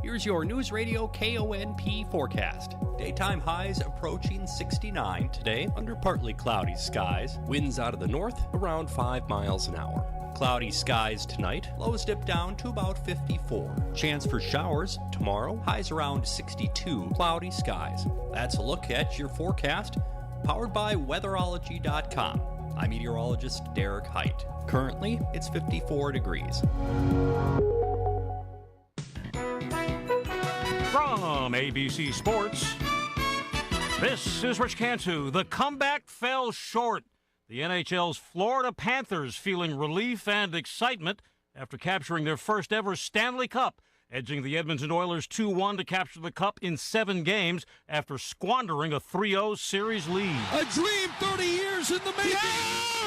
Here's your News Radio KONP forecast. Daytime highs approaching 69 today under partly cloudy skies. Winds out of the north around 5 miles an hour. Cloudy skies tonight, lows dip down to about 54. Chance for showers tomorrow, highs around 62. Cloudy skies. That's a look at your forecast, powered by weatherology.com. I'm meteorologist Derek Height. Currently, it's 54 degrees. From ABC Sports, this is Rich Cantu. The comeback fell short. The NHL's Florida Panthers feeling relief and excitement after capturing their first ever Stanley Cup, edging the Edmonton Oilers 2-1 to capture the Cup in 7 games after squandering a 3-0 series lead. A dream 30 years in the making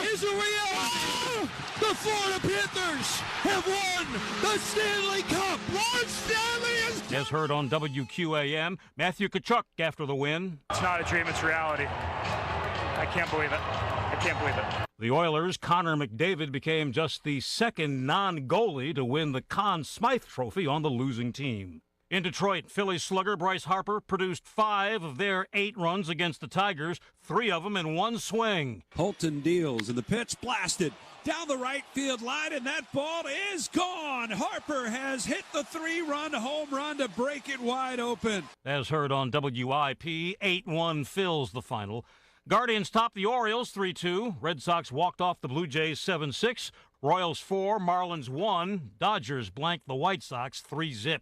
is a reality. The Florida Panthers have won the Stanley Cup. Lord Stanley is... As heard on WQAM, Matthew Tkachuk after the win. It's not a dream, it's reality. I can't believe it. I can't believe it. The Oilers' Connor McDavid became just the second non-goalie to win the Conn Smythe Trophy on the losing team. In Detroit, Phillies slugger Bryce Harper produced 5 of their 8 runs against the Tigers, 3 of them in one swing. Holton deals, and the pitch blasted down the right field line, and that ball is gone. Harper has hit the 3-run home run to break it wide open. As heard on WIP, 8-1 fills the final. Guardians topped the Orioles 3-2. Red Sox walked off the Blue Jays 7-6. Royals 4, Marlins 1. Dodgers blanked the White Sox 3-0.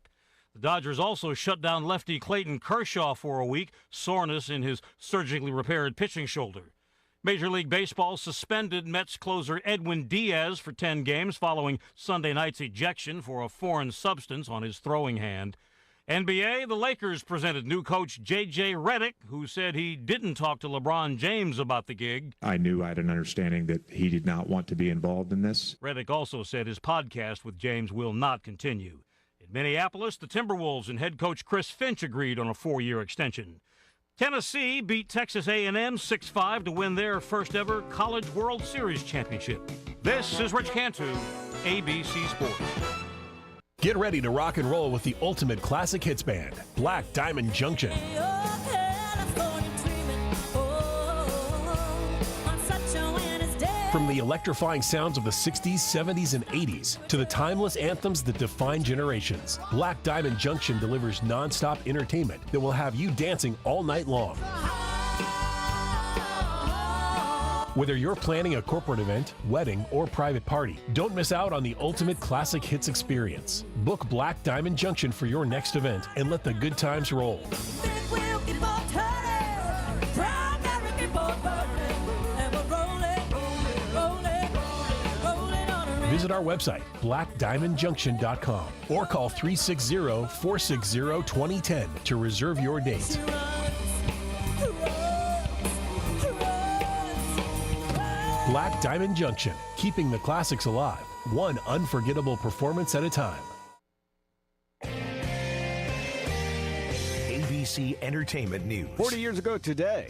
The Dodgers also shut down lefty Clayton Kershaw for a week, soreness in his surgically repaired pitching shoulder. Major League Baseball suspended Mets closer Edwin Diaz for 10 games following Sunday night's ejection for a foreign substance on his throwing hand. NBA, the Lakers presented new coach J.J. Redick, who said he didn't talk to LeBron James about the gig. I knew I had an understanding that he did not want to be involved in this. Redick also said his podcast with James will not continue. In Minneapolis, the Timberwolves and head coach Chris Finch agreed on a 4-year extension. Tennessee beat Texas A&M 6-5 to win their first ever College World Series championship. This is Rich Cantu, ABC Sports. Get ready to rock and roll with the ultimate classic hits band, Black Diamond Junction. From the electrifying sounds of the 60s, 70s, and 80s to the timeless anthems that define generations, Black Diamond Junction delivers non-stop entertainment that will have you dancing all night long. Whether you're planning a corporate event, wedding, or private party, don't miss out on the ultimate classic hits experience. Book Black Diamond Junction for your next event and let the good times roll. Visit our website, blackdiamondjunction.com, or call 360-460-2010 to reserve your date. Black Diamond Junction, keeping the classics alive, one unforgettable performance at a time. ABC Entertainment News. 40 years ago today,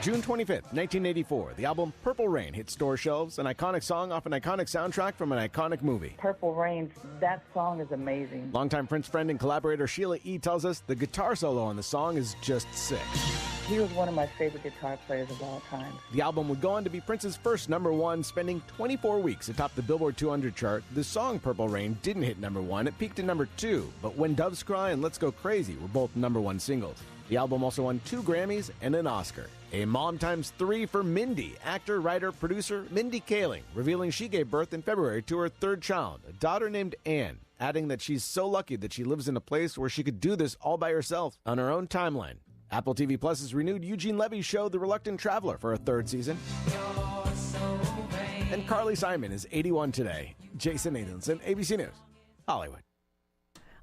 June 25th, 1984, the album Purple Rain hit store shelves, an iconic song off an iconic soundtrack from an iconic movie. Purple Rain, that song is amazing. Longtime Prince friend and collaborator Sheila E. tells us the guitar solo on the song is just sick. He was one of my favorite guitar players of all time. The album would go on to be Prince's first #1, spending 24 weeks atop the Billboard 200 chart. The song Purple Rain didn't hit #1, it peaked at #2, but When Doves Cry and Let's Go Crazy were both #1 singles. The album also won 2 Grammys and an Oscar. A mom ×3 for Mindy, actor, writer, producer Mindy Kaling, revealing she gave birth in February to her 3rd child, a daughter named Anne, adding that she's so lucky that she lives in a place where she could do this all by herself on her own timeline. Apple TV Plus has renewed Eugene Levy's show The Reluctant Traveler for a 3rd season. And Carly Simon is 81 today. Jason Nathanson, ABC News, Hollywood.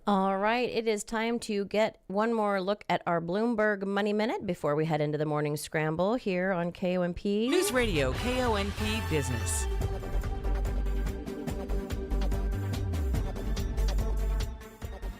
All right, it is time to get one more look at our Bloomberg Money Minute before we head into the morning scramble here on KONP. News Radio KONP Business.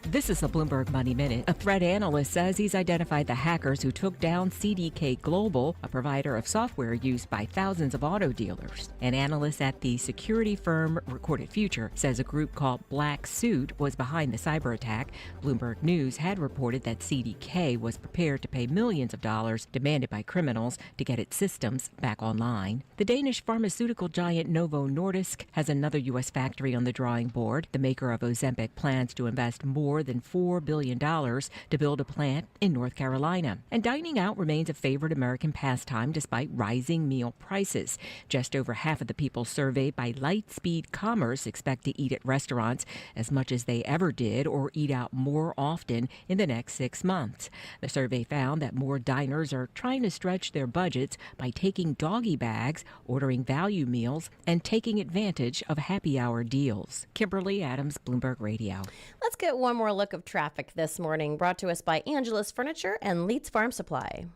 This is the Bloomberg Money Minute. A threat analyst says he's identified the hackers who took down CDK Global, a provider of software used by thousands of auto dealers. An analyst at the security firm Recorded Future says a group called Black Suit was behind the cyber attack. Bloomberg News had reported that CDK was prepared to pay millions of dollars demanded by criminals to get its systems back online. The Danish pharmaceutical giant Novo Nordisk has another U.S. factory on the drawing board. The maker of Ozempic plans to invest more than $4 billion to build a plant in North Carolina. And dining out remains a favorite American pastime despite rising meal prices. Just over half of the people surveyed by Lightspeed Commerce expect to eat at restaurants as much as they ever did or eat out more often in the next 6 months. The survey found that more diners are trying to stretch their budgets by taking doggy bags, ordering value meals, and taking advantage of happy hour deals. Kimberly Adams, Bloomberg Radio. Let's get one more look of traffic this morning, brought to us by Angelus Furniture and Leeds Farm Supply.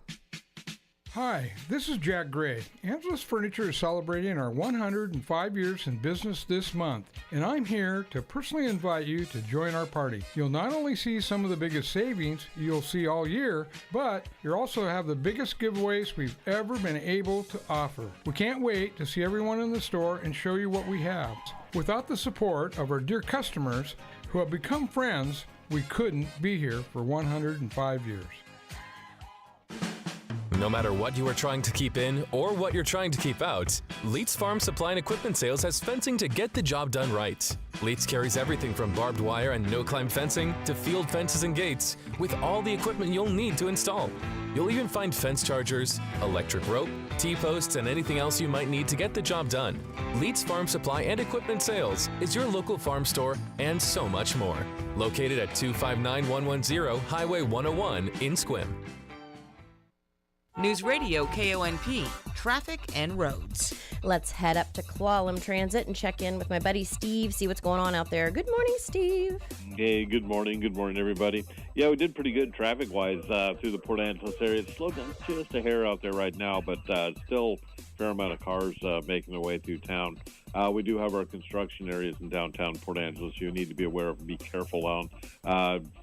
Hi, this is Jack Gray. Angelus Furniture is celebrating our 105 years in business this month, and I'm here to personally invite you to join our party. You'll not only see some of the biggest savings you'll see all year, but you'll also have the biggest giveaways we've ever been able to offer. We can't wait to see everyone in the store and show you what we have. Without the support of our dear customers who have become friends, we couldn't be here for 105 years. No matter what you are trying to keep in or what you're trying to keep out, Leeds Farm Supply and Equipment Sales has fencing to get the job done right. Leeds carries everything from barbed wire and no-climb fencing to field fences and gates with all the equipment you'll need to install. You'll even find fence chargers, electric rope, T-posts, and anything else you might need to get the job done. Leeds Farm Supply and Equipment Sales is your local farm store and so much more. Located at 259110 Highway 101 in Sequim. News Radio KONP, traffic and roads. Let's head up to Qualam Transit and check in with my buddy Steve, see what's going on out there. Good morning, Steve. Hey, good morning. Good morning, everybody. Yeah, we did pretty good traffic-wise through the Port Angeles area. It's slowed down just a hair out there right now, but still a fair amount of cars making their way through town. We do have our construction areas in downtown Port Angeles you need to be aware of and be careful on.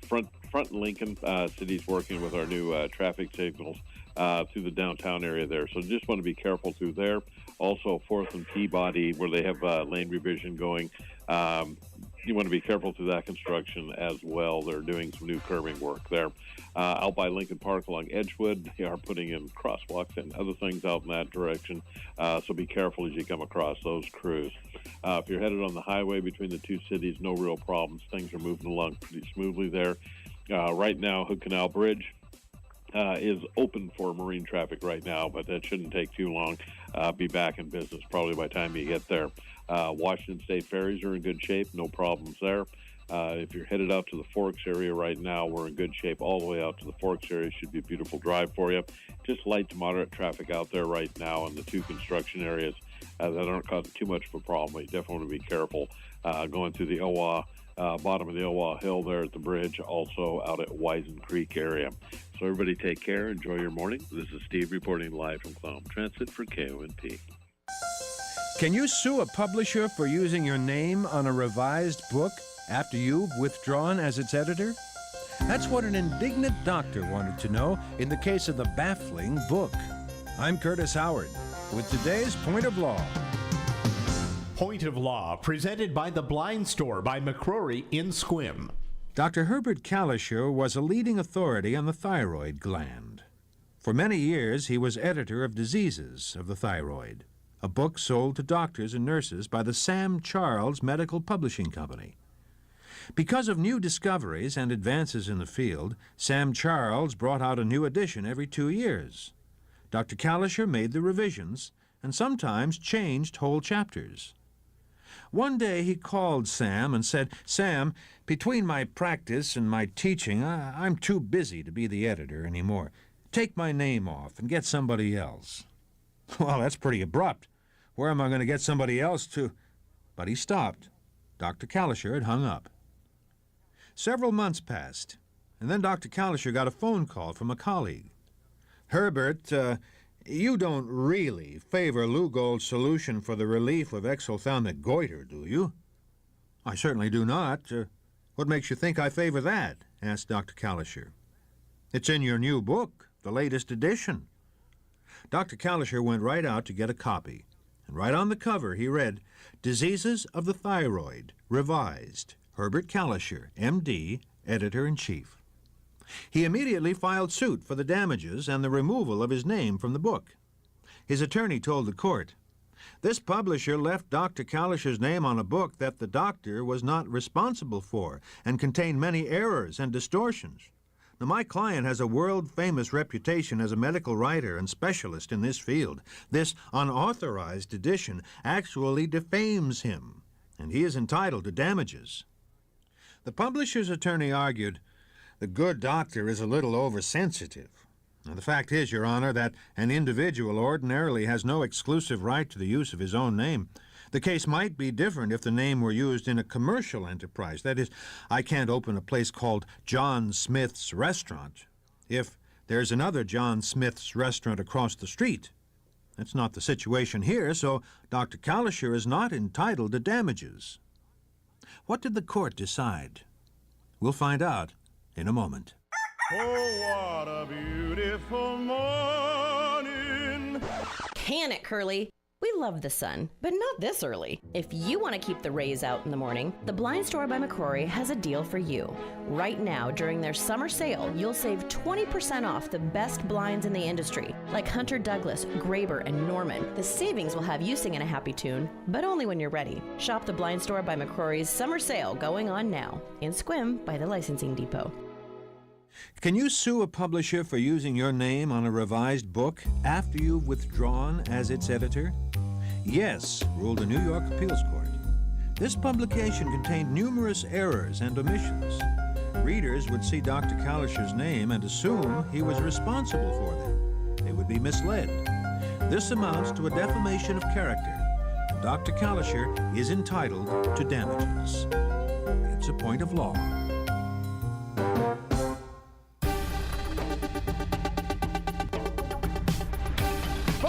Front Lincoln City's working with our new traffic signals through the downtown area there. So just want to be careful through there. Also, 4th and Peabody, where they have lane revision going. You want to be careful through that construction as well. They're doing some new curbing work there. Out by Lincoln Park along Edgewood, they are putting in crosswalks and other things out in that direction. So be careful as you come across those crews. If you're headed on the highway between the two cities, no real problems. Things are moving along pretty smoothly there. Right now, Hood Canal Bridge is open for marine traffic right now, but that shouldn't take too long. Be back in business probably by the time you get there. Washington State ferries are in good shape, no problems there. If you're headed out to the Forks area right now, we're in good shape all the way out to the Forks area. Should be a beautiful drive for you. Just light to moderate traffic out there right now in the two construction areas that aren't causing too much of a problem. You definitely want to be careful going through the Owa, bottom of the Owa Hill there at the bridge, also out at Wisen Creek area. So everybody take care. Enjoy your morning. This is Steve reporting live from Clown Transit for KONP. Can you sue a publisher for using your name on a revised book after you've withdrawn as its editor? That's what an indignant doctor wanted to know in the case of the baffling book. I'm Curtis Howard with today's Point of Law. Point of Law, presented by The Blind Store by McCrory in Sequim. Dr. Herbert Kalischer was a leading authority on the thyroid gland. For many years, he was editor of Diseases of the Thyroid, a book sold to doctors and nurses by the Sam Charles Medical Publishing Company. Because of new discoveries and advances in the field, Sam Charles brought out a new edition every 2 years. Dr. Kalischer made the revisions and sometimes changed whole chapters. One day he called Sam and said, "Sam, between my practice and my teaching, I'm too busy to be the editor anymore. Take my name off and get somebody else." Well, that's pretty abrupt. Where am I going to get somebody else to? But he stopped. Dr. Kalischer had hung up. Several months passed, and then Dr. Kalischer got a phone call from a colleague. "Herbert, you don't really favor Lugol's solution for the relief of exophthalmic goiter, do you?" "I certainly do not. What makes you think I favor that?" asked Dr. Kalischer. "It's in your new book, the latest edition." Dr. Kalischer went right out to get a copy, and right on the cover he read, "Diseases of the Thyroid, Revised, Herbert Kalischer, M.D., Editor-in-Chief." He immediately filed suit for the damages and the removal of his name from the book. His attorney told the court, "This publisher left Dr. Kalischer's name on a book that the doctor was not responsible for and contained many errors and distortions. Now, my client has a world-famous reputation as a medical writer and specialist in this field. This unauthorized edition actually defames him, and he is entitled to damages." The publisher's attorney argued, "The good doctor is a little oversensitive. Now, the fact is, Your Honor, that an individual ordinarily has no exclusive right to the use of his own name. The case might be different if the name were used in a commercial enterprise. That is, I can't open a place called John Smith's Restaurant if there's another John Smith's Restaurant across the street. That's not the situation here, so Dr. Kalischer is not entitled to damages." What did the court decide? We'll find out in a moment. Oh, what a beautiful morning. Can it, Curly? We love the sun, but not this early. If you want to keep the rays out in the morning, The Blind Store by McCrory has a deal for you. Right now, during their summer sale, you'll save 20% off the best blinds in the industry, like Hunter Douglas, Graber, and Norman. The savings will have you singing a happy tune, but only when you're ready. Shop The Blind Store by McCrory's summer sale going on now in Sequim by the licensing depot. Can you sue a publisher for using your name on a revised book after you've withdrawn as its editor? Yes, ruled the New York Appeals Court. This publication contained numerous errors and omissions. Readers would see Dr. Kalischer's name and assume he was responsible for them. They would be misled. This amounts to a defamation of character. Dr. Kalischer is entitled to damages. It's a point of law.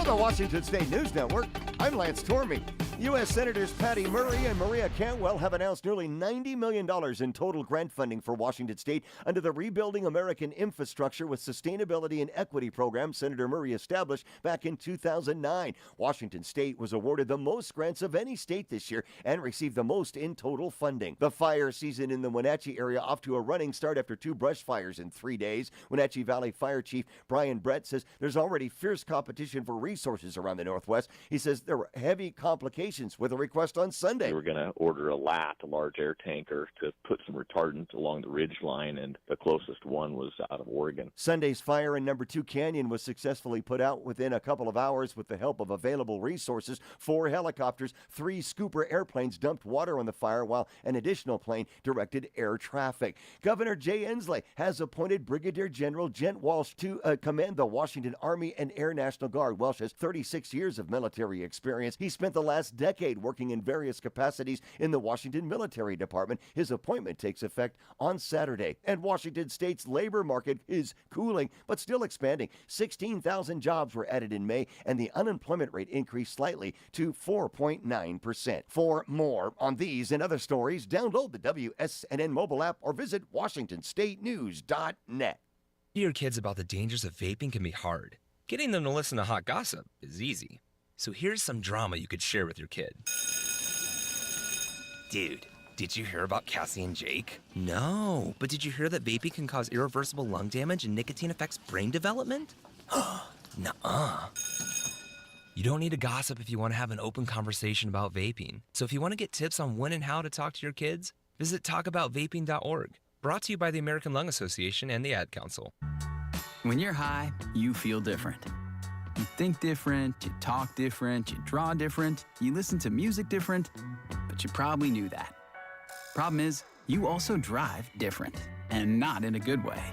the Washington State News Network, I'm Lance Tormey. U.S. Senators Patty Murray and Maria Cantwell have announced nearly $90 million in total grant funding for Washington State under the Rebuilding American Infrastructure with Sustainability and Equity program Senator Murray established back in 2009. Washington State was awarded the most grants of any state this year and received the most in total funding. The fire season in the Wenatchee area off to a running start after 2 brush fires in 3 days. Wenatchee Valley Fire Chief Brian Brett says there's already fierce competition for resources around the Northwest. He says there were heavy complications with a request on Sunday. We were going to order a large air tanker, to put some retardant along the ridge line, and the closest one was out of Oregon. Sunday's fire in number 2 Canyon was successfully put out within a couple of hours with the help of available resources. 4 helicopters, 3 scooper airplanes dumped water on the fire, while an additional plane directed air traffic. Governor Jay Inslee has appointed Brigadier General Gent Walsh to command the Washington Army and Air National Guard. Walsh has 36 years of military experience. He spent the last decade working in various capacities in the Washington Military Department. His appointment takes effect on Saturday. And Washington State's labor market is cooling, but still expanding. 16,000 jobs were added in May, and the unemployment rate increased slightly to 4.9%. For more on these and other stories, download the WSNN mobile app or visit WashingtonStateNews.net. Your kids about the dangers of vaping can be hard. Getting them to listen to hot gossip is easy. So here's some drama you could share with your kid. Dude, did you hear about Cassie and Jake? No, but did you hear that vaping can cause irreversible lung damage and nicotine affects brain development? Nuh-uh. You don't need to gossip if you want to have an open conversation about vaping. So if you want to get tips on when and how to talk to your kids, visit talkaboutvaping.org. Brought to you by the American Lung Association and the Ad Council. When you're high, you feel different. You think different, you talk different, you draw different, you listen to music different, but you probably knew that. Problem is, you also drive different, and not in a good way.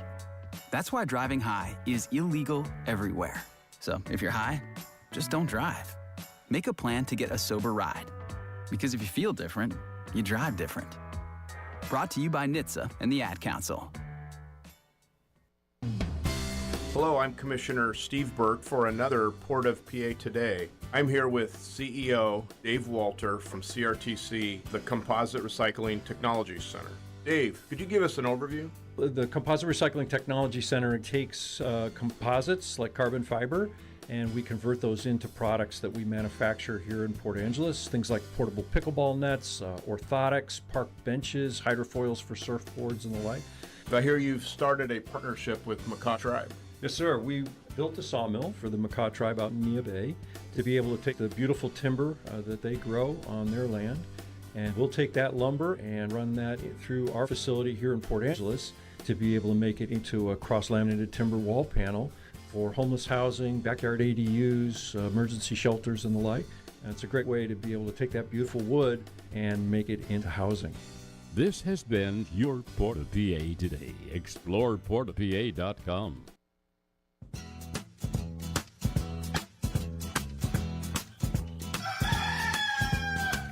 That's why driving high is illegal everywhere. So if you're high, just don't drive. Make a plan to get a sober ride. Because if you feel different, you drive different. Brought to you by NHTSA and the Ad Council. Hello, I'm Commissioner Steve Burke for another Port of PA Today. I'm here with CEO Dave Walter from CRTC, the Composite Recycling Technology Center. Dave, could you give us an overview? The Composite Recycling Technology Center takes composites like carbon fiber, and we convert those into products that we manufacture here in Port Angeles. Things like portable pickleball nets, orthotics, park benches, hydrofoils for surfboards, and the like. I hear you've started a partnership with Makah Tribe. Yes, sir. We built a sawmill for the Makah Tribe out in Mia Bay to be able to take the beautiful timber that they grow on their land, and we'll take that lumber and run that through our facility here in Port Angeles to be able to make it into a cross-laminated timber wall panel for homeless housing, backyard ADUs, emergency shelters, and the like. And it's a great way to be able to take that beautiful wood and make it into housing. This has been your Port of PA Today. Explore portofpa.com.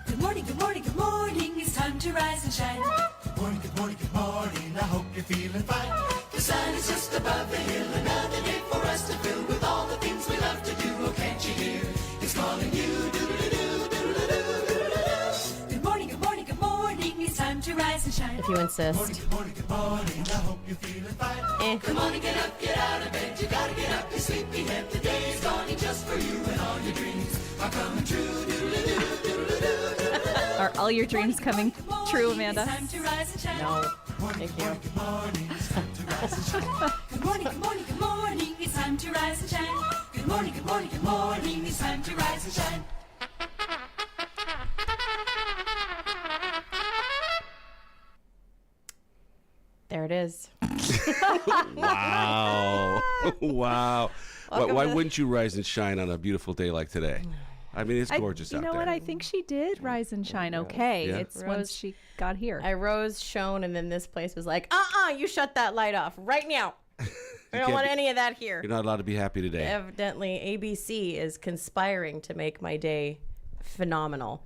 Good morning, good morning, good morning. It's time to rise and shine. Good morning, good morning, good morning. I hope you're feeling fine. The sun is just above the hill. Another day for us to fill with all the things we love to do. Oh, can't you hear? It's calling you. Doodle-doo, doodle-doo, doodle-doo. Good morning, good morning, good morning. It's time to rise and shine. If you insist. Good morning, good morning. I hope you're feeling fine. Come on and get up, get out of bed. You gotta get up, you sleepyhead. The day is dawning just for you, and all your dreams are coming true. Doodle-doo, doodle-doo. Are all your dreams coming true, Amanda? No. Thank you. Good morning, good morning, good morning. It's time to rise and shine. Good morning, good morning, good morning. It's time to rise and shine. There it is. Wow. Wow. Welcome Why to- wouldn't you rise and shine on a beautiful day like today? I mean, it's gorgeous out there. You know what? I think she did rise and shine okay. Yeah. It's once she got here. I rose, shone, and then this place was like, you shut that light off right now. We don't want any of that here. You're not allowed to be happy today. Evidently, ABC is conspiring to make my day phenomenal.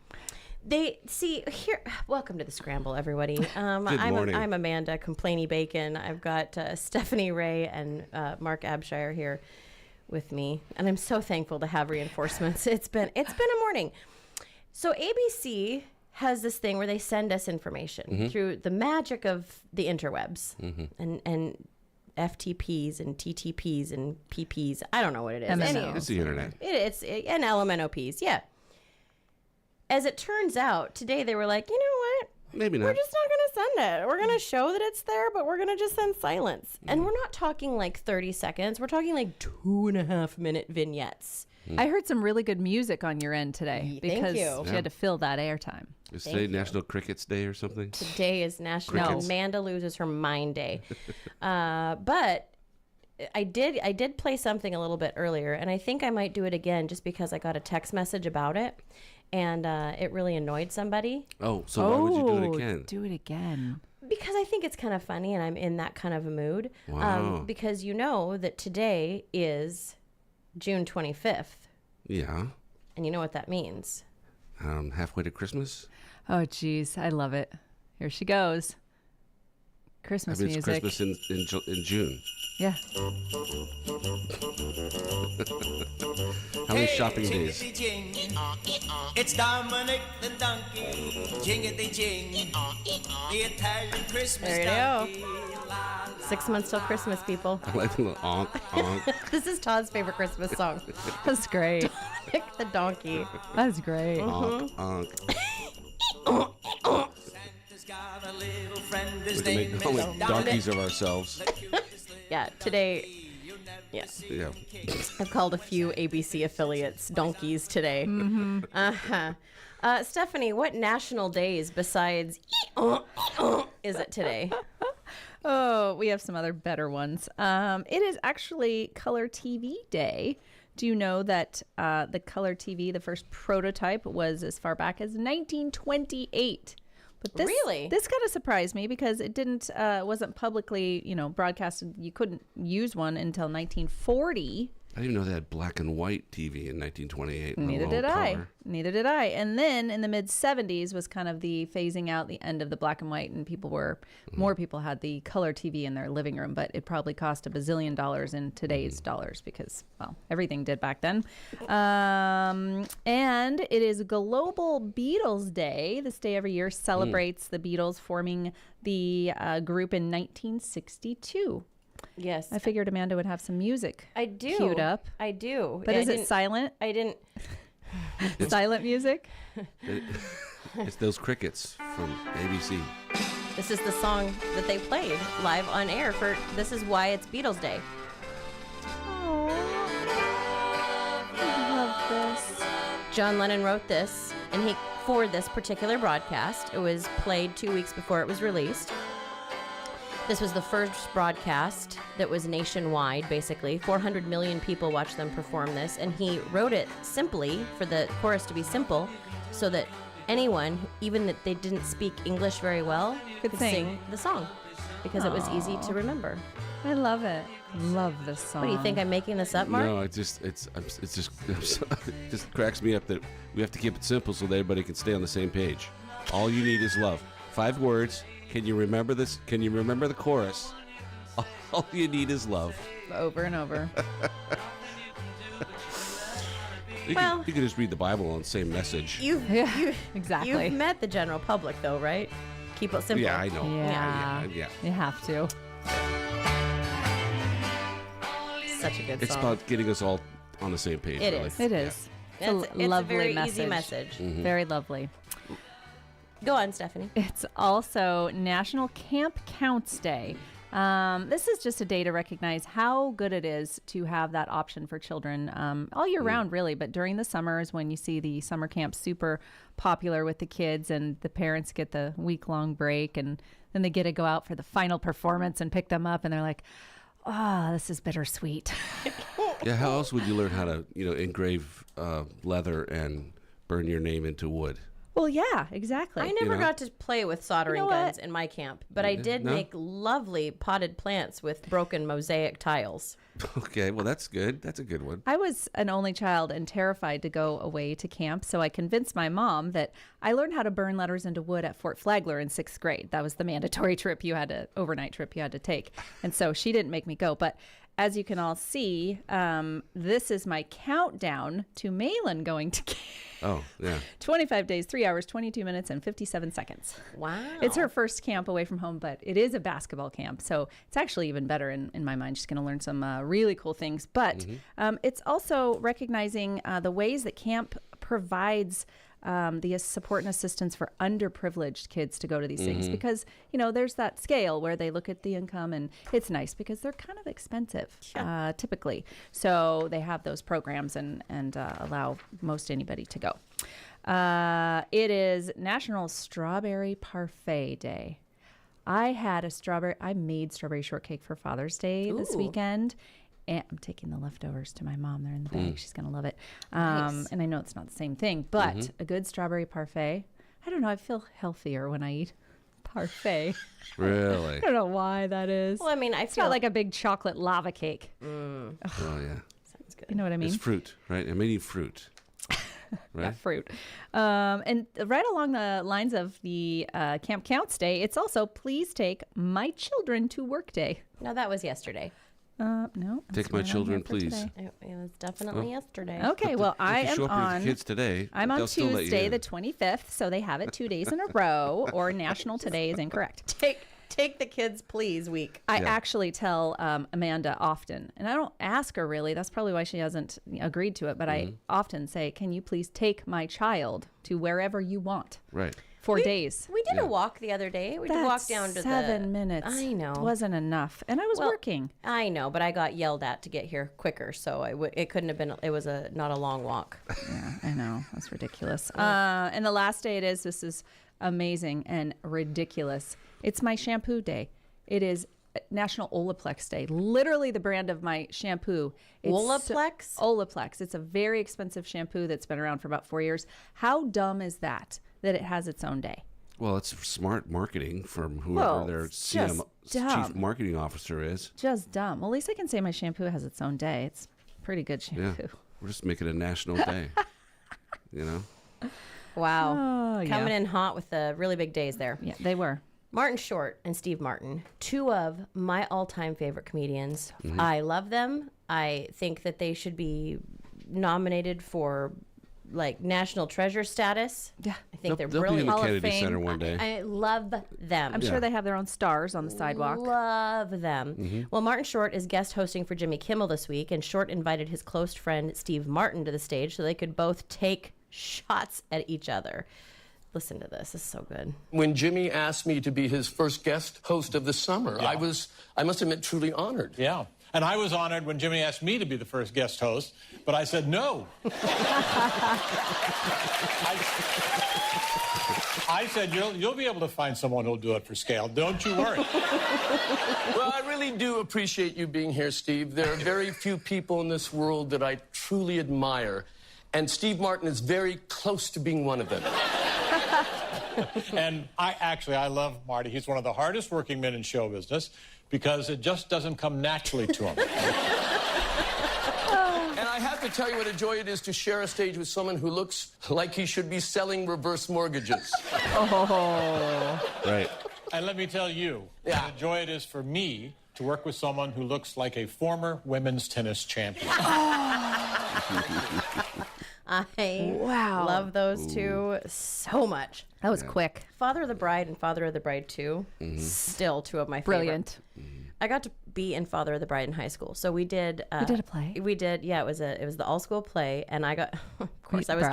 They see here. Welcome to the Scramble, everybody. morning. I'm Amanda Complainy Bacon. I've got Stephanie Ray and Mark Abshire here. with me, and I'm so thankful to have reinforcements. It's been a morning. So ABC has this thing where they send us information through the magic of the interwebs and FTPs and TTPs and PPs. I don't know what it is. MNOs. It's the internet. It's and LMNOPs. Yeah. As it turns out, today they were like, you know what? Maybe not. We're just not going to send it. We're going to show that it's there, but we're going to just send silence. And we're not talking like 30 seconds. We're talking like 2.5-minute vignettes. I heard some really good music on your end today because you. she had to fill that airtime. Is today National Crickets Day or something? Today is National Amanda Loses Her Mind Day. But I did play something a little bit earlier, and I think I might do it again just because I got a text message about it, and it really annoyed somebody. Oh, so why would you do it again? Do it again. Because I think it's kind of funny, and I'm in that kind of a mood. Wow. Because you know that today is June 25th. Yeah. And you know what that means. Halfway to Christmas? Oh, geez. I love it. Here she goes. Christmas it's music. Christmas in June. Yeah. How many shopping days? It's Dominic the donkey, jingity jing, the Italian Christmas There you donkey. go. 6 months till Christmas, people. I like the little onk, onk. This is Todd's favorite Christmas song. That's great. Dominic the donkey. That's great. Onk, onk. We can make donkeys of ourselves. Yeah, today. Yes. Yeah. I've called a few ABC affiliates donkeys today. Stephanie, what national days besides is it today? Oh, we have some other better ones. It is actually Color TV Day. Do you know that the Color TV, the first prototype, was as far back as 1928? But this kind of surprised me because it wasn't publicly, broadcasted. You couldn't use one until 1940. I didn't even know they had black and white TV in 1928. Neither did I. Neither did I. And then in the mid 70s was kind of the phasing out, the end of the black and white, and more people had the color TV in their living room, but it probably cost $1 bazillion in today's dollars because, well, everything did back then. And it is Global Beatles Day. This day every year celebrates the Beatles forming the group in 1962. Yes. I figured Amanda would have some music. I do. Queued up. I do. But is it silent? I didn't. Silent music? It's those crickets from ABC. This is the song that they played live on air this is why it's Beatles Day. Oh, I love this. John Lennon wrote this, and for this particular broadcast, it was played 2 weeks before it was released. This was the first broadcast that was nationwide, basically. 400 million people watched them perform this, and he wrote it simply for the chorus to be simple so that anyone, even that they didn't speak English very well, could sing the song because it was easy to remember. I love it. Love this song. What do you think? I'm making this up, Mark? No, it just cracks me up that we have to keep it simple so that everybody can stay on the same page. All you need is love. 5 words. Can you remember this? Can you remember the chorus? All you need is love. Over and over. You can just read the Bible on the same message. Exactly. You've met the general public, though, right? Keep it simple. Yeah, I know. Yeah. You have to. Such a good It's song. about getting us all on the same page. It really. is. It is. Yeah. It's a lovely very message. easy message. Mm-hmm. Very lovely. Go on, Stephanie. It's also National Camp Counts Day. This is just a day to recognize how good it is to have that option for children all year round, really. But during the summers, when you see the summer camp super popular with the kids and the parents get the week-long break and then they get to go out for the final performance and pick them up and they're like, oh, this is bittersweet. Yeah, how else would you learn how to, engrave leather and burn your name into wood? Well, yeah, exactly. I never got to play with soldering guns in my camp, but I did make lovely potted plants with broken mosaic tiles. Okay, well, that's good. That's a good one. I was an only child and terrified to go away to camp, so I convinced my mom that I learned how to burn letters into wood at Fort Flagler in 6th grade. That was the mandatory overnight trip you had to take. And so she didn't make me go. But as you can all see, this is my countdown to Malin going to camp. Oh, yeah. 25 days, 3 hours, 22 minutes, and 57 seconds. Wow. It's her first camp away from home, but it is a basketball camp. So it's actually even better in my mind. She's going to learn some really cool things. But it's also recognizing the ways that camp provides the support and assistance for underprivileged kids to go to these things, because there's that scale where they look at the income, and it's nice because they're kind of expensive typically. So they have those programs and allow most anybody to go. It is National Strawberry Parfait Day. I made strawberry shortcake for Father's Day this weekend. And I'm taking the leftovers to my mom. They're in the bag. She's going to love it. Nice. And I know it's not the same thing, but a good strawberry parfait. I don't know. I feel healthier when I eat parfait. Really? I don't know why that is. Well, I mean, it's not like a big chocolate lava cake. Oh, yeah. Sounds good. You know what I mean? It's fruit, right? I'm eating fruit. Right? Yeah, fruit. And right along the lines of the Camp Counts Day, it's also Please Take My Children to Work Day. No, that was yesterday. No. Take my children, please. It was definitely yesterday. Okay, well, I If you am show up with on. your kids today, I'm on they'll still let you Tuesday, in. the 25th, so they have it 2 days in a row. Or National Today is incorrect. Take the kids, please, week. I actually tell Amanda often, and I don't ask her really. That's probably why she hasn't agreed to it. But I often say, "Can you please take my child to wherever you want?" Right. For days. We did a walk the other day. We did walk down to 7 minutes. I know. Wasn't enough. And I was working. I know, but I got yelled at to get here quicker, so it couldn't have been. It was not a long walk. Yeah, I know. That's ridiculous. And the last day this is amazing and ridiculous. It's my shampoo day. It is National Olaplex Day. Literally the brand of my shampoo. Olaplex? Olaplex. It's a very expensive shampoo that's been around for about 4 years. How dumb is that it has its own day? Well, it's smart marketing from whoever their just chief marketing officer is. Just dumb. Well, at least I can say my shampoo has its own day. It's pretty good shampoo. Yeah. We're just making a national day. Wow. Oh, Coming in hot with the really big days there. Yeah, they were. Martin Short and Steve Martin, two of my all-time favorite comedians. I love them. I think that they should be nominated for national treasure status. Yeah, I think they're they'll brilliant. be in the Hall of Kennedy Fame. Center one day. I love them. I'm sure they have their own stars on the sidewalk. Love them. Well, Martin Short is guest hosting for Jimmy Kimmel this week, and Short invited his close friend Steve Martin to the stage so they could both take shots at each other. Listen to this. This is so good. When Jimmy asked me to be his first guest host of the summer, I must admit, truly honored. Yeah. And I was honored when Jimmy asked me to be the first guest host, but I said no. I said, you'll be able to find someone who'll do it for scale. Don't you worry. Well, I really do appreciate you being here, Steve. There are very few people in this world that I truly admire, and Steve Martin is very close to being one of them. And I love Marty. He's one of the hardest working men in show business because it just doesn't come naturally to him. And I have to tell you what a joy it is to share a stage with someone who looks like he should be selling reverse mortgages. Right. And let me tell you, what a joy it is for me to work with someone who looks like a former women's tennis champion. I love those two so much. That was quick. Father of the Bride and Father of the Bride 2, still two of my Brilliant. favorite. I got to be in Father of the Bride in high school. So we did We did a play? We did, yeah, it was the all-school play, and I got of course I was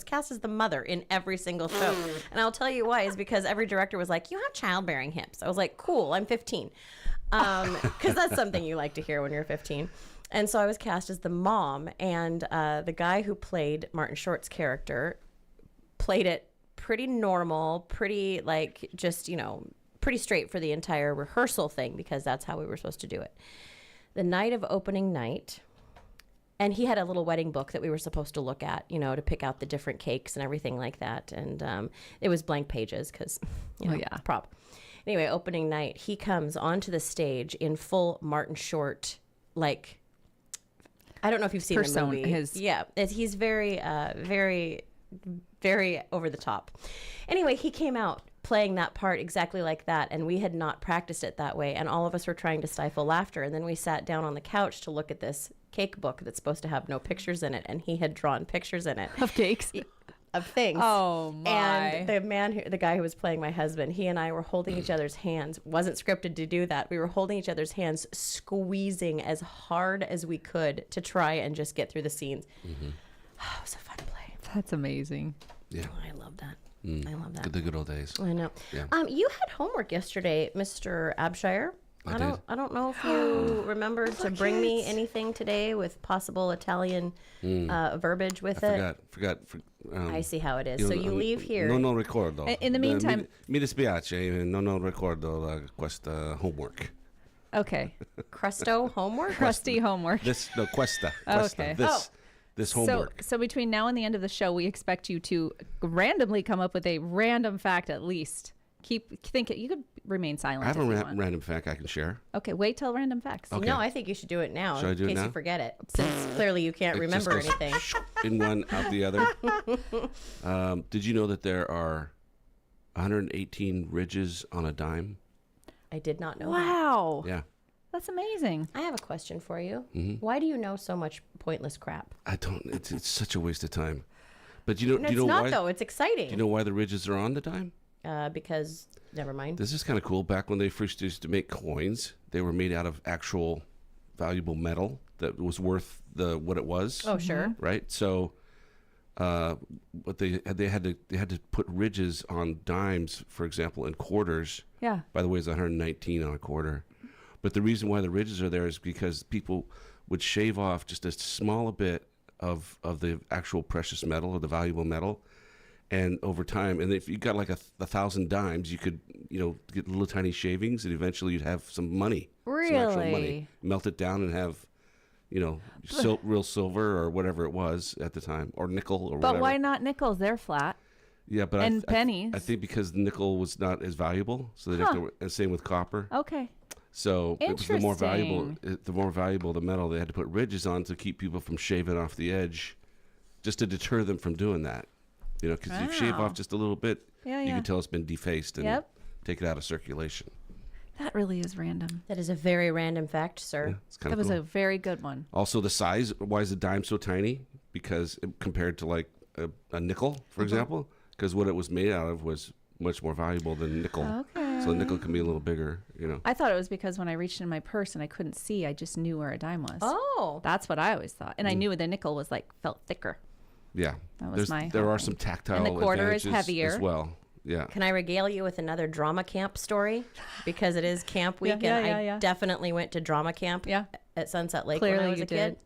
cast as the mother in every single show. And I'll tell you why is because every director was like, "You have childbearing hips." I was like, "Cool, I'm 15." Cuz that's something you like to hear when you're 15. And so I was cast as the mom, and the guy who played Martin Short's character played it pretty normal, pretty pretty straight for the entire rehearsal thing, because that's how we were supposed to do it. The night of opening night, and he had a little wedding book that we were supposed to look at, to pick out the different cakes and everything like that. And it was blank pages because, prop. Anyway, opening night, he comes onto the stage in full Martin Short, I don't know if you've seen the movie. He's very, very, very over the top. Anyway, he came out playing that part exactly like that, and we had not practiced it that way, and all of us were trying to stifle laughter, and then we sat down on the couch to look at this cake book that's supposed to have no pictures in it, and he had drawn pictures in it. Of cakes? Of things. Oh, my. And the guy who was playing my husband, he and I were holding each other's hands. Wasn't scripted to do that. We were holding each other's hands, squeezing as hard as we could to try and just get through the scenes. Mm-hmm. Oh, it was a fun play. That's amazing. Yeah. Oh, I love that. Mm. I love that. The good old days. I know. Yeah. You had homework yesterday, Mr. Abshire. I don't know if you remembered to bring me anything today with possible Italian verbiage with it. Forgot. I see how it is. So you leave here. Non ricordo. In the meantime, mi dispiace, non ricordo questo homework. Okay. Crusto homework? Crusty homework. Questa. Okay. This homework. So between now and the end of the show, we expect you to randomly come up with a random fact at least. Keep thinking. You could remain silent. I have if you a want. random fact I can share. Okay, wait till random facts. Okay. No, I think you should do it now Should I in do it case now? you forget it, since clearly you can't It remember just goes anything. In one, out the other. Did you know that there are 118 ridges on a dime? I did not know Wow. Yeah. That's amazing. that. I have a question for you. Mhm. Why do you know so much pointless crap? I don't. It's such a waste of time. But you know, No, do you it's know not, why? though. It's exciting. Do you know why the ridges are on the dime? Because, never mind. This is kind of cool. Back when they first used to make coins, they were made out of actual valuable metal that was worth what it was. Oh, sure. Right. So, what they had to put ridges on dimes, for example, and quarters. Yeah. By the way, it's 119 on a quarter. But the reason why the ridges are there is because people would shave off just a small bit of the actual precious metal or the valuable metal. And over time, and if you got like 1,000 dimes, you could, get little tiny shavings, and eventually you'd have some money. Really? Some actual money. Melt it down and have, real silver or whatever it was at the time, or nickel or whatever. But why not nickels? They're flat. Yeah, but and pennies. I think because nickel was not as valuable, so they'd have to. And same with copper. Okay. So it was the more valuable, Interesting. the metal. They had to put ridges on to keep people from shaving off the edge, just to deter them from doing that. Because if you shave Wow. off just a little bit, you Yeah. can tell it's been defaced and Yep. take it out of circulation. That really is random. That is a very random fact, sir. Yeah, it's kind That of was cool. a very good one. Also, the size. Why is the dime so tiny? Because compared to like a nickel, for example, because what it was made out of was much more valuable than nickel. Okay. So the nickel can be a little bigger. I thought it was because when I reached in my purse and I couldn't see, I just knew where a dime was. Oh. That's what I always thought. And I knew the nickel was felt thicker. Yeah. That was my there whole are thing. some tactile And the quarter is advantages heavier. as well. Yeah. Can I regale you with another drama camp story? Because it is camp week, Yeah, and yeah. I definitely went to drama camp at Sunset Lake when Clearly I was you a kid.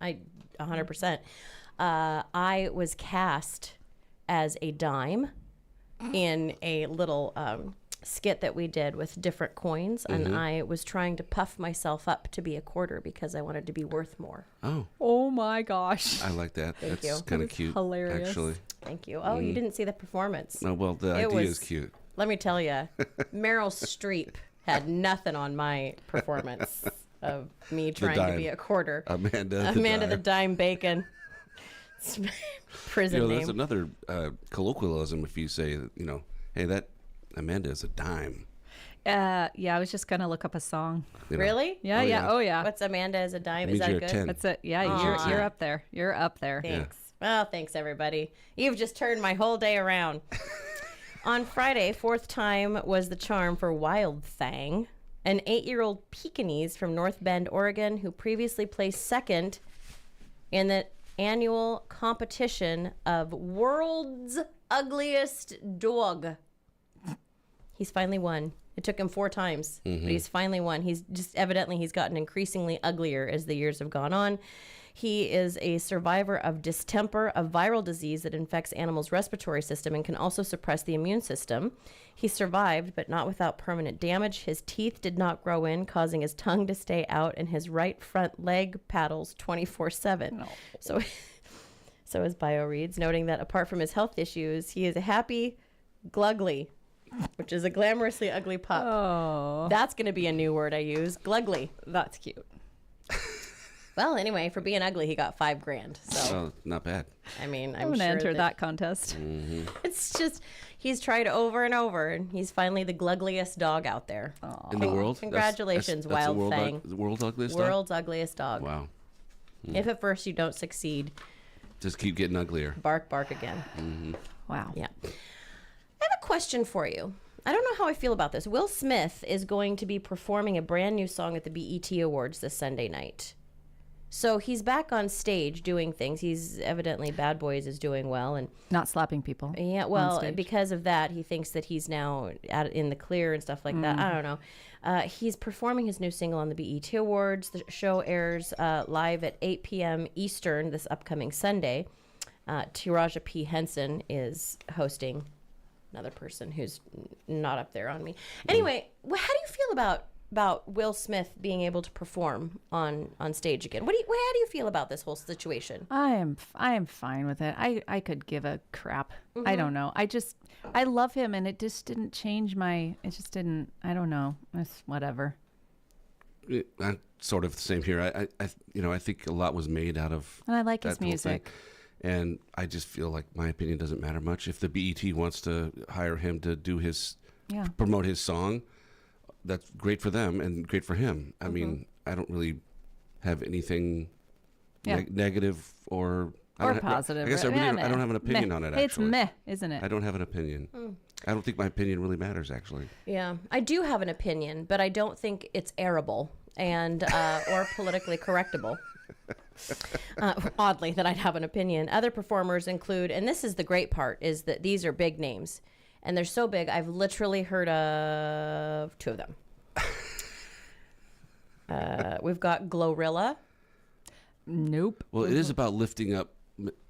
100%. I was cast as a dime in a little skit that we did with different coins, and I was trying to puff myself up to be a quarter because I wanted to be worth more. Oh. Oh my gosh. I like that. Thank That's you. kind of That is cute. hilarious. Actually. Thank you. Oh, you didn't see the performance. No, well, the It idea was- is cute. Let me tell you, Meryl Streep had nothing on my performance of me trying to dime. be a quarter. Amanda the Dime Bacon. It's my prison That's name. another colloquialism if you say, hey, that Amanda is a dime. Yeah, I was just going to look up a song. Really? Yeah, Oh, yeah. yeah. Oh, yeah. What's Amanda as a dime? It Is means that you're a good? 10. That's it. Yeah, Aw. you're up there. You're up there. Thanks. Well, thanks, everybody. You've just turned my whole day around. On Friday, fourth time was the charm for Wild Thang, an 8-year-old Pekingese from North Bend, Oregon, who previously placed second in the annual competition of World's Ugliest Dog. He's finally won. It took him 4 times, but he's finally won. He's gotten increasingly uglier as the years have gone on. He is a survivor of distemper, a viral disease that infects animals' respiratory system and can also suppress the immune system. He survived, but not without permanent damage. His teeth did not grow in, causing his tongue to stay out, and his right front leg paddles 24/7. No. So his bio reads, noting that apart from his health issues, he is a happy glugly, which is a glamorously ugly pup. Oh. That's going to be a new word I use, glugly. That's cute. Well, anyway, for being ugly, he got $5,000. So, Oh, not bad. I mean, I'm I'm going to sure enter that contest. Mm-hmm. It's just, he's tried over and over, and he's finally the glugliest dog out there. In the world? Congratulations, That's the Wild world Fang. the world's ugliest dog? World's ugliest dog. Wow. If at first you don't succeed, Just keep getting uglier. bark, bark again. Mm-hmm. Wow. Yeah. I have a question for you. I don't know how I feel about this. Will Smith is going to be performing a brand new song at the BET Awards this Sunday night. So he's back on stage doing things. He's evidently Bad Boys is doing well, and not slapping people. Yeah, on well, stage. because of that, he thinks that he's now in the clear and stuff like that. I don't know. He's performing his new single on the BET Awards. The show airs live at 8 p.m. Eastern this upcoming Sunday. Taraji P. Henson is hosting. Another person who's not up there on me. Anyway, how do you feel about Will Smith being able to perform on stage again? How do you feel about this whole situation? I am fine with it. I could give a crap. Mm-hmm. I don't know. I love him, and it just didn't change my. It just didn't. I don't know. It's whatever. I'm sort of the same here. I think a lot was made out of. And I like his that whole thing. music. And I just feel like my opinion doesn't matter much. If the BET wants to hire him to do promote his song, that's great for them and great for him. I mean, I don't really have anything negative or positive. I guess I don't have an opinion on it, actually. It's meh, isn't it? I don't have an opinion. I don't think my opinion really matters, actually. Yeah, I do have an opinion, but I don't think it's airable and or politically correctable. Oddly, that I'd have an opinion. Other performers include, and this is the great part, is that these are big names. And they're so big, I've literally heard of 2 of them. We've got Glorilla. Nope. Well, it is about lifting up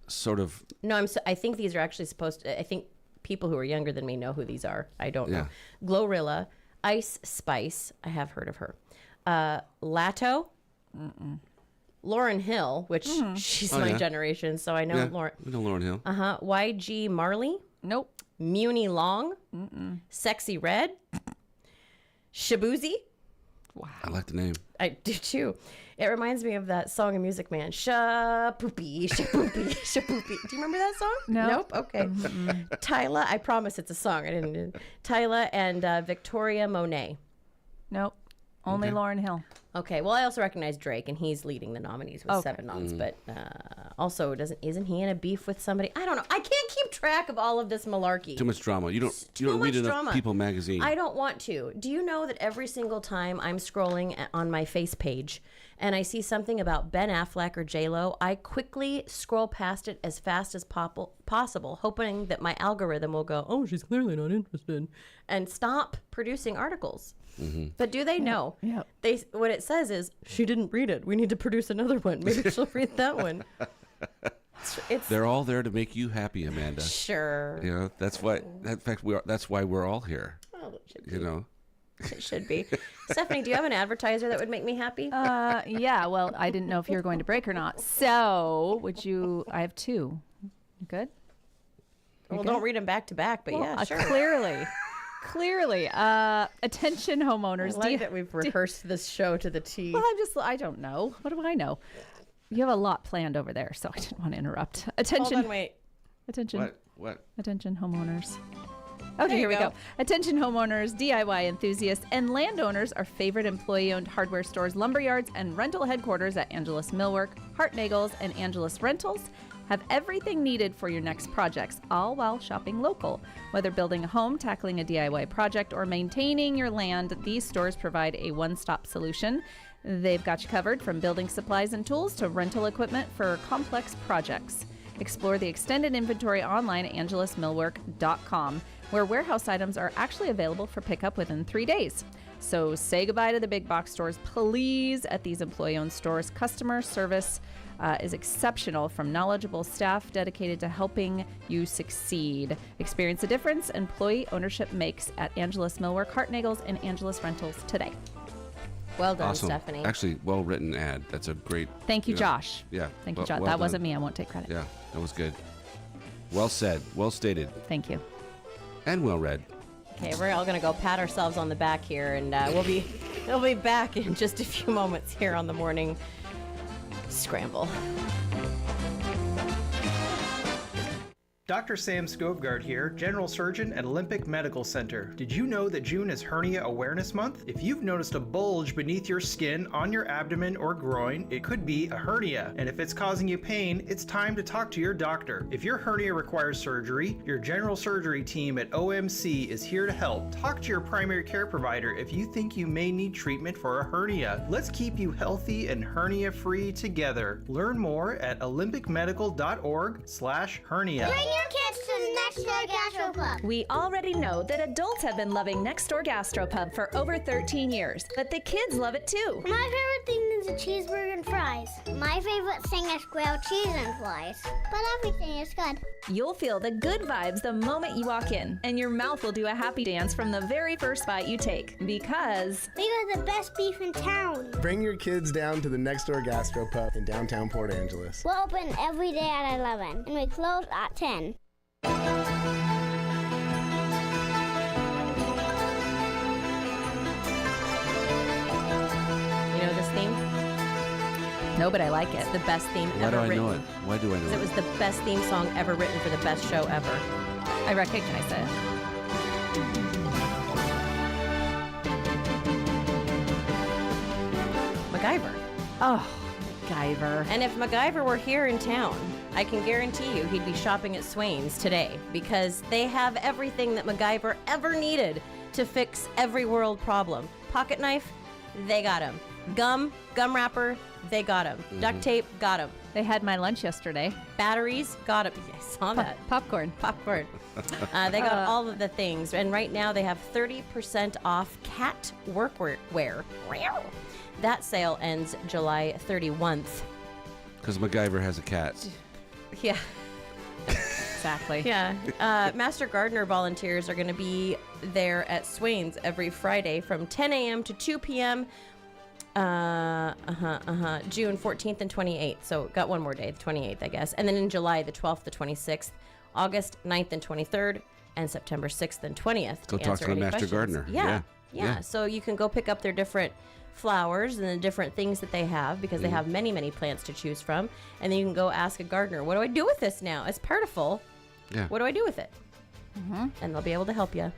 sort of... No, I think these are actually supposed to... I think people who are younger than me know who these are. I don't know. Glorilla. Ice Spice. I have heard of her. Lato. Lauren Hill, which she's my generation, so I know Lauren. We know Lauren Hill. YG Marley. Nope. Muni Long. Sexy Red. Shabuzi. Wow. I like the name. I do too. It reminds me of that song of Music Man. Shapoopy, shapoopy, shapoopy. Do you remember that song? No. Nope. Okay. Tyla, I promise it's a song. I didn't. Tyla and Victoria Monet. Nope. Only Lauren Hill. Okay. Well, I also recognize Drake, and he's leading the nominees with 7 nods. But also, isn't he in a beef with somebody? I don't know. I can't keep track of all of this malarkey. Too much drama. You don't read enough People magazine. I don't want to. Do you know that every single time I'm scrolling on my face page and I see something about Ben Affleck or J-Lo, I quickly scroll past it as fast as possible, hoping that my algorithm will go, oh, she's clearly not interested, and stop producing articles. But do they know? Yeah. What it says is, she didn't read it. We need to produce another one. Maybe she'll read that one. They're all there to make you happy, Amanda. Sure. You know, that's why. In fact, that's why we're all here. Well, it should be. You know. It should be. Stephanie, do you have an advertiser that would make me happy? Yeah. Well, I didn't know if you were going to break or not. So, I have 2. You good? Well, don't read them back to back, but yeah, sure. Clearly. Attention homeowners. I like that we've rehearsed this show to the T. Well, I don't know. What do I know? You have a lot planned over there, so I didn't want to interrupt. Attention. Hold on, wait. Attention. What? Attention homeowners. Okay, here we go. Attention homeowners, DIY enthusiasts, and landowners. Our favorite employee-owned hardware stores, lumberyards, and rental headquarters at Angelus Millwork, Hartnagels, and Angelus Rentals have everything needed for your next projects, all while shopping local. Whether building a home, tackling a DIY project, or maintaining your land, these stores provide a one-stop solution. They've got you covered from building supplies and tools to rental equipment for complex projects. Explore the extended inventory online at angelusmillwork.com, where warehouse items are actually available for pickup within 3 days. So say goodbye to the big box stores, please. At these employee-owned stores, customer service is exceptional from knowledgeable staff dedicated to helping you succeed. Experience the difference employee ownership makes at Angelus Millwork, Hartnagels, and Angelus Rentals today. Well done, Awesome. Stephanie. Actually, well-written ad. That's a great... Thank you, Josh. Yeah. Thank you, Josh. That wasn't me. I won't take credit. Yeah, that was good. Well said. Well stated. Thank you. And well read. Okay, we're all going to go pat ourselves on the back here, and we'll be back in just a few moments here on the morning scramble. Dr. Sam Skovgard here, General Surgeon at Olympic Medical Center. Did you know that June is Hernia Awareness Month? If you've noticed a bulge beneath your skin, on your abdomen or groin, it could be a hernia. And if it's causing you pain, it's time to talk to your doctor. If your hernia requires surgery, your general surgery team at OMC is here to help. Talk to your primary care provider if you think you may need treatment for a hernia. Let's keep you healthy and hernia-free together. Learn more at olympicmedical.org/hernia. Bring your kids to the Next Door Gastropub. We already know that adults have been loving Next Door Gastropub for over 13 years, but the kids love it too. My favorite thing is a cheeseburger and fries. My favorite thing is grilled cheese and fries. But everything is good. You'll feel the good vibes the moment you walk in, and your mouth will do a happy dance from the very first bite you take, because we got the best beef in town. Bring your kids down to the Next Door Gastropub in downtown Port Angeles. We're open every day at 11, and we close at 10. You know this theme? No, but I like it. The best theme Why do ever I written. know it? Why do I know It it? was the best theme song ever written for the best show ever. I recognize it. MacGyver. Oh, MacGyver. And if MacGyver were here in town, I can guarantee you he'd be shopping at Swain's today because they have everything that MacGyver ever needed to fix every world problem. Pocket knife, they got him. Gum wrapper, they got him. Duct tape, got him. They had my lunch yesterday. Batteries, got him. I saw that. Popcorn. They got all of the things. And right now they have 30% off cat workwear. That sale ends July 31st. Because MacGyver has a cat. Yeah. Exactly. Yeah. Master Gardener volunteers are going to be there at Swain's every Friday from 10 a.m. to 2 p.m. June 14th and 28th. So got one more day, the 28th, I guess. And then in July, the 12th to 26th, August 9th and 23rd, and September 6th and 20th. Go talk to the Master Gardener. Yeah. So you can go pick up their different flowers and the different things that they have because they have many, many plants to choose from. And then you can go ask a gardener, what do I do with this now? It's partiful. Yeah. What do I do with it? And they'll be able to help you.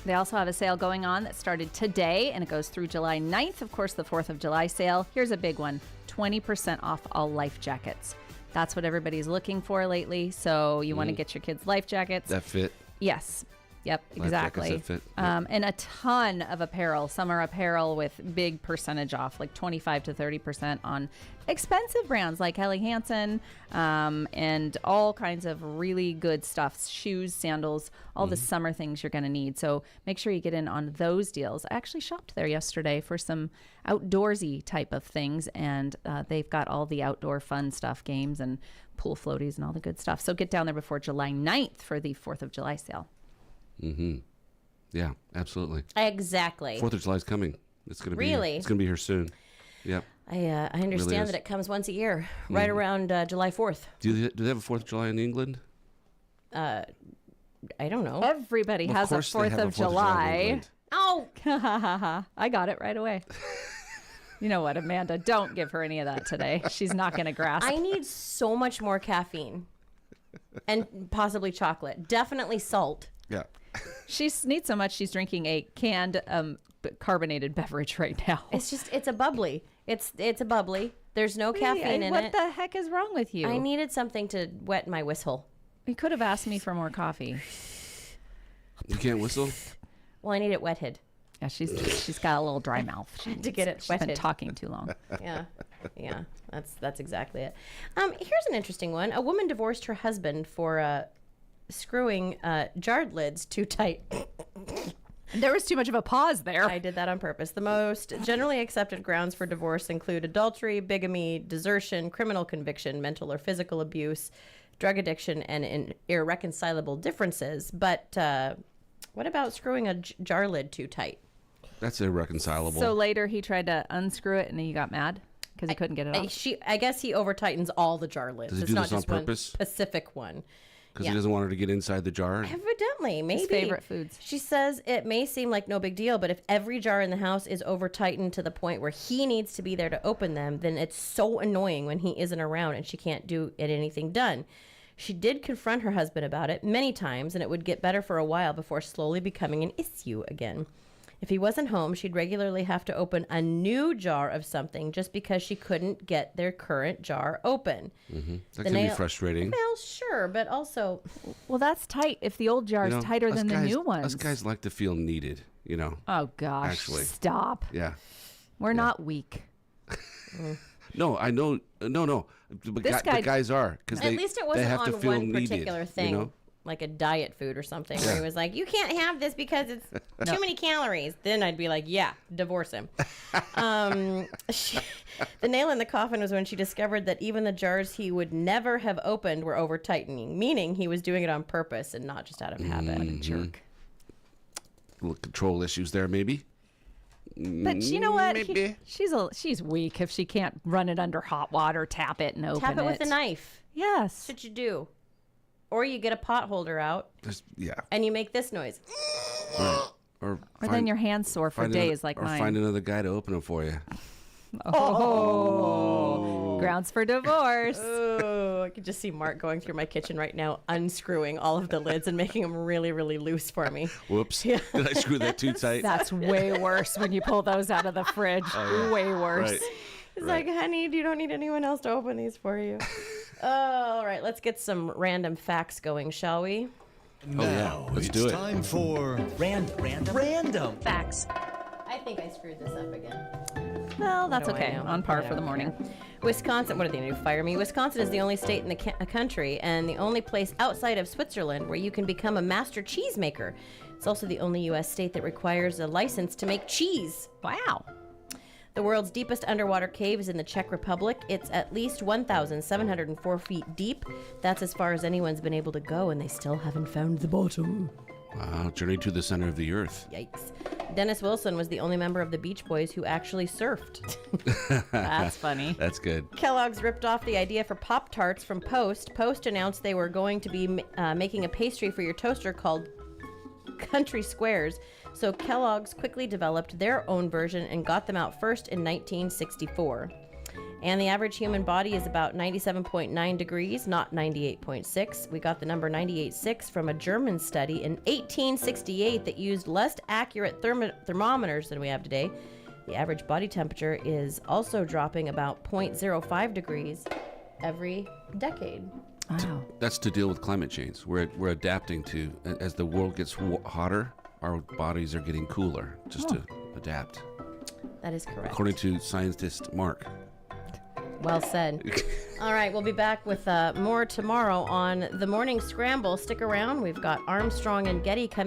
They also have a sale going on that started today, and it goes through July 9th. Of course, the 4th of July sale. Here's a big one, 20% off all life jackets. That's what everybody's looking for lately. So you want to get your kids life jackets. That fit. Yes. Yep, Life exactly. jackets that fit. Yep. And a ton of apparel, summer apparel with big percentage off, like 25 to 30% on expensive brands like Helly Hansen, and all kinds of really good stuff, shoes, sandals, all the summer things you're going to need. So make sure you get in on those deals. I actually shopped there yesterday for some outdoorsy type of things, and they've got all the outdoor fun stuff, games and pool floaties and all the good stuff. So get down there before July 9th for the 4th of July sale. Yeah, absolutely. Exactly. 4th of July is coming. It's going to be Really? It's going to be here soon. Yep. I understand Really is. that it comes once a year, right around July 4th. Do they have a 4th of July in England? I don't know. Everybody has a 4th of July. Oh, I got it right away. You know what, Amanda? Don't give her any of that today. She's not going to grasp. I need so much more caffeine and possibly chocolate. Definitely salt. Yeah. She needs so much she's drinking a canned carbonated beverage right now. It's a bubbly. It's a bubbly. There's no caffeine in what it. What the heck is wrong with you? I needed something to wet my whistle. You could have asked me for more coffee. You can't whistle? Well, I need it wetted. Yeah, she's got a little dry mouth. To get it She's wetted. been talking too long. Yeah. That's exactly it. Here's an interesting one. A woman divorced her husband for screwing jarred lids too tight. There was too much of a pause there. I did that on purpose. The most generally accepted grounds for divorce include adultery, bigamy, desertion, criminal conviction, mental or physical abuse, drug addiction, and irreconcilable differences. But what about screwing a jar lid too tight? That's irreconcilable. So later he tried to unscrew it and then you got mad because he couldn't get it off. I guess he over tightens all the jar lids. Does he it's do not this on just purpose? one specific one. he doesn't want her to get inside the jar. Evidently, maybe. His favorite foods. She says it may seem like no big deal, but if every jar in the house is over tightened to the point where he needs to be there to open them, then it's so annoying when he isn't around and she can't get anything done. She did confront her husband about it many times, and it would get better for a while before slowly becoming an issue again. If he wasn't home, she'd regularly have to open a new jar of something just because she couldn't get their current jar open. Mm-hmm. That can be frustrating. Well, sure, but also... Well, that's tight if the old jar is tighter than the new ones. Us guys like to feel needed, Oh, gosh. Actually. Stop. Yeah. We're not weak. No, I know. No. But the guys are. Cause At least it wasn't have on to feel one needed, particular thing, like a diet food or something, where he was like, you can't have this because it's too many calories. Then I'd be like, yeah, divorce him. The nail in the coffin was when she discovered that even the jars he would never have opened were over-tightening, meaning he was doing it on purpose and not just out of habit. What a jerk. Little control issues there, maybe. But you know what? Maybe. She's weak if she can't run it under hot water, tap it, and open it. Tap it with a knife. Yes. That's what you do. Or you get a pot holder out. And you make this noise. Right. Or then your hand's sore for days like mine. Or find another guy to open it for you. Oh. Grounds for divorce. Oh, I could just see Mark going through my kitchen right now, unscrewing all of the lids and making them really, really loose for me. Whoops. Did I screw that too tight? That's way worse when you pull those out of the fridge. Oh, yeah. Way worse. Right. It's like, honey, you don't need anyone else to open these for you. All right, let's get some random facts going, shall we? Let's do it. It's time for Random. Facts. I think I screwed this up again. Well, that's What do I okay. know? On par I for the don't morning. care. Wisconsin, what are they going to do, fire me? Wisconsin is the only state in the country and the only place outside of Switzerland where you can become a master cheesemaker. It's also the only U.S. state that requires a license to make cheese. Wow. The world's deepest underwater cave is in the Czech Republic. It's at least 1,704 feet deep. That's as far as anyone's been able to go, and they still haven't found the bottom. Wow, journey to the center of the earth. Yikes. Dennis Wilson was the only member of the Beach Boys who actually surfed. That's funny. That's good. Kellogg's ripped off the idea for Pop-Tarts from Post. Post announced they were going to be making a pastry for your toaster called Country Squares. So Kellogg's quickly developed their own version and got them out first in 1964. And the average human body is about 97.9 degrees, not 98.6. We got the number 98.6 from a German study in 1868 that used less accurate thermometers than we have today. The average body temperature is also dropping about 0.05 degrees every decade. Wow. That's to deal with climate change. We're adapting to, as the world gets hotter, our bodies are getting cooler just to adapt. That is correct. According to scientist Mark. Well said. All right, we'll be back with more tomorrow on The Morning Scramble. Stick around. We've got Armstrong and Getty coming.